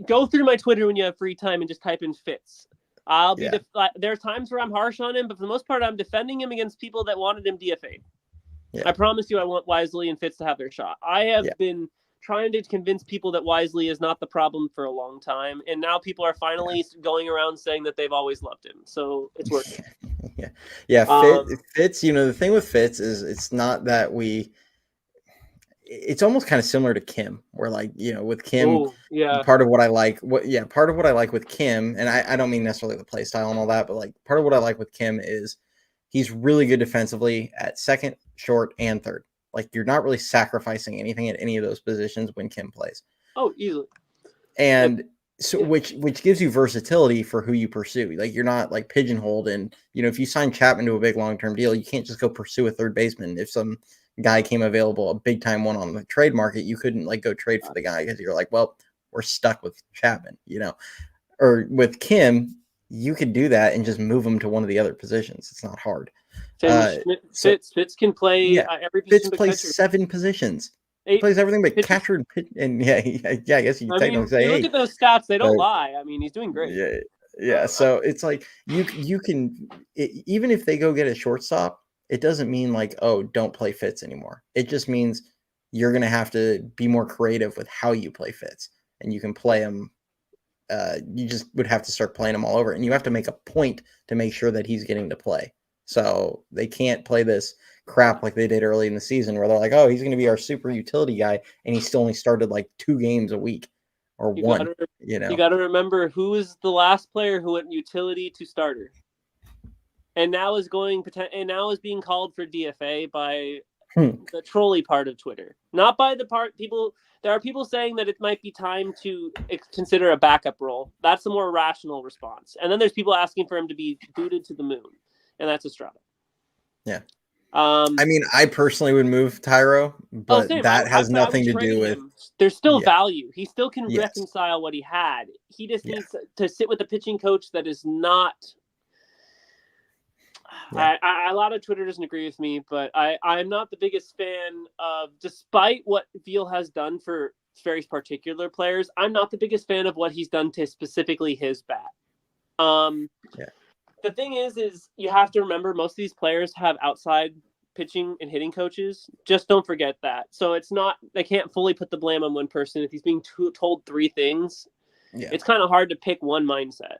go through my Twitter when you have free time and just type in Fitz, I'll be there are times where I'm harsh on him, but for the most part, I'm defending him against people that wanted him DFA'd. Yeah. I promise you I want Wisely and Fitz to have their shot. I have been trying to convince people that Wisely is not the problem for a long time, and now people are finally going around saying that they've always loved him. So it's working. Fitz, the thing with Fitz is it's not that it's almost kind of similar to Kim, where with Kim, part of what I like with Kim, and I don't mean necessarily the play style and all that, but part of what I like with Kim is he's really good defensively at second, short, and third. You're not really sacrificing anything at any of those positions when Kim plays. Oh, easily. And which gives you versatility for who you pursue. You're not pigeonholed, and if you sign Chapman to a big long-term deal, you can't just go pursue a third baseman. If some guy came available, a big time one on the trade market, you couldn't go trade for the guy because you're well, we're stuck with Chapman, or with Kim, you could do that and just move him to one of the other positions. It's not hard. Fitz can play every position. Fitz plays 7 positions. He plays everything but catcher and pitch. And I guess you technically say, you look at those stats, they don't lie. I mean, he's doing great. Yeah. So it's you can, even if they go get a shortstop, it doesn't mean don't play Fitz anymore. It just means you're going to have to be more creative with how you play Fitz, and you can play him. You just would have to start playing him all over, and you have to make a point to make sure that he's getting to play. So they can't play this crap like they did early in the season where they're oh, he's going to be our super utility guy, and he still only started 2 games a week or one. You got to remember who is the last player who went utility to starter. And now is being called for DFA by the trolley part of Twitter, not by the part people. There are people saying that it might be time to consider a backup role. That's the more rational response. And then there's people asking for him to be booted to the moon, and that's Estrada. Yeah. I mean, I personally would move Tyro, but that has nothing to do with. There's still value. He still can reconcile what he had. He just needs to sit with a pitching coach that is not. A lot of Twitter doesn't agree with me, but I'm not the biggest fan of, despite what Veal has done for very particular players, I'm not the biggest fan of what he's done to specifically his bat. The thing is you have to remember most of these players have outside pitching and hitting coaches. Just don't forget that. So it's not, they can't fully put the blame on one person. If he's being told 3 things, it's kind of hard to pick one mindset.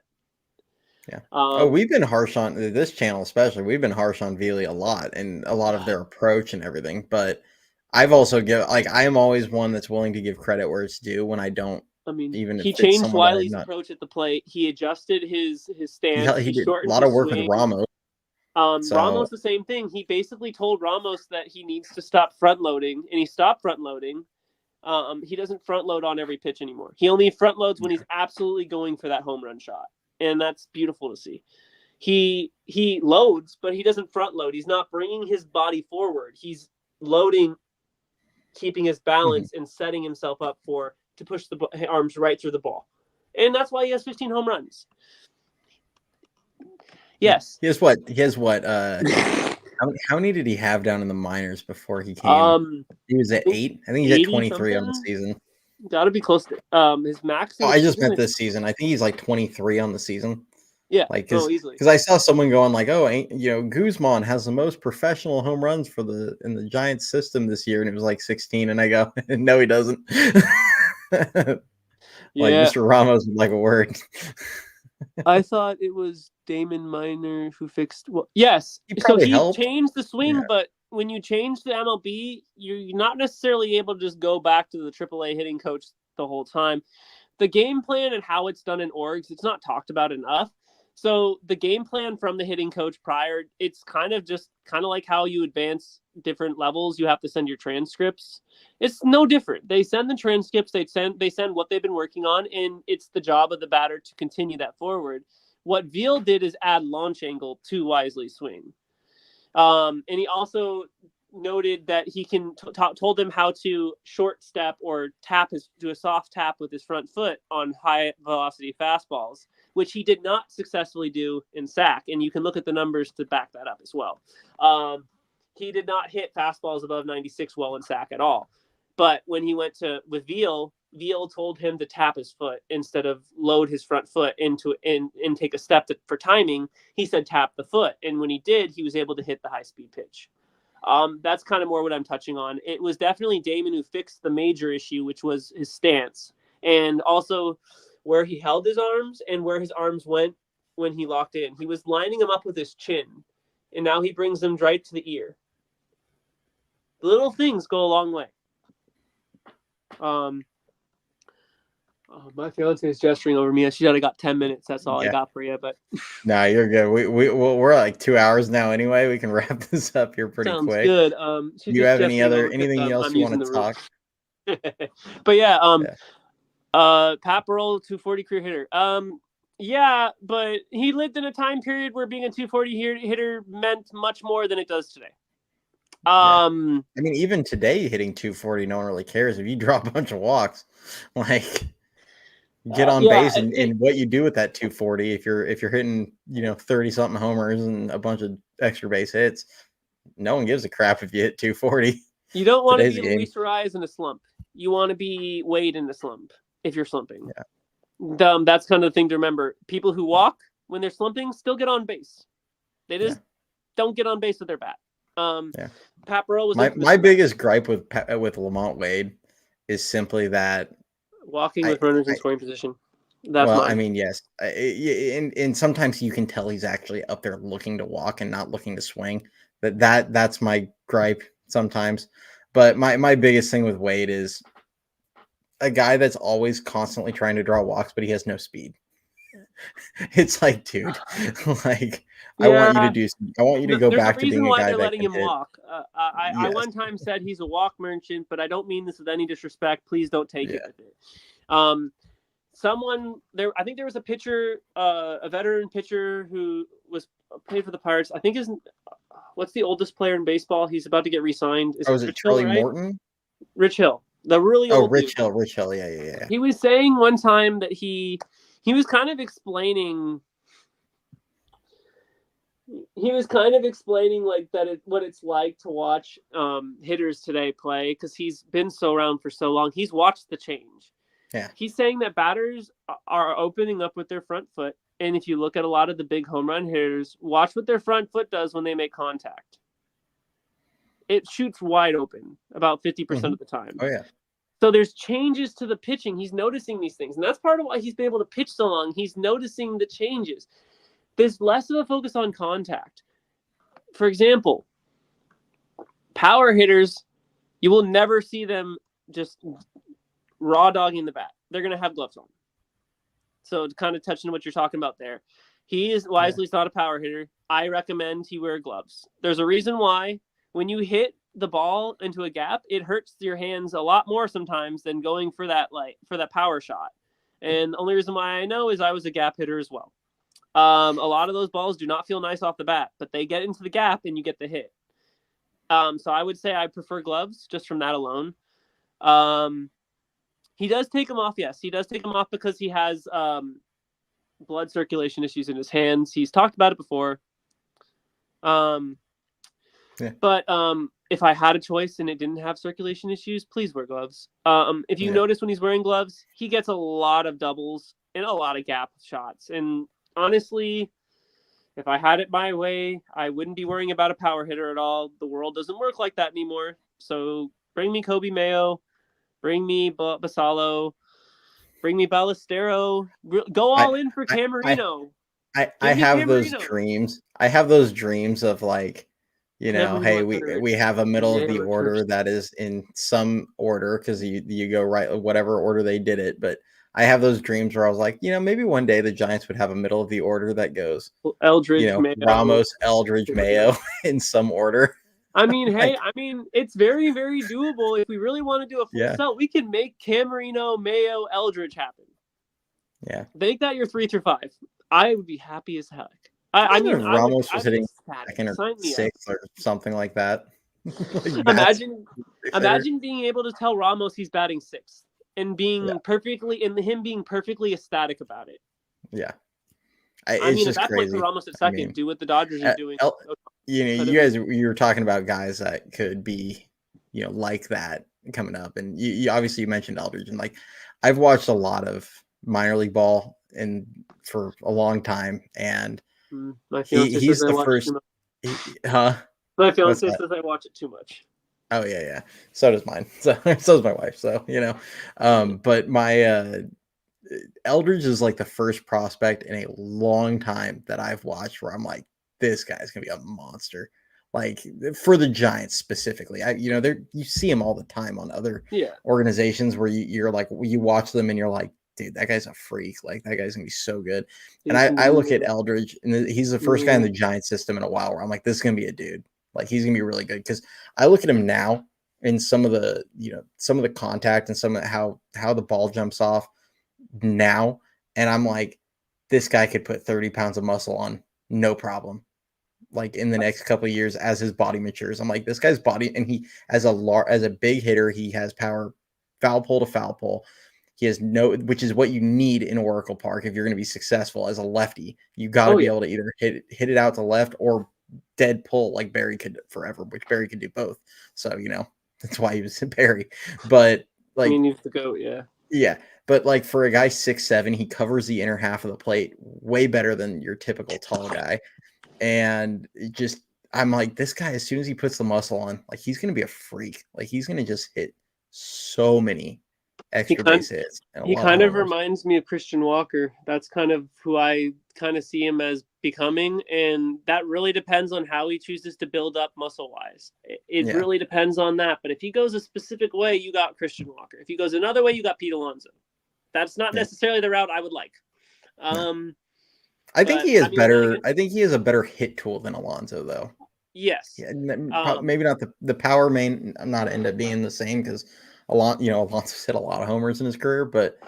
Yeah. We've been harsh on this channel, especially. We've been harsh on Veely a lot and a lot of their approach and everything. But I've also I am always one that's willing to give credit where it's due when I don't. I mean, he changed Wiley's approach at the plate. He adjusted his stance. He did a lot of work with Ramos. Ramos, the same thing. He basically told Ramos that he needs to stop front loading, and he stopped front loading. He doesn't front load on every pitch anymore. He only front loads when he's absolutely going for that home run shot. And that's beautiful to see. He loads, but he doesn't front load. He's not bringing his body forward. He's loading, keeping his balance, and setting himself up to push the arms right through the ball. And that's why he has 15 home runs. Yes. He has what? How many did he have down in the minors before he came? He was at 8. I think he's at 23 on the season. Got to be close to his max. I just meant this season. I think he's 23 on the season. Yeah, easily. Because I saw someone going Guzman has the most professional home runs in the Giants system this year, and it was 16. And I go, no, he doesn't. Mr. Ramos would like a word. I thought it was Damon Minor who fixed. Well, yes, he changed the swing, but when you change the MLB, you're not necessarily able to just go back to the AAA hitting coach the whole time. The game plan and how it's done in orgs, it's not talked about enough. So the game plan from the hitting coach prior, it's kind of like how you advance different levels. You have to send your transcripts. It's no different. They send the transcripts. They send what they've been working on, and it's the job of the batter to continue that forward. What Veal did is add launch angle to Wisely's swing. And he also noted that he told him how to short step or do a soft tap with his front foot on high velocity fastballs, which he did not successfully do in sack. And you can look at the numbers to back that up as well. He did not hit fastballs above 96 well in sack at all. But when he went with Veal told him to tap his foot instead of load his front foot into and take a step for timing. He said tap the foot, and when he did, he was able to hit the high speed pitch. That's kind of more what I'm touching on. It was definitely Damon who fixed the major issue, which was his stance, and also where he held his arms and where his arms went when he locked in. He was lining them up with his chin, and now he brings them right to the ear. The little things go a long way. My fiance is gesturing over me. She said I got 10 minutes. That's all I got for you. But no, you're good. We're like 2 hours now anyway. We can wrap this up here pretty sounds quick. good. Do you have anything else you want to talk? But Pat Burrell, 240 career hitter. Yeah, but he lived in a time period where being a 240 hitter meant much more than it does today. I mean, even today, hitting 240, no one really cares. If you draw a bunch of walks, like get on base and what you do with that 240. If you're hitting 30 something homers and a bunch of extra base hits, no one gives a crap if you hit 240. You don't want to be Luis Ariz in a slump. You want to be Wade in a slump if you're slumping. Yeah. That's kind of the thing to remember. People who walk when they're slumping still get on base. They just don't get on base with their bat. Pat Burrell was my biggest gripe with Lamont Wade is simply that walking with runners in scoring position. That's I mean, yes, and sometimes you can tell he's actually up there looking to walk and not looking to swing. That's my gripe sometimes. But my biggest thing with Wade is a guy that's always constantly trying to draw walks, but he has no speed. It's like, dude, like I want you to go back to being a guy that can hit. Walk. I one time said he's a walk merchant, but I don't mean this with any disrespect. Please don't take it with it. Someone there, I think there was a pitcher, a veteran pitcher who was played for the Pirates. I think what's the oldest player in baseball? He's about to get re-signed. Is it Charlie Morton? Rich Hill, the really old. Rich Hill, yeah. He was saying one time that he was kind of explaining. He was kind of explaining like what it's like to watch hitters today play because he's been so around for so long. He's watched the change. Yeah. He's saying that batters are opening up with their front foot, and if you look at a lot of the big home run hitters, watch what their front foot does when they make contact. It shoots wide open about 50% of the time. Oh yeah. So there's changes to the pitching. He's noticing these things, and that's part of why he's been able to pitch so long. He's noticing the changes. There's less of a focus on contact. For example, power hitters, you will never see them just raw dogging the bat. They're going to have gloves on. So kind of touching what you're talking about there. He is wisely not a power hitter. I recommend he wear gloves. There's a reason why when you hit the ball into a gap, it hurts your hands a lot more sometimes than going for that power shot. And the only reason why I know is I was a gap hitter as well. A lot of those balls do not feel nice off the bat, but they get into the gap and you get the hit. So I would say I prefer gloves just from that alone. He does take them off. Yes, he does take them off because he has blood circulation issues in his hands. He's talked about it before. But if I had a choice and it didn't have circulation issues, please wear gloves. If you notice when he's wearing gloves, he gets a lot of doubles and a lot of gap shots. And honestly, if I had it my way, I wouldn't be worrying about a power hitter at all. The world doesn't work like that anymore. So bring me Kobe Mayo, bring me Basallo, bring me Ballestero. Go all in for Camerino. I have those dreams. I have those dreams of like, hey, we have a middle of the order that is in some order because you go right whatever order they did it, but I have those dreams where I was like, maybe one day the Giants would have a middle of the order that goes Eldridge, Mayo. Ramos, Eldridge, Mayo in some order. I mean, hey, it's very, very doable. If we really want to do a full sell, we can make Camerino, Mayo, Eldridge happen. Yeah. Make that your 3 through 5. I would be happy as heck. I mean, Ramos was hitting second or sixth or something like that. Imagine being able to tell Ramos he's batting sixth. And being him being perfectly ecstatic about it. Yeah. I mean, at that point, for Ramos at second, do what the Dodgers are doing. You were talking about guys that could be, like that. coming up. And you obviously you mentioned Eldridge, and like I've watched a lot of minor league ball and for a long time, and My fiance he's says I the watch it too first. much. Huh? My What's fiance that? says I watch it too much. Oh yeah. So does mine. So does my wife. So but my Eldridge is like the first prospect in a long time that I've watched where I'm like, this guy's gonna be a monster. Like for the Giants specifically, you see him all the time on other Yeah. organizations where you're like, you watch them and you're like, dude, that guy's a freak. Like that guy's gonna be so good. And I look at Eldridge, and he's the first guy in the Giant system in a while where I'm like, this is gonna be a dude. Like he's gonna be really good because I look at him now in some of the contact and some of how the ball jumps off now, and I'm like, this guy could put 30 pounds of muscle on, no problem. Like in the next couple of years as his body matures, I'm like, this guy's body, and he as a big hitter, he has power, foul pole to foul pole. He has which is what you need in Oracle Park if you're going to be successful as a lefty. You got to be able to either hit it out to left or dead pull like Barry could forever, which Barry could do both. So that's why he was Barry. But like, he's the GOAT, yeah. Yeah, but like for a guy 6'7", he covers the inner half of the plate way better than your typical tall guy. And I'm like, this guy, as soon as he puts the muscle on, like he's gonna be a freak. Like he's gonna just hit so many extra base hits. And he kind of reminds me of Christian Walker. That's kind of who I kind of see him as becoming, and that really depends on how he chooses to build up muscle wise. It really depends on that. But if he goes a specific way, you got Christian Walker. If he goes another way, you got Pete Alonso. That's not necessarily the route I would like. I think he is better. I think he has a better hit tool than Alonso, though. Yes. Yeah, maybe not the power may not end up being the same because Alonso's hit a lot of homers in his career, but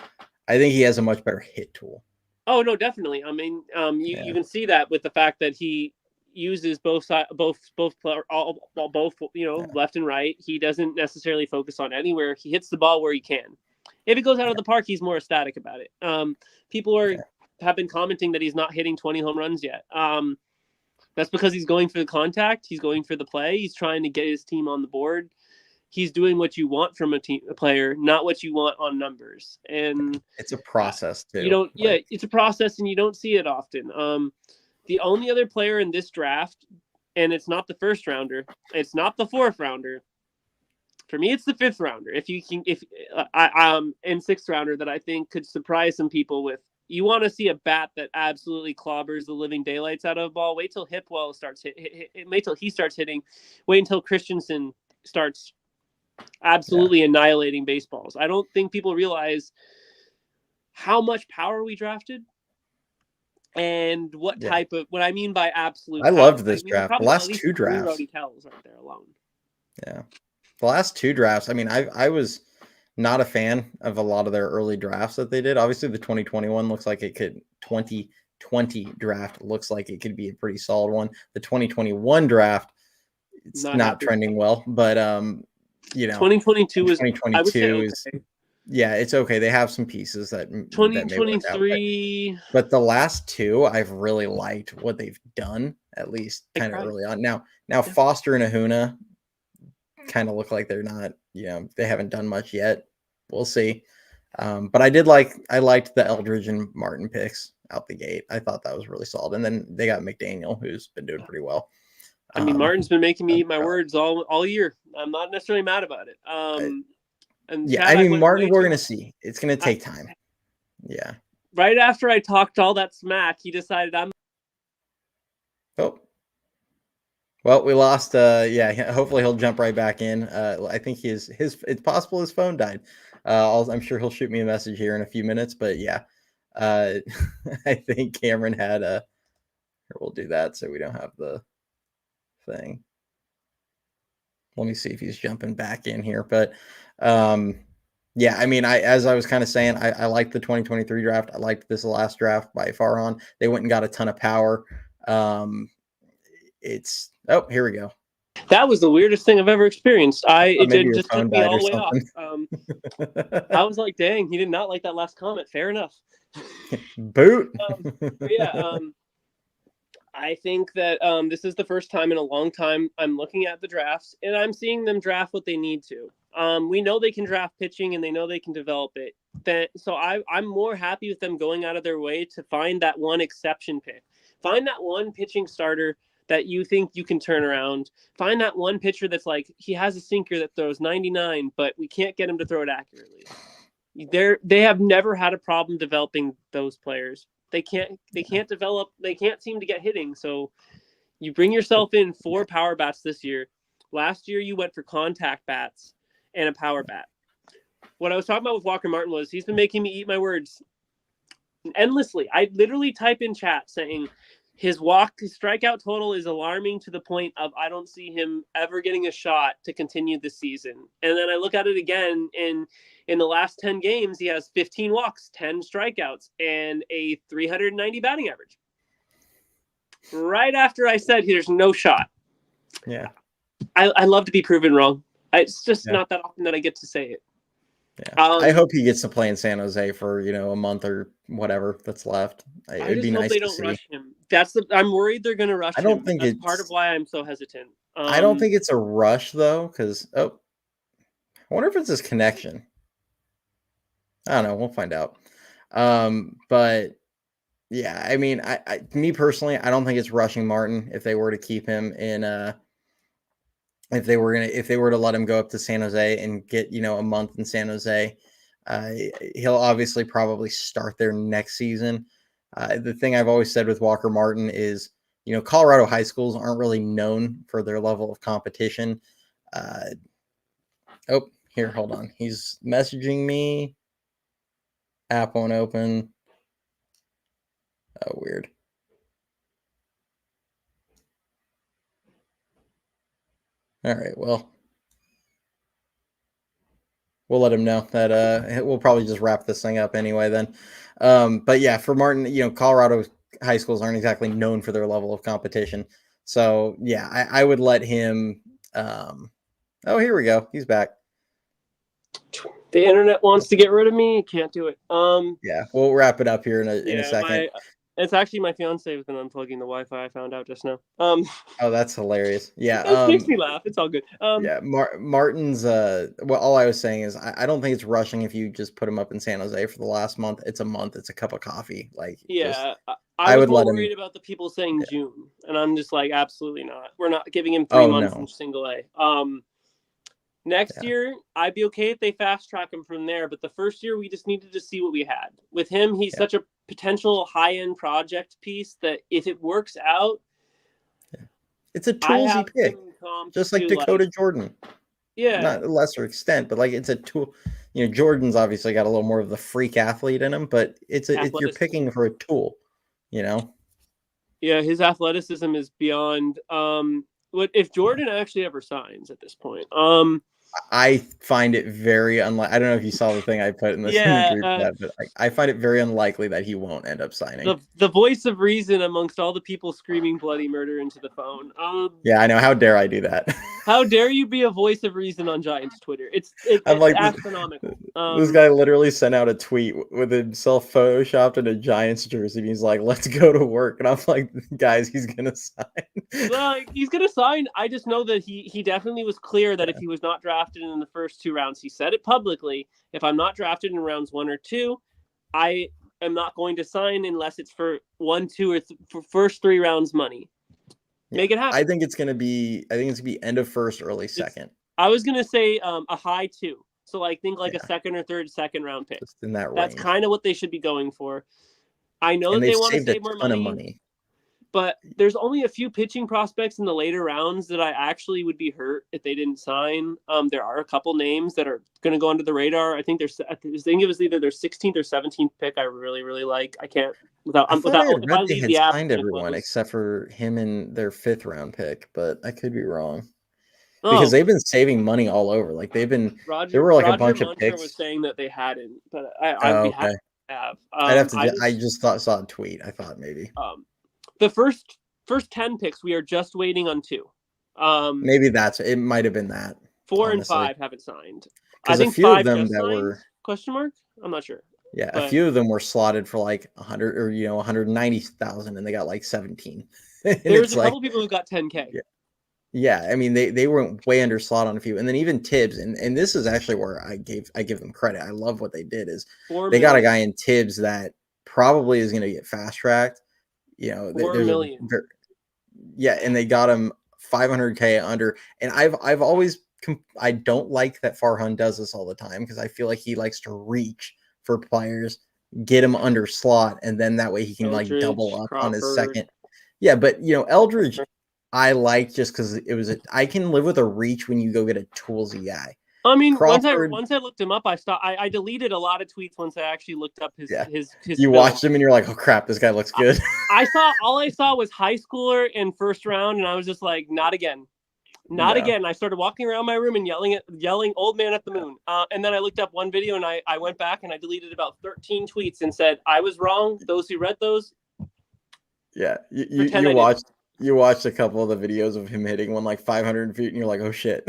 I think he has a much better hit tool. Oh no, definitely. I mean, you can see that with the fact that he uses both left and right. He doesn't necessarily focus on anywhere. He hits the ball where he can. If it goes out of the park, he's more ecstatic about it. People have been commenting that he's not hitting 20 home runs yet. That's because he's going for the contact. He's going for the play. He's trying to get his team on the board. He's doing what you want from a player, not what you want on numbers. And it's a process too. It's a process, and you don't see it often. The only other player in this draft, and it's not the first rounder, it's not the fourth rounder. For me, it's the fifth rounder. And sixth rounder that I think could surprise some people with. You want to see a bat that absolutely clobbers the living daylights out of a ball. Wait till Hipwell starts wait till he starts hitting. Wait until Christensen starts absolutely annihilating baseballs. I don't think people realize how much power we drafted and what type of, what I mean by absolute. I loved this draft. The last two drafts right there alone. Yeah, the last two drafts. I mean, I was not a fan of a lot of their early drafts that they did. Obviously, the 2021 looks like it could 2020 draft looks like it could be a pretty solid one. The 2021 draft, it's not trending well, but 2022 is 2022 is it's okay. They have some pieces that 2023, but the last two I've really liked what they've done, at least kind of early on. Now Foster and Ahuna kind of look like they're not, they haven't done much yet. We'll see. But I liked the Eldridge and Martin picks out the gate. I thought that was really solid. And then they got McDaniel, who's been doing pretty well. I mean, Martin's been making me eat my words all year. I'm not necessarily mad about it. Martin, we're going to see. It's going to take time. Yeah. Right after I talked all that smack, he decided Oh. Well, we lost. Hopefully he'll jump right back in. I think it's possible his phone died. I'm sure he'll shoot me a message here in a few minutes. But I think Cameron had a. We'll do that so we don't have the thing. Let me see if he's jumping back in here. But I mean, as I was kind of saying, I liked the 2023 draft. I liked this last draft by Farhan. They went and got a ton of power. Here we go. That was the weirdest thing I've ever experienced. It just took me all the way off. I was like, dang, he did not like that last comment. Fair enough. Boot. I think that this is the first time in a long time I'm looking at the drafts and I'm seeing them draft what they need to. We know they can draft pitching and they know they can develop it. So I'm more happy with them going out of their way to find that one exception pick. Find that one pitching starter that you think you can turn around. Find that one pitcher that's like, he has a sinker that throws 99, but we can't get him to throw it accurately. They have never had a problem developing those players. They can't develop. They can't seem to get hitting. So you bring yourself in 4 power bats this year. Last year you went for contact bats and a power bat. What I was talking about with Walker Martin was he's been making me eat my words endlessly. I literally type in chat saying his strikeout total is alarming to the point of I don't see him ever getting a shot to continue this season. And then I look at it again, and in the last 10 games, he has 15 walks, 10 strikeouts, and a 390 batting average. Right after I said there's no shot. Yeah. I love to be proven wrong. It's just not that often that I get to say it. Yeah. I hope he gets to play in San Jose for, a month or whatever that's left. It'd be nice they to don't see. Rush him. I'm worried they're going to rush him. I don't think that's part of why I'm so hesitant. I don't think it's a rush though, because I wonder if it's his connection. I don't know. We'll find out. But yeah, I mean, me personally, I don't think it's rushing Martin if they were to keep him in. If they were to let him go up to San Jose and get a month in San Jose, he'll obviously probably start there next season. The thing I've always said with Walker Martin is, Colorado high schools aren't really known for their level of competition. Here, hold on. He's messaging me. App won't open. Oh, weird. All right, well, we'll let him know that we'll probably just wrap this thing up anyway then. But yeah, for Martin, Colorado high schools aren't exactly known for their level of competition. So yeah, I would let him. Oh, here we go. He's back. The internet wants to get rid of me. Can't do it. Yeah, we'll wrap it up here in a second. It's actually my fiance has been unplugging the Wi-Fi. I found out just now. Oh, that's hilarious. Yeah, it makes me laugh. It's all good. Yeah, Martin's. Well, all I was saying is I don't think it's rushing if you just put him up in San Jose for the last month. It's a month. It's a cup of coffee. Like, yeah, I was more worried about the people saying June, and I'm just like, absolutely not. We're not giving him 3 months in single A. Next year, I'd be okay if they fast track him from there. But the first year, we just needed to see what we had. With him, he's such a potential high-end project piece that if it works out, it's a toolsy pick, just like Dakota Jordan. Yeah, not a lesser extent, but like it's a tool. Jordan's obviously got a little more of the freak athlete in him, but you're picking for a tool. Yeah, his athleticism is beyond. What if Jordan actually ever signs at this point? I find it very unlikely. I don't know if you saw the thing I put in the group chat, but I find it very unlikely that he won't end up signing. The voice of reason amongst all the people screaming bloody murder into the phone. Yeah, I know. How dare I do that? How dare you be a voice of reason on Giants Twitter? It's like astronomical. This guy literally sent out a tweet with himself photoshopped in a Giants jersey. And he's like, "Let's go to work," and I'm like, "Guys, he's gonna sign." Well, he's gonna sign. I just know that he definitely was clear that if he was not drafted in the first 2 rounds, he said it publicly. If I'm not drafted in rounds 1 or 2, I am not going to sign unless it's for 1, 2, or for first 3 rounds money. Make it happen. I think it's gonna be end of first, early second. I was gonna say a high 2. So think like a second or third second round pick. Just in that range. That's kind of what they should be going for. I know that they want to save more money. But there's only a few pitching prospects in the later rounds that I actually would be hurt if they didn't sign. There are a couple names that are going to go under the radar. I think it was either their 16th or 17th pick. I really, really like. I can't without. They had signed everyone except for him and their 5th round pick, but I could be wrong. Because they've been saving money all over. Like they've been. There were like a bunch of picks. Was saying that they hadn't, but I'd be happy to have. I'd have to. I just saw a tweet. I thought maybe. The first 10 picks, we are just waiting on 2. Maybe it might have been that. 4 and 5 haven't signed. I think a few of them that were question mark. I'm not sure. Yeah, a few of them were slotted for like 100 or 190,000, and they got like 17. There's a couple people who got 10K. Yeah. Yeah, I mean they went way under slot on a few, and then even Tibbs, and this is actually where I give them credit. I love what they did is 4 they got a million. guy in Tibbs that probably is going to get fast tracked. You know, 4 there's a million. yeah, and they got him 500K under, and I've always I don't like that Farhan does this all the time because I feel like he likes to reach for players, get him under slot, and then that way he can like double Eldridge, up on his Crawford. second. Yeah, but you know, Eldridge I like just because it was I can live with a reach when you go get a toolsy guy. I mean, Crawford, once I looked him up, I stopped. I deleted a lot of tweets once I actually looked up his yeah. his You film. watched him and you're like, oh crap, this guy looks good. All I saw was high schooler in first round, and I was just like, not again. Not No. again. I started walking around my room and yelling old man at the moon. And then I looked up one video and I went back and I deleted about 13 tweets and said, I was wrong. Those who read those. Yeah. You watched a couple of the videos of him hitting one like 500 feet and you're like, oh shit.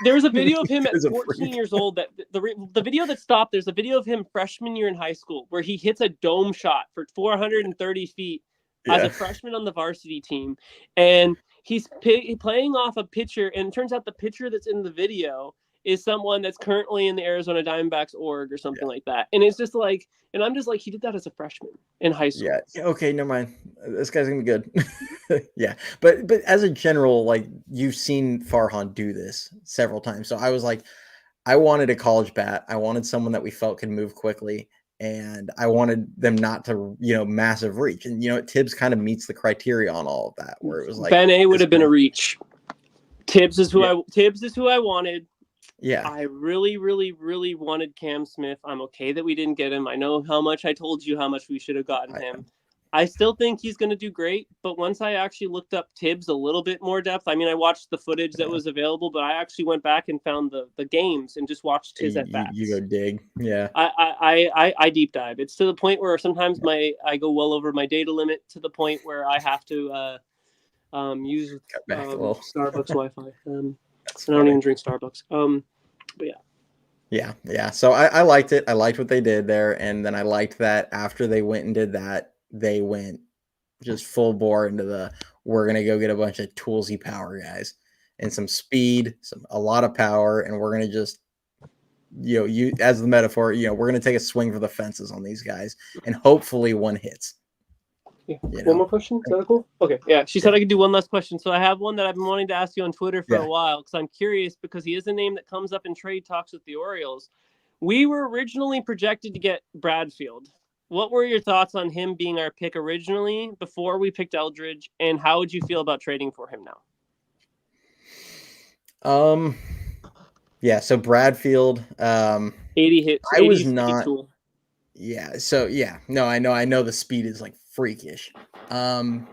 There was a video of him at 14 years old that the video that stopped, there's a video of him freshman year in high school where he hits a dome shot for 430 feet as a freshman on the varsity team. And he's playing off a pitcher, and it turns out the pitcher that's in the video is someone that's currently in the Arizona Diamondbacks org or something like that. And it's just like, and I'm just like, he did that as a freshman in high school. Yeah. Okay. Never mind. This guy's gonna be good. Yeah. But as a general, like you've seen Farhan do this several times. So I was like, I wanted a college bat. I wanted someone that we felt could move quickly. And I wanted them not to, you know, massive reach. And, you know, Tibbs kind of meets the criteria on all of that, where it was like Ben A would have been a reach. Tibbs is who I wanted. Yeah. I really, really, really wanted Cam Smith. I'm okay that we didn't get him. I know how much I told you how much we should have gotten him. I still think he's going to do great, but once I actually looked up Tibbs a little bit more depth, I mean, I watched the footage that was available, but I actually went back and found the games and just watched his at-bats. You go dig. Yeah. I deep dive. It's to the point where sometimes I go well over my data limit to the point where I have to use Starbucks Wi-Fi. I don't even drink Starbucks. But yeah. Yeah. So I liked it. I liked what they did there. And then I liked that after they went and did that, they went just full bore into we're going to go get a bunch of toolsy power guys and some speed, a lot of power. And we're going to just, you know, as the metaphor, you know, we're going to take a swing for the fences on these guys and hopefully one hits. Yeah. One more question? Is that cool? Okay. Yeah. She said I could do one last question. So I have one that I've been wanting to ask you on Twitter for a while because I'm curious because he is a name that comes up in trade talks with the Orioles. We were originally projected to get Bradfield. What were your thoughts on him being our pick originally before we picked Eldridge, and how would you feel about trading for him now? Yeah, so Bradfield 80 hits. I was not tool. Yeah, so yeah. No, I know the speed is like freakish. You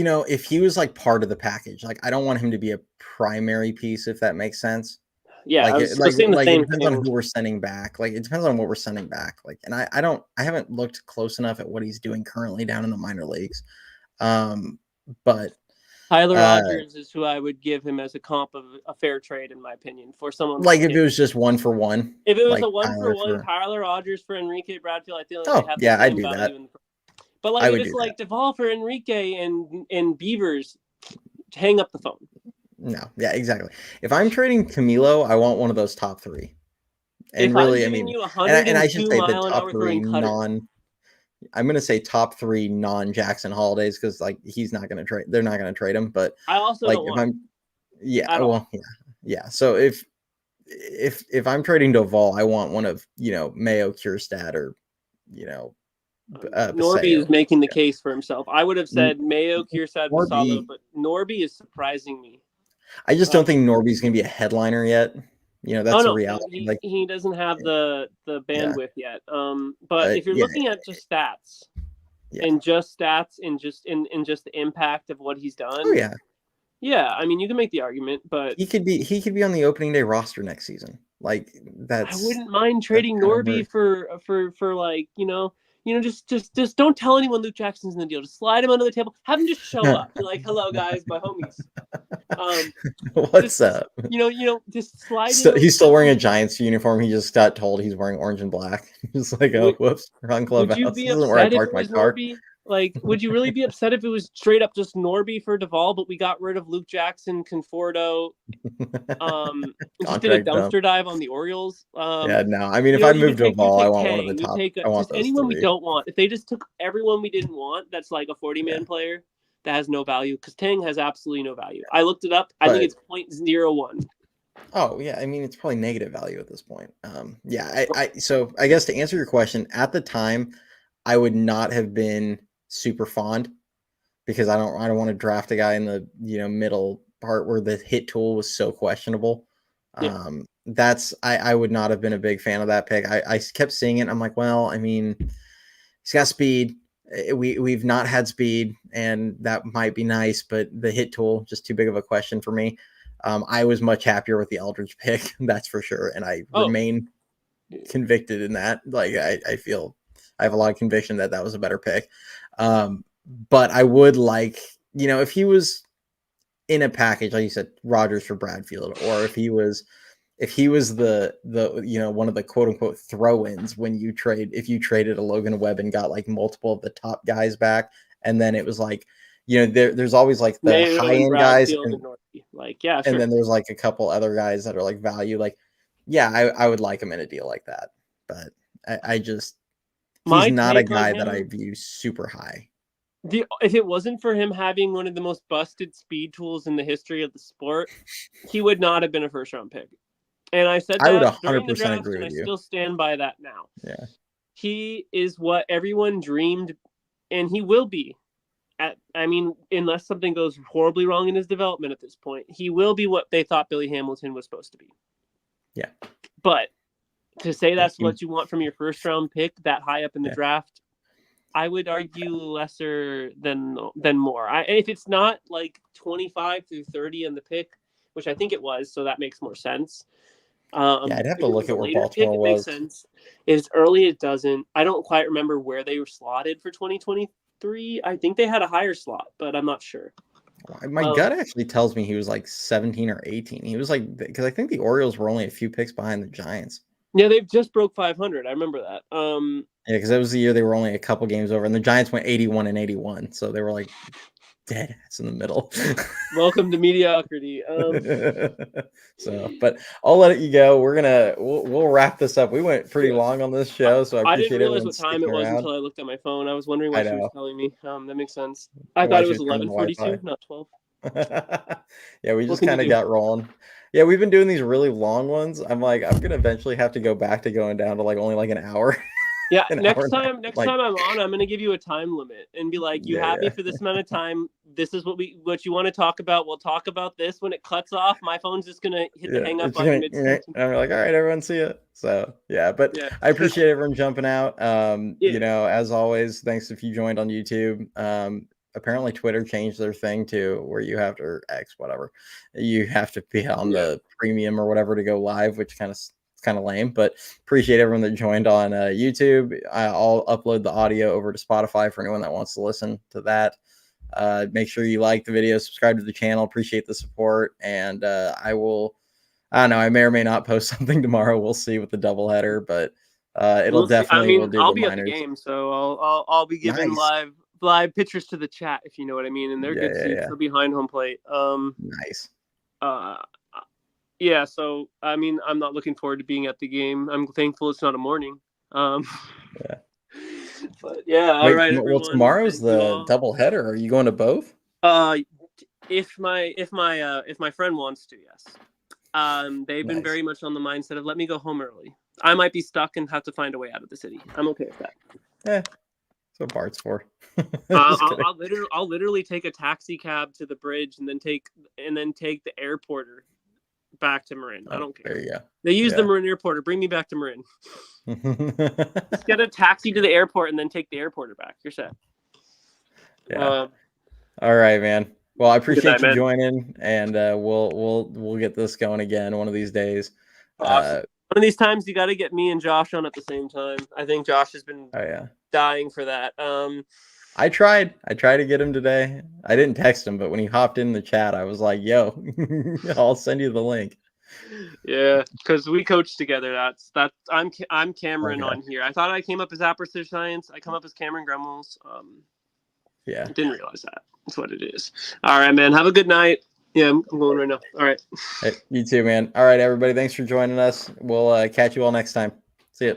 know, if he was like part of the package, like I don't want him to be a primary piece if that makes sense. Yeah, like it depends on who we're sending back. Like it depends on what we're sending back. Like, and I haven't looked close enough at what he's doing currently down in the minor leagues. But Tyler Rogers is who I would give him as a comp of a fair trade, in my opinion, for someone like if it was just 1-for-1. If it was like a 1-for-1, Tyler Rogers for Enrique Bradfield, I feel like they have I'd do that. But like if it's like Duvall for Enrique and Beavers, hang up the phone. No, yeah, exactly. If I'm trading Camilo, I want one of those top three. And really, I mean, and I should say the top three I'm going to say top three non-Jackson Holidays because like he's not going to trade. They're not going to trade him. But I also like don't if want yeah. So if I'm trading Duvall, I want one of Mayo, Kierstad, or Norby is making the case for himself. I would have said Mayo, Kierstad, Basallo, but Norby is surprising me. I just don't think Norby's going to be a headliner yet. That's a reality. He doesn't have the bandwidth yet. But if you're looking at just stats and just the impact of what he's done. Oh yeah. Yeah, I mean you can make the argument, but he could be on the opening day roster next season. Like that's I wouldn't mind trading Norby for like, just don't tell anyone Luke Jackson's in the deal. Just slide him under the table. Have him just show up. Be like, hello guys, my homies. What's up? Just slide. He's still wearing a Giants uniform. He just got told he's wearing orange and black. He's like, oh, whoops, wrong clubhouse. Would you be upset if it was Norby? Like, would you really be upset if it was straight up just Norby for Duvall, but we got rid of Luke Jackson, Conforto, just did a Contract dump. dumpster dive on the Orioles? Yeah, no. I mean, if You know, I you move could take Duvall, I want one of Tang, the you top. take I want just those anyone we 3. don't want. If they just took everyone we didn't want, that's like a 40-man player that has no value, because Tang has absolutely no value. I looked it up. I think it's 0.01. Oh yeah, I mean it's probably negative value at this point. So I guess to answer your question, at the time, I would not have been super fond because I don't want to draft a guy in the middle part where the hit tool was so questionable. Yeah. I would not have been a big fan of that pick. I kept seeing it. I'm like, well, I mean, he's got speed. We've not had speed, and that might be nice, but the hit tool just too big of a question for me. I was much happier with the Aldridge pick, that's for sure, and I remain convicted in that. Like I feel I have a lot of conviction that was a better pick. But I would like, if he was in a package, like you said, Rodgers for Bradfield, or if he was the one of the quote unquote throw-ins if you traded a Logan Webb and got like multiple of the top guys back, and then it was like, there's always like the high end guys, and then there's like a couple other guys that are like value. Like, yeah, I would like him in a deal like that, but I just he's not a guy that I view super high. If it wasn't for him having one of the most busted speed tools in the history of the sport, he would not have been a first-round pick. And I said that during the draft, and I still stand by that now. Yeah, he is what everyone dreamed, and he will be. Unless something goes horribly wrong in his development at this point, he will be what they thought Billy Hamilton was supposed to be. Yeah, but to say that's what you want from your first-round pick that high up in the draft, I would argue lesser than more. If it's not like 25 through 30 in the pick, which I think it was, so that makes more sense. I'd have to look at where Baltimore was. It makes sense. If it's early, it doesn't. I don't quite remember where they were slotted for 2023. I think they had a higher slot, but I'm not sure. My gut actually tells me he was like 17 or 18. He was like, because I think the Orioles were only a few picks behind the Giants. Yeah, they just broke 500. I remember that. Yeah, because that was the year they were only a couple games over, and the Giants went 81 and 81, so they were like dead ass in the middle. Welcome to mediocrity. But I'll let you go. We'll wrap this up. We went pretty long on this show, so I appreciate didn't realize what time it was until I looked at my phone. I was wondering what she was telling me. That makes sense. I thought it was 11:42, not 12. Yeah, we just kind of got rolling. Yeah, we've been doing these really long ones. I'm gonna eventually have to go back to going down to only an hour. Yeah, next time I'm on, I'm gonna give you a time limit and be like, you have me for this amount of time. This is what you want to talk about. We'll talk about this. When it cuts off, my phone's just gonna hit the hang up button. And I'm like, all right, everyone, see ya. So but I appreciate everyone jumping out. As always, thanks if you joined on YouTube. Apparently Twitter changed their thing to where you have to, or X, whatever, you have to be on the premium or whatever to go live, which kind of lame, but appreciate everyone that joined on YouTube. I'll upload the audio over to Spotify for anyone that wants to listen to that. Make sure you like the video, subscribe to the channel, appreciate the support, and I may or may not post something tomorrow. We'll see with the doubleheader, but it'll definitely. I'll be at the game, so I'll be giving live pictures to the chat, if you know what I mean, and they're good seats. They're behind home plate. Nice. Yeah, so I'm not looking forward to being at the game. I'm thankful it's not a morning. But yeah, all right. Well, tomorrow's the doubleheader. Are you going to both? If my friend wants to, yes. They've been very much on the mindset of let me go home early. I might be stuck and have to find a way out of the city. I'm okay with that. That's what Bart's for. I'll literally take a taxi cab to the bridge and then take the airporter back to Marin. I don't care. There you go. They use the Marin airporter. Bring me back to Marin. Just get a taxi to the airport and then take the airporter back. You're set. Yeah. All right, man. Well, I appreciate you joining, and we'll get this going again one of these days. Awesome. One of these times, you got to get me and Josh on at the same time. I think Josh has been dying for that. I tried to get him today. I didn't text him, but when he hopped in the chat, I was like, "Yo, I'll send you the link." Yeah, because we coach together. I'm Cameron on here. I thought I came up as Aperture Science. I come up as Cameron Gremmels. Yeah. I didn't realize that. That's what it is. All right, man. Have a good night. Yeah, I'm going right now. All right. Hey, you too, man. All right, everybody. Thanks for joining us. We'll catch you all next time. See ya.